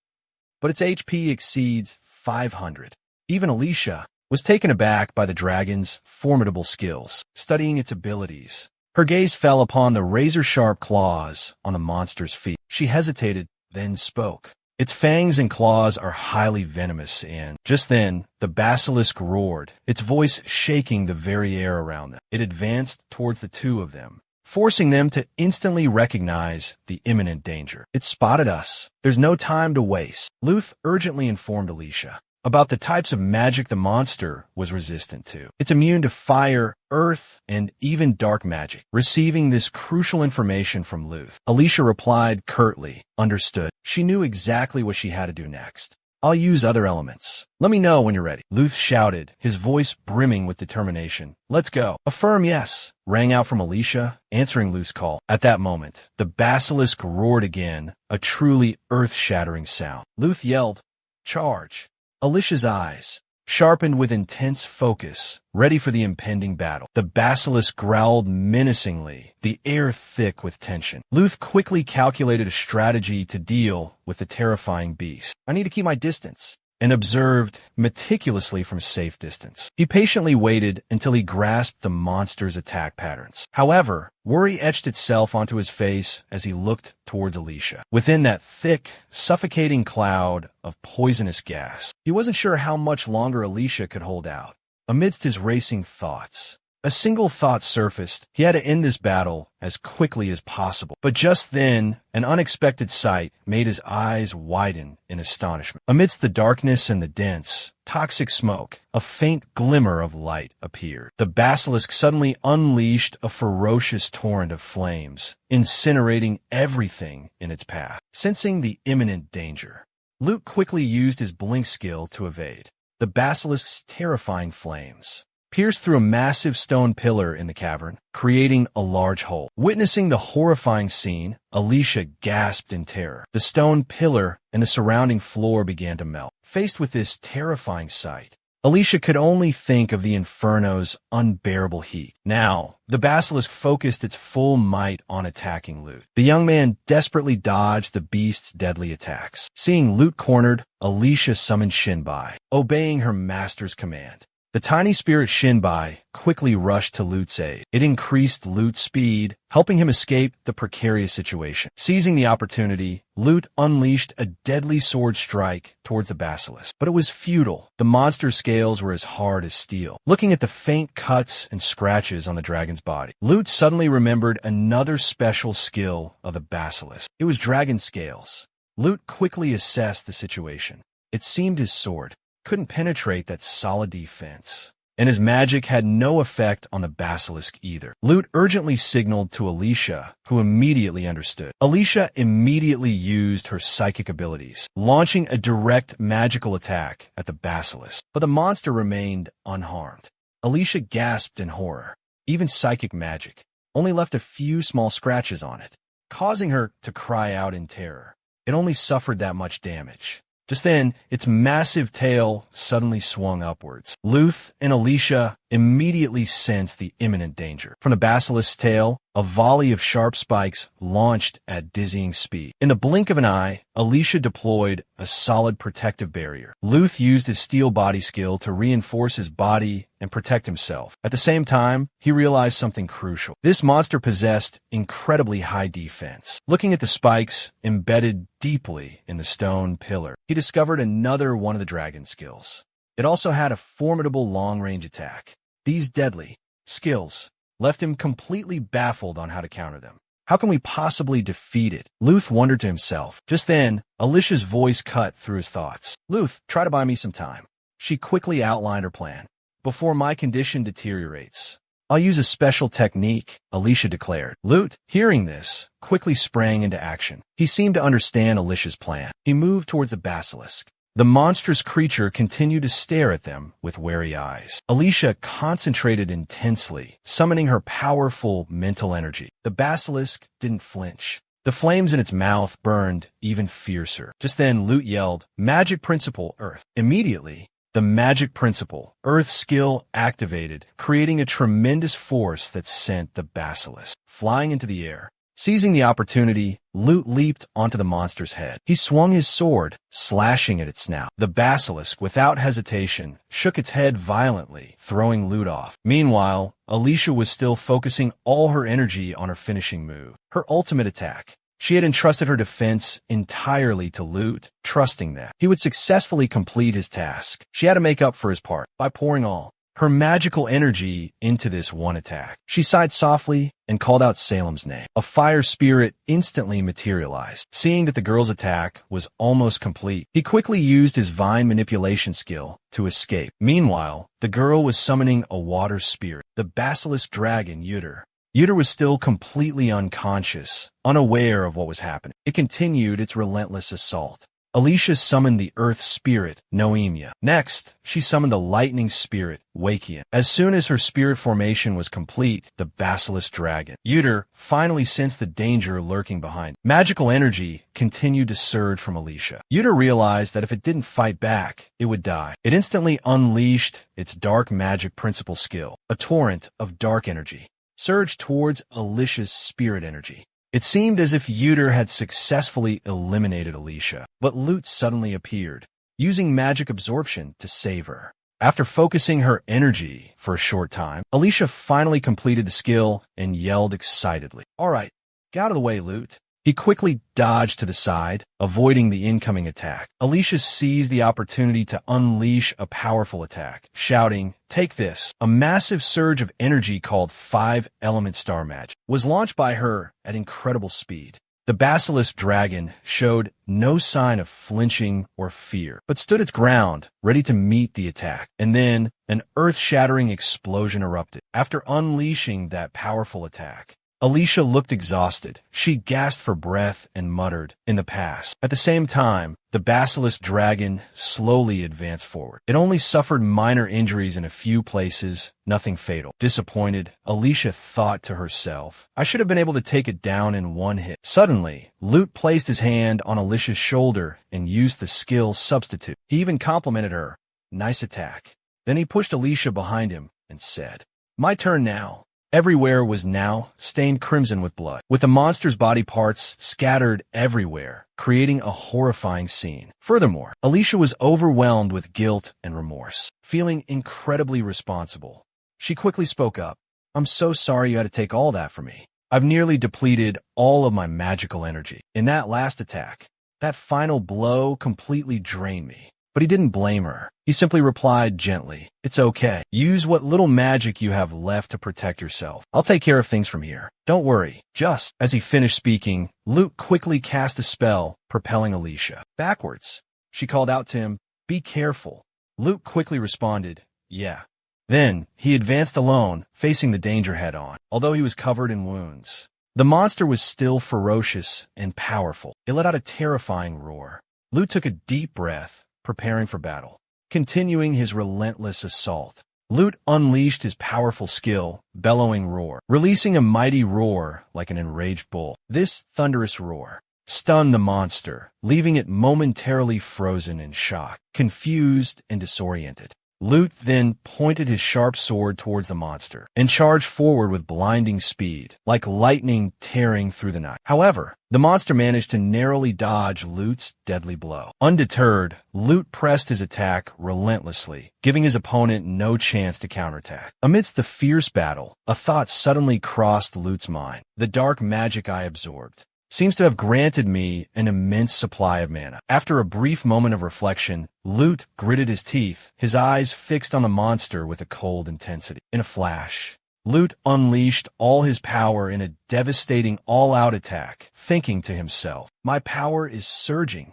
but its HP exceeds 500. Even Alicia was taken aback by the dragon's formidable skills. Studying its abilities, her gaze fell upon the razor-sharp claws on the monster's feet. She hesitated, then spoke. Its fangs and claws are highly venomous, and just then, the basilisk roared, its voice shaking the very air around them. It advanced towards the two of them, forcing them to instantly recognize the imminent danger. It spotted us. There's no time to waste. Luth urgently informed Alicia about the types of magic the monster was resistant to. It's immune to fire, earth, and even dark magic. Receiving this crucial information from Luth, Alicia replied curtly, understood. She knew exactly what she had to do next. I'll use other elements. Let me know when you're ready. Luth shouted, his voice brimming with determination. Let's go. A firm yes rang out from Alicia, answering Luth's call. At that moment, the basilisk roared again, a truly earth-shattering sound. Luth yelled, charge. Alicia's eyes sharpened with intense focus, ready for the impending battle. The basilisk growled menacingly, the air thick with tension. Luth quickly calculated a strategy to deal with the terrifying beast. I need to keep my distance, and observed meticulously from safe distance. He patiently waited until he grasped the monster's attack patterns. However, worry etched itself onto his face as he looked towards Alicia. Within that thick, suffocating cloud of poisonous gas, he wasn't sure how much longer Alicia could hold out. Amidst his racing thoughts, a single thought surfaced. He had to end this battle as quickly as possible. But just then, an unexpected sight made his eyes widen in astonishment. Amidst the darkness and the dense, toxic smoke, a faint glimmer of light appeared. The basilisk suddenly unleashed a ferocious torrent of flames, incinerating everything in its path. Sensing the imminent danger, Luke quickly used his blink skill to evade. The basilisk's terrifying flames pierced through a massive stone pillar in the cavern, creating a large hole. Witnessing the horrifying scene, Alicia gasped in terror. The stone pillar and the surrounding floor began to melt. Faced with this terrifying sight, Alicia could only think of the inferno's unbearable heat. Now, the basilisk focused its full might on attacking Lute. The young man desperately dodged the beast's deadly attacks. Seeing Lute cornered, Alicia summoned Shinbai, obeying her master's command. The tiny spirit Shinbai quickly rushed to Lute's aid. It increased Lute's speed, helping him escape the precarious situation. Seizing the opportunity, Lute unleashed a deadly sword strike towards the basilisk. But it was futile. The monster's scales were as hard as steel. Looking at the faint cuts and scratches on the dragon's body, Lute suddenly remembered another special skill of the basilisk. It was dragon scales. Lute quickly assessed the situation. It seemed his sword couldn't penetrate that solid defense, and his magic had no effect on the basilisk either. Lute urgently signaled to Alicia, who immediately understood. Alicia immediately used her psychic abilities, launching a direct magical attack at the basilisk, but the monster remained unharmed. Alicia gasped in horror. Even psychic magic only left a few small scratches on it, causing her to cry out in terror. It only suffered that much damage. Just then, its massive tail suddenly swung upwards. Luth and Alicia immediately sensed the imminent danger. From the basilisk's tail, a volley of sharp spikes launched at dizzying speed. In the blink of an eye, Alicia deployed a solid protective barrier. Luth used his steel body skill to reinforce his body and protect himself. At the same time, he realized something crucial. This monster possessed incredibly high defense. Looking at the spikes embedded deeply in the stone pillar, he discovered another one of the dragon skills. It also had a formidable long-range attack. These deadly skills left him completely baffled on how to counter them. How can we possibly defeat it? Luth wondered to himself. Just then, Alicia's voice cut through his thoughts. Luth, try to buy me some time. She quickly outlined her plan. Before my condition deteriorates, I'll use a special technique, Alicia declared. Lute, hearing this, quickly sprang into action. He seemed to understand Alicia's plan. He moved towards the basilisk. The monstrous creature continued to stare at them with wary eyes. Alicia concentrated intensely, summoning her powerful mental energy. The basilisk didn't flinch. The flames in its mouth burned even fiercer. Just then, Lute yelled, "Magic Principle, Earth." Immediately, The magic principle, Earth skill activated, creating a tremendous force that sent the basilisk flying into the air. Seizing the opportunity, Lute leaped onto the monster's head. He swung his sword, slashing at its snout. The basilisk, without hesitation, shook its head violently, throwing Lute off. Meanwhile, Alicia was still focusing all her energy on her finishing move, her ultimate attack. She had entrusted her defense entirely to Lute, trusting that he would successfully complete his task. She had to make up for his part by pouring all her magical energy into this one attack. She sighed softly and called out Salem's name. A fire spirit instantly materialized. Seeing that the girl's attack was almost complete, he quickly used his vine manipulation skill to escape. Meanwhile, the girl was summoning a water spirit, the basilisk dragon Uter. Uter was still completely unconscious, unaware of what was happening. It continued its relentless assault. Alicia summoned the earth spirit, Noemia. Next, she summoned the lightning spirit, Wakian. As soon as her spirit formation was complete, the basilisk dragon, Uter, finally sensed the danger lurking behind. Magical energy continued to surge from Alicia. Uter realized that if it didn't fight back, it would die. It instantly unleashed its dark magic principle skill, a torrent of dark energy, surged towards Alicia's spirit energy. It seemed as if Uter had successfully eliminated Alicia, but Lute suddenly appeared, using magic absorption to save her. After focusing her energy for a short time, Alicia finally completed the skill and yelled excitedly, "All right, get out of the way, Lute." He quickly dodged to the side, avoiding the incoming attack. Alicia seized the opportunity to unleash a powerful attack, shouting, "Take this!" A massive surge of energy called 5-element star magic was launched by her at incredible speed. The basilisk dragon showed no sign of flinching or fear, but stood its ground, ready to meet the attack. And then, an earth-shattering explosion erupted. After unleashing that powerful attack, Alicia looked exhausted. She gasped for breath and muttered, "In the past." At the same time, the basilisk dragon slowly advanced forward. It only suffered minor injuries in a few places, nothing fatal. Disappointed, Alicia thought to herself, "I should have been able to take it down in one hit." Suddenly, Lute placed his hand on Alicia's shoulder and used the skill substitute. He even complimented her. "Nice attack." Then he pushed Alicia behind him and said, "My turn now." Everywhere was now stained crimson with blood, with the monster's body parts scattered everywhere, creating a horrifying scene. Furthermore, Alicia was overwhelmed with guilt and remorse, feeling incredibly responsible. She quickly spoke up, "I'm so sorry you had to take all that from me. I've nearly depleted all of my magical energy. In that last attack, that final blow completely drained me." But he didn't blame her. He simply replied gently, "It's okay. Use what little magic you have left to protect yourself. I'll take care of things from here. Don't worry." Just as he finished speaking, Lute quickly cast a spell, propelling Alicia backwards. She called out to him, "Be careful." Lute quickly responded, "Yeah." Then, he advanced alone, facing the danger head-on, although he was covered in wounds. The monster was still ferocious and powerful. It let out a terrifying roar. Lute took a deep breath, preparing for battle. Continuing his relentless assault, Lute unleashed his powerful skill, Bellowing Roar, releasing a mighty roar like an enraged bull. This thunderous roar stunned the monster, leaving it momentarily frozen in shock, confused and disoriented. Lute then pointed his sharp sword towards the monster and charged forward with blinding speed, like lightning tearing through the night. However, the monster managed to narrowly dodge Lute's deadly blow. Undeterred, Lute pressed his attack relentlessly, giving his opponent no chance to counterattack. Amidst the fierce battle, a thought suddenly crossed Lute's mind. The dark magic I absorbed seems to have granted me an immense supply of mana. After a brief moment of reflection, Lute gritted his teeth, his eyes fixed on the monster with a cold intensity. In a flash, Lute unleashed all his power in a devastating all-out attack, thinking to himself, "My power is surging."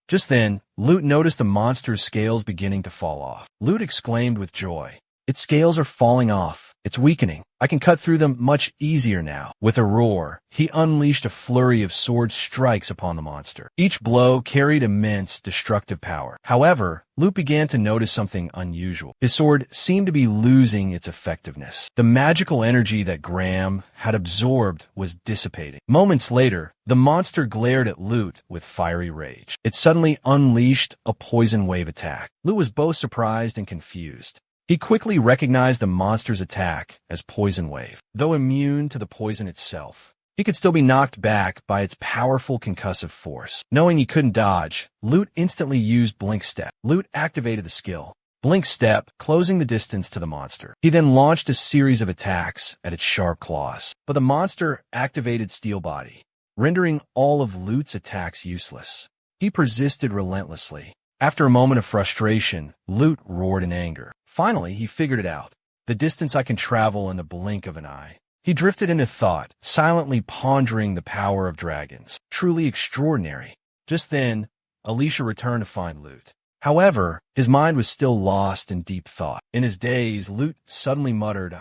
Just then, Lute noticed the monster's scales beginning to fall off. Lute exclaimed with joy, "Its scales are falling off. It's weakening. I can cut through them much easier now. With a roar, he unleashed a flurry of sword strikes upon the monster. Each blow carried immense destructive power. However, Lute began to notice something unusual. His sword seemed to be losing its effectiveness. The magical energy that Graham had absorbed was dissipating. Moments later, the monster glared at Lute with fiery rage. It suddenly unleashed a poison wave attack. Lute was both surprised and confused. He quickly recognized the monster's attack as Poison Wave. Though immune to the poison itself, he could still be knocked back by its powerful concussive force. Knowing he couldn't dodge, Lute instantly used Blink Step. Lute activated the skill, Blink Step, closing the distance to the monster. He then launched a series of attacks at its sharp claws. But the monster activated Steel Body, rendering all of Lute's attacks useless. He persisted relentlessly. After a moment of frustration, Lute roared in anger. Finally, he figured it out. The distance I can travel in the blink of an eye. He drifted into thought, silently pondering the power of dragons. Truly extraordinary. Just then, Alicia returned to find Lute. However, his mind was still lost in deep thought. In his daze, Lute suddenly muttered,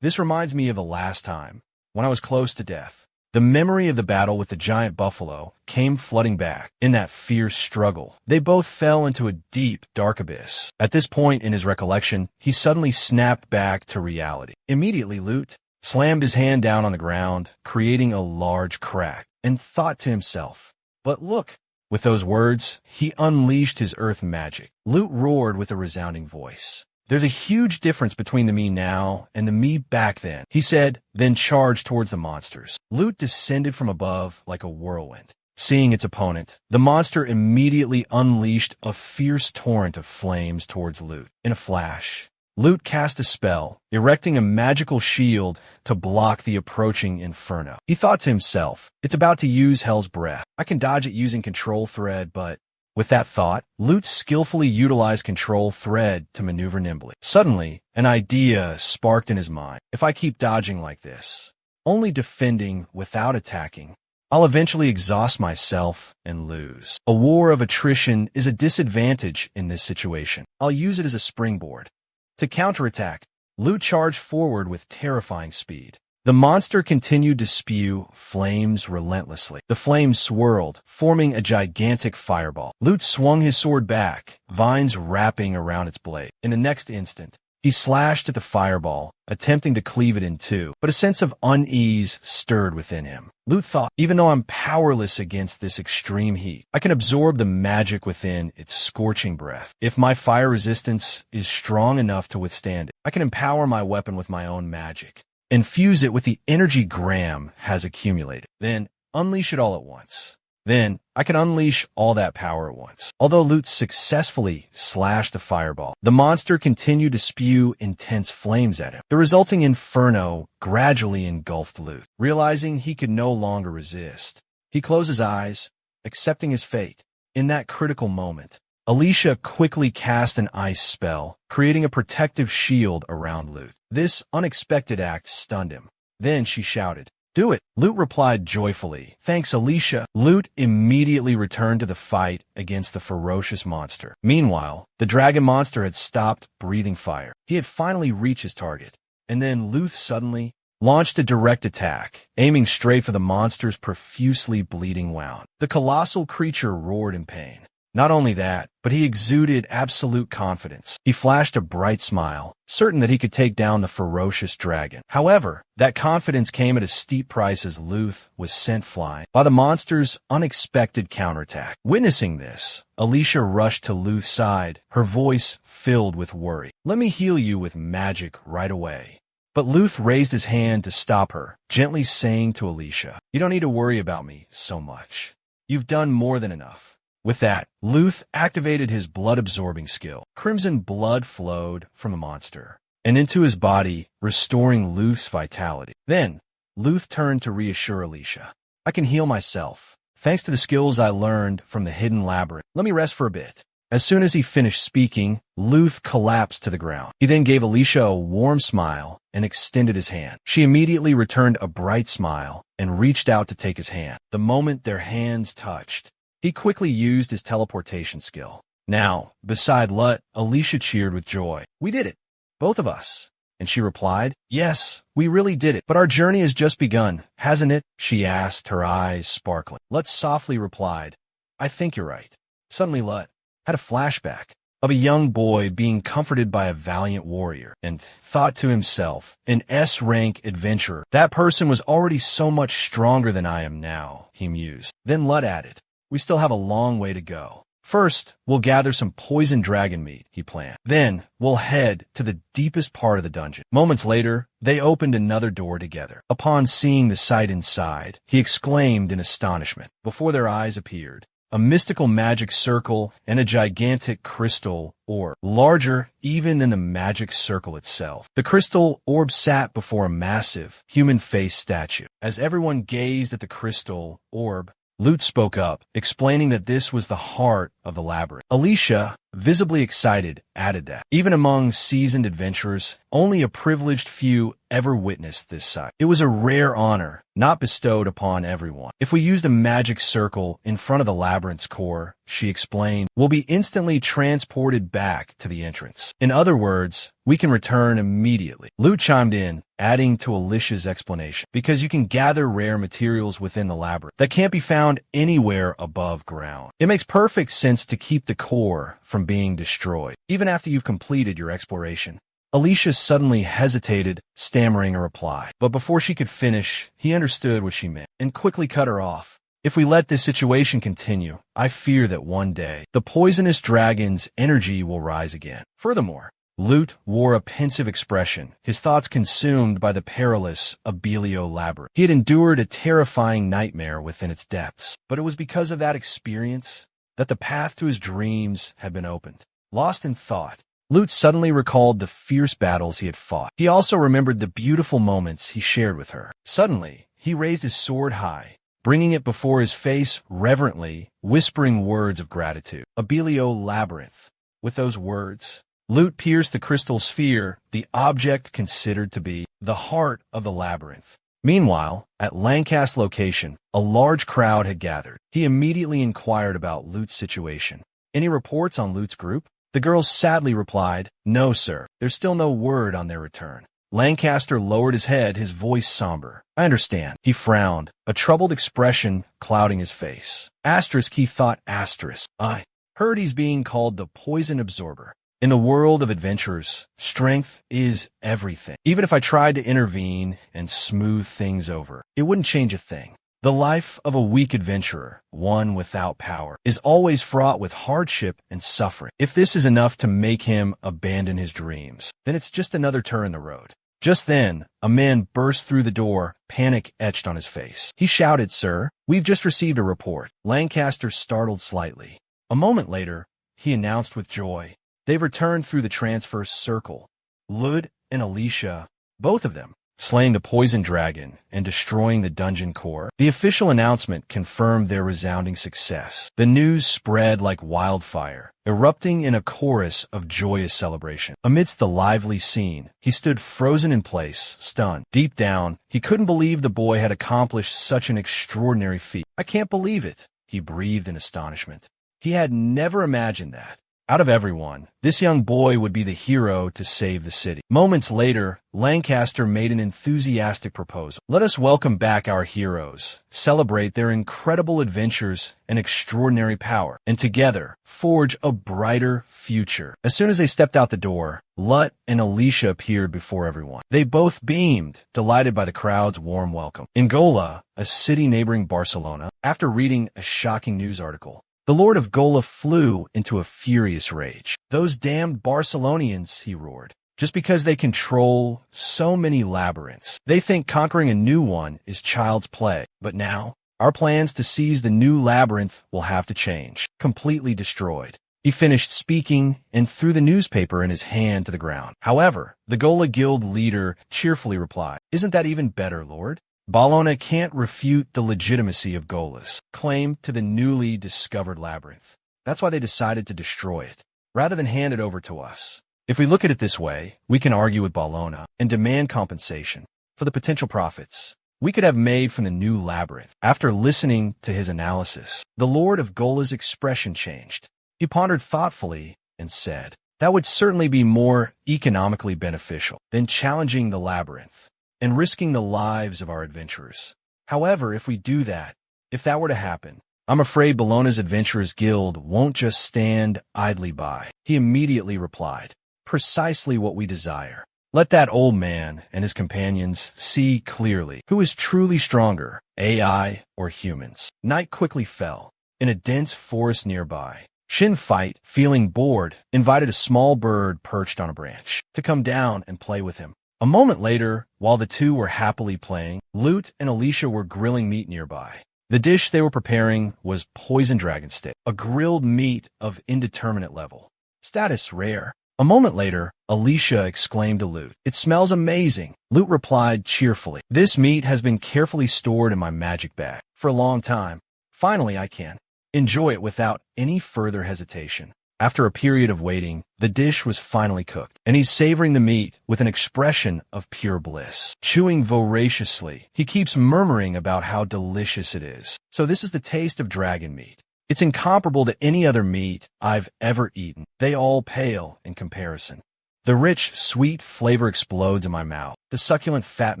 "This reminds me of the last time, when I was close to death." The memory of the battle with the giant buffalo came flooding back. In that fierce struggle, they both fell into a deep, dark abyss. At this point in his recollection, he suddenly snapped back to reality. Immediately, Lute slammed his hand down on the ground, creating a large crack, and thought to himself, "But look!" With those words, he unleashed his earth magic. Lute roared with a resounding voice. "There's a huge difference between the me now and the me back then," he said, then charged towards the monsters. Lute descended from above like a whirlwind. Seeing its opponent, the monster immediately unleashed a fierce torrent of flames towards Lute. In a flash, Lute cast a spell, erecting a magical shield to block the approaching inferno. He thought to himself, "It's about to use Hell's Breath. I can dodge it using Control Thread, but..." With that thought, Lute skillfully utilized Control Thread to maneuver nimbly. Suddenly, an idea sparked in his mind. If I keep dodging like this, only defending without attacking, I'll eventually exhaust myself and lose. A war of attrition is a disadvantage in this situation. I'll use it as a springboard. To counterattack, Lute charged forward with terrifying speed. The monster continued to spew flames relentlessly. The flames swirled, forming a gigantic fireball. Lute swung his sword back, vines wrapping around its blade. In the next instant, he slashed at the fireball, attempting to cleave it in two, but a sense of unease stirred within him. Lute thought, "Even though I'm powerless against this extreme heat, I can absorb the magic within its scorching breath. If my fire resistance is strong enough to withstand it, I can empower my weapon with my own magic. Infuse it with the energy Graham has accumulated. Then unleash it all at once. Then I can unleash all that power at once." Although Lute successfully slashed the fireball, the monster continued to spew intense flames at him. The resulting inferno gradually engulfed Lute. Realizing he could no longer resist, he closed his eyes, accepting his fate. In that critical moment, Alicia quickly cast an ice spell, creating a protective shield around Lute. This unexpected act stunned him. Then she shouted, "Do it!" Lute replied joyfully, "Thanks, Alicia." Lute immediately returned to the fight against the ferocious monster. Meanwhile, the dragon monster had stopped breathing fire. He had finally reached his target. And then Lute suddenly launched a direct attack, aiming straight for the monster's profusely bleeding wound. The colossal creature roared in pain. Not only that, but he exuded absolute confidence. He flashed a bright smile, certain that he could take down the ferocious dragon. However, that confidence came at a steep price as Lute was sent flying by the monster's unexpected counterattack. Witnessing this, Alicia rushed to Lute's side, her voice filled with worry. "Let me heal you with magic right away." But Lute raised his hand to stop her, gently saying to Alicia, "You don't need to worry about me so much. You've done more than enough." With that, Lute activated his blood-absorbing skill. Crimson blood flowed from the monster and into his body, restoring Lute's vitality. Then, Lute turned to reassure Alicia, "I can heal myself, thanks to the skills I learned from the hidden labyrinth. Let me rest for a bit." As soon as he finished speaking, Lute collapsed to the ground. He then gave Alicia a warm smile and extended his hand. She immediately returned a bright smile and reached out to take his hand. The moment their hands touched, he quickly used his teleportation skill. Now, beside Lut, Alicia cheered with joy. "We did it! Both of us! And she replied, "Yes, we really did it. But our journey has just begun, hasn't it?" she asked, her eyes sparkling. Lut softly replied, "I think you're right." Suddenly Lut had a flashback of a young boy being comforted by a valiant warrior, and thought to himself, an S-rank adventurer. That person was already so much stronger than I am now, he mused. Then Lut added, "We still have a long way to go. First, we'll gather some poison dragon meat," he planned. "Then, we'll head to the deepest part of the dungeon." Moments later, they opened another door together. Upon seeing the sight inside, he exclaimed in astonishment. Before their eyes appeared a mystical magic circle and a gigantic crystal orb, larger even than the magic circle itself. The crystal orb sat before a massive, human-faced statue. As everyone gazed at the crystal orb, Lute spoke up, explaining that this was the heart of the labyrinth. Alicia, visibly excited, added that, even among seasoned adventurers, only a privileged few ever witnessed this sight. It was a rare honor, not bestowed upon everyone. "If we use the magic circle in front of the labyrinth's core," she explained, "we'll be instantly transported back to the entrance. In other words, we can return immediately." Lute chimed in, adding to Alicia's explanation, "Because you can gather rare materials within the labyrinth that can't be found anywhere above ground. It makes perfect sense to keep the core from being destroyed, even after you've completed your exploration." Alicia suddenly hesitated, stammering a reply. But before she could finish, he understood what she meant, and quickly cut her off. "If we let this situation continue, I fear that one day, the poisonous dragon's energy will rise again." Furthermore, Lute wore a pensive expression, his thoughts consumed by the perilous Abelio labyrinth. He had endured a terrifying nightmare within its depths, but it was because of that experience that the path to his dreams had been opened. Lost in thought, Lute suddenly recalled the fierce battles he had fought. He also remembered the beautiful moments he shared with her. Suddenly, he raised his sword high, bringing it before his face reverently, whispering words of gratitude. "Abelio labyrinth." With those words, Lute pierced the crystal sphere, the object considered to be the heart of the labyrinth. Meanwhile, at Lancaster's location, a large crowd had gathered. He immediately inquired about Lute's situation. "Any reports on Lute's group?" The girls sadly replied, "No, sir. There's still no word on their return." Lancaster lowered his head, his voice somber. "I understand." He frowned, a troubled expression clouding his face. Asterisk, he thought, asterisk. "I heard he's being called the poison absorber. In the world of adventurers, strength is everything. Even if I tried to intervene and smooth things over, it wouldn't change a thing. The life of a weak adventurer, one without power, is always fraught with hardship and suffering. If this is enough to make him abandon his dreams, then it's just another turn in the road." Just then, a man burst through the door, panic etched on his face. He shouted, "Sir, we've just received a report." Lancaster startled slightly. A moment later, he announced with joy, "They've returned through the transfer circle. Lud and Alicia, both of them, slaying the poison dragon and destroying the dungeon core." The official announcement confirmed their resounding success. The news spread like wildfire, erupting in a chorus of joyous celebration. Amidst the lively scene, he stood frozen in place, stunned. Deep down, he couldn't believe the boy had accomplished such an extraordinary feat. "I can't believe it," he breathed in astonishment. He had never imagined that, out of everyone, this young boy would be the hero to save the city. Moments later, Lancaster made an enthusiastic proposal. "Let us welcome back our heroes, celebrate their incredible adventures and extraordinary power, and together forge a brighter future." As soon as they stepped out the door, Lut and Alicia appeared before everyone. They both beamed, delighted by the crowd's warm welcome. In Gola, a city neighboring Barcelona, after reading a shocking news article, the Lord of Gola flew into a furious rage. "Those damned Barcelonians," he roared. "Just because they control so many labyrinths, they think conquering a new one is child's play. But now, our plans to seize the new labyrinth will have to change. Completely destroyed." He finished speaking and threw the newspaper in his hand to the ground. However, the Gola Guild leader cheerfully replied, "Isn't that even better, Lord? Bologna can't refute the legitimacy of Gola's claim to the newly discovered labyrinth. That's why they decided to destroy it, rather than hand it over to us. If we look at it this way, we can argue with Bologna and demand compensation for the potential profits we could have made from the new labyrinth." After listening to his analysis, the Lord of Gola's expression changed. He pondered thoughtfully and said, That would certainly be more economically beneficial than challenging the labyrinth and risking the lives of our adventurers. However, if we do that, if that were to happen, I'm afraid Bologna's Adventurers Guild won't just stand idly by. He immediately replied, precisely what we desire. Let that old man and his companions see clearly who is truly stronger, AI or humans. Night quickly fell. In a dense forest nearby, Shin Fight, feeling bored, invited a small bird perched on a branch to come down and play with him. A moment later, while the two were happily playing, Lute and Alicia were grilling meat nearby. The dish they were preparing was poison dragon steak, a grilled meat of indeterminate level. Status rare. A moment later, Alicia exclaimed to Lute, "It smells amazing." Lute replied cheerfully, "This meat has been carefully stored in my magic bag for a long time. Finally, I can enjoy it without any further hesitation." After a period of waiting, the dish was finally cooked, and he's savoring the meat with an expression of pure bliss. Chewing voraciously, he keeps murmuring about how delicious it is. So this is the taste of dragon meat. It's incomparable to any other meat I've ever eaten. They all pale in comparison. The rich, sweet flavor explodes in my mouth. The succulent fat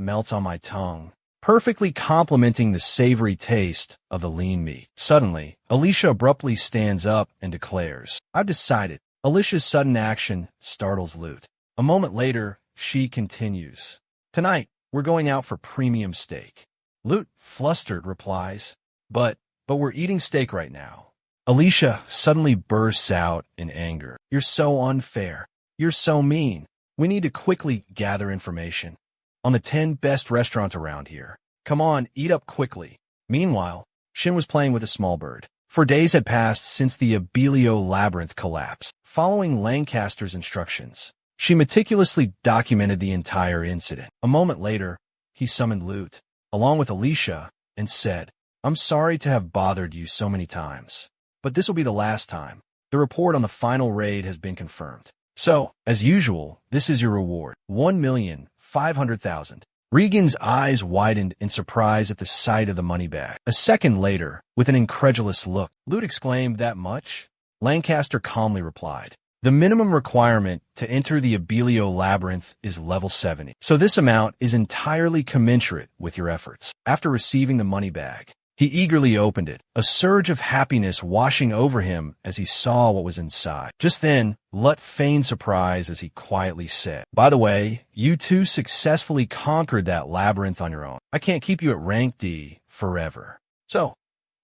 melts on my tongue, perfectly complementing the savory taste of the lean meat. Suddenly, Alicia abruptly stands up and declares, "I've decided." Alicia's sudden action startles Lute. A moment later, she continues, "Tonight, we're going out for premium steak." Lute, flustered, replies, But we're eating steak right now." Alicia suddenly bursts out in anger. "You're so unfair. You're so mean. We need to quickly gather information on the 10 best restaurants around here. Come on, eat up quickly." Meanwhile, Shin was playing with a small bird. For days had passed since the Abelio labyrinth collapsed. Following Lancaster's instructions, she meticulously documented the entire incident. A moment later, he summoned Lute, along with Alicia, and said, "I'm sorry to have bothered you so many times, but this will be the last time. The report on the final raid has been confirmed. So, as usual, this is your reward, 1,500,000. Regan's eyes widened in surprise at the sight of the money bag. A second later, with an incredulous look, Lute exclaimed, "That much?" Lancaster calmly replied, "The minimum requirement to enter the Abelio labyrinth is level 70, so this amount is entirely commensurate with your efforts." After receiving the money bag, he eagerly opened it, a surge of happiness washing over him as he saw what was inside. Just then, Lut feigned surprise as he quietly said, "By the way, you two successfully conquered that labyrinth on your own. I can't keep you at rank D forever, so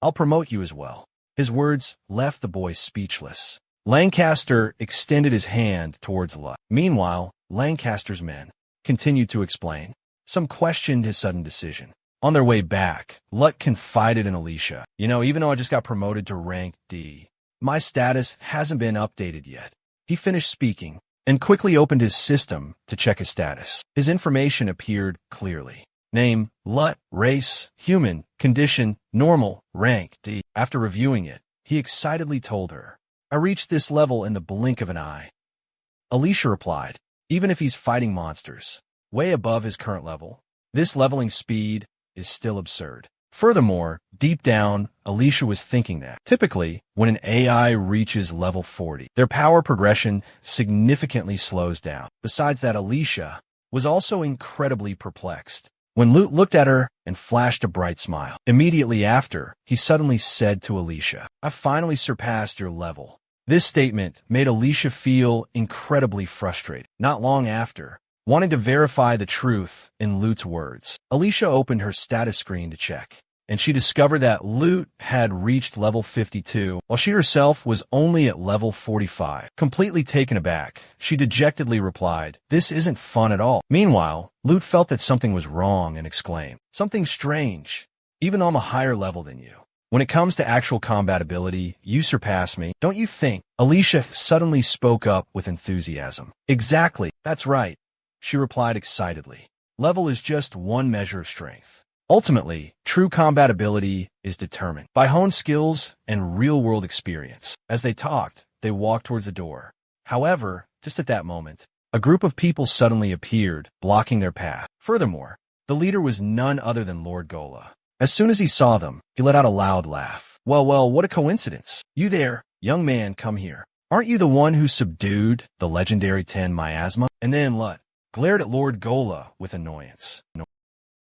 I'll promote you as well." His words left the boy speechless. Lancaster extended his hand towards Lut. Meanwhile, Lancaster's men continued to explain. Some questioned his sudden decision. On their way back, Lut confided in Alicia, "Even though I just got promoted to rank D, my status hasn't been updated yet." He finished speaking and quickly opened his system to check his status. His information appeared clearly. Name, Lut, race, human, condition, normal, rank D. After reviewing it, he excitedly told her, "I reached this level in the blink of an eye." Alicia replied, "Even if he's fighting monsters way above his current level, this leveling speed is still absurd." Furthermore, deep down, Alicia was thinking that, typically, when an AI reaches level 40, their power progression significantly slows down. Besides that, Alicia was also incredibly perplexed when Lute looked at her and flashed a bright smile. Immediately after, he suddenly said to Alicia, "I've finally surpassed your level." This statement made Alicia feel incredibly frustrated. Not long after, wanting to verify the truth in Lute's words, Alicia opened her status screen to check, and she discovered that Lute had reached level 52, while she herself was only at level 45. Completely taken aback, she dejectedly replied, "This isn't fun at all." Meanwhile, Lute felt that something was wrong and exclaimed, "Something strange. Even though I'm a higher level than you, when it comes to actual combat ability, you surpass me, don't you think?" Alicia suddenly spoke up with enthusiasm. "Exactly, that's right," she replied excitedly. "Level is just one measure of strength. Ultimately, true combat ability is determined by honed skills and real-world experience." As they talked, they walked towards the door. However, just at that moment, a group of people suddenly appeared, blocking their path. Furthermore, the leader was none other than Lord Gola. As soon as he saw them, he let out a loud laugh. Well, what a coincidence. "You there, young man, come here. Aren't you the one who subdued the legendary 10 miasma? And then Lut glared at Lord Gola with annoyance.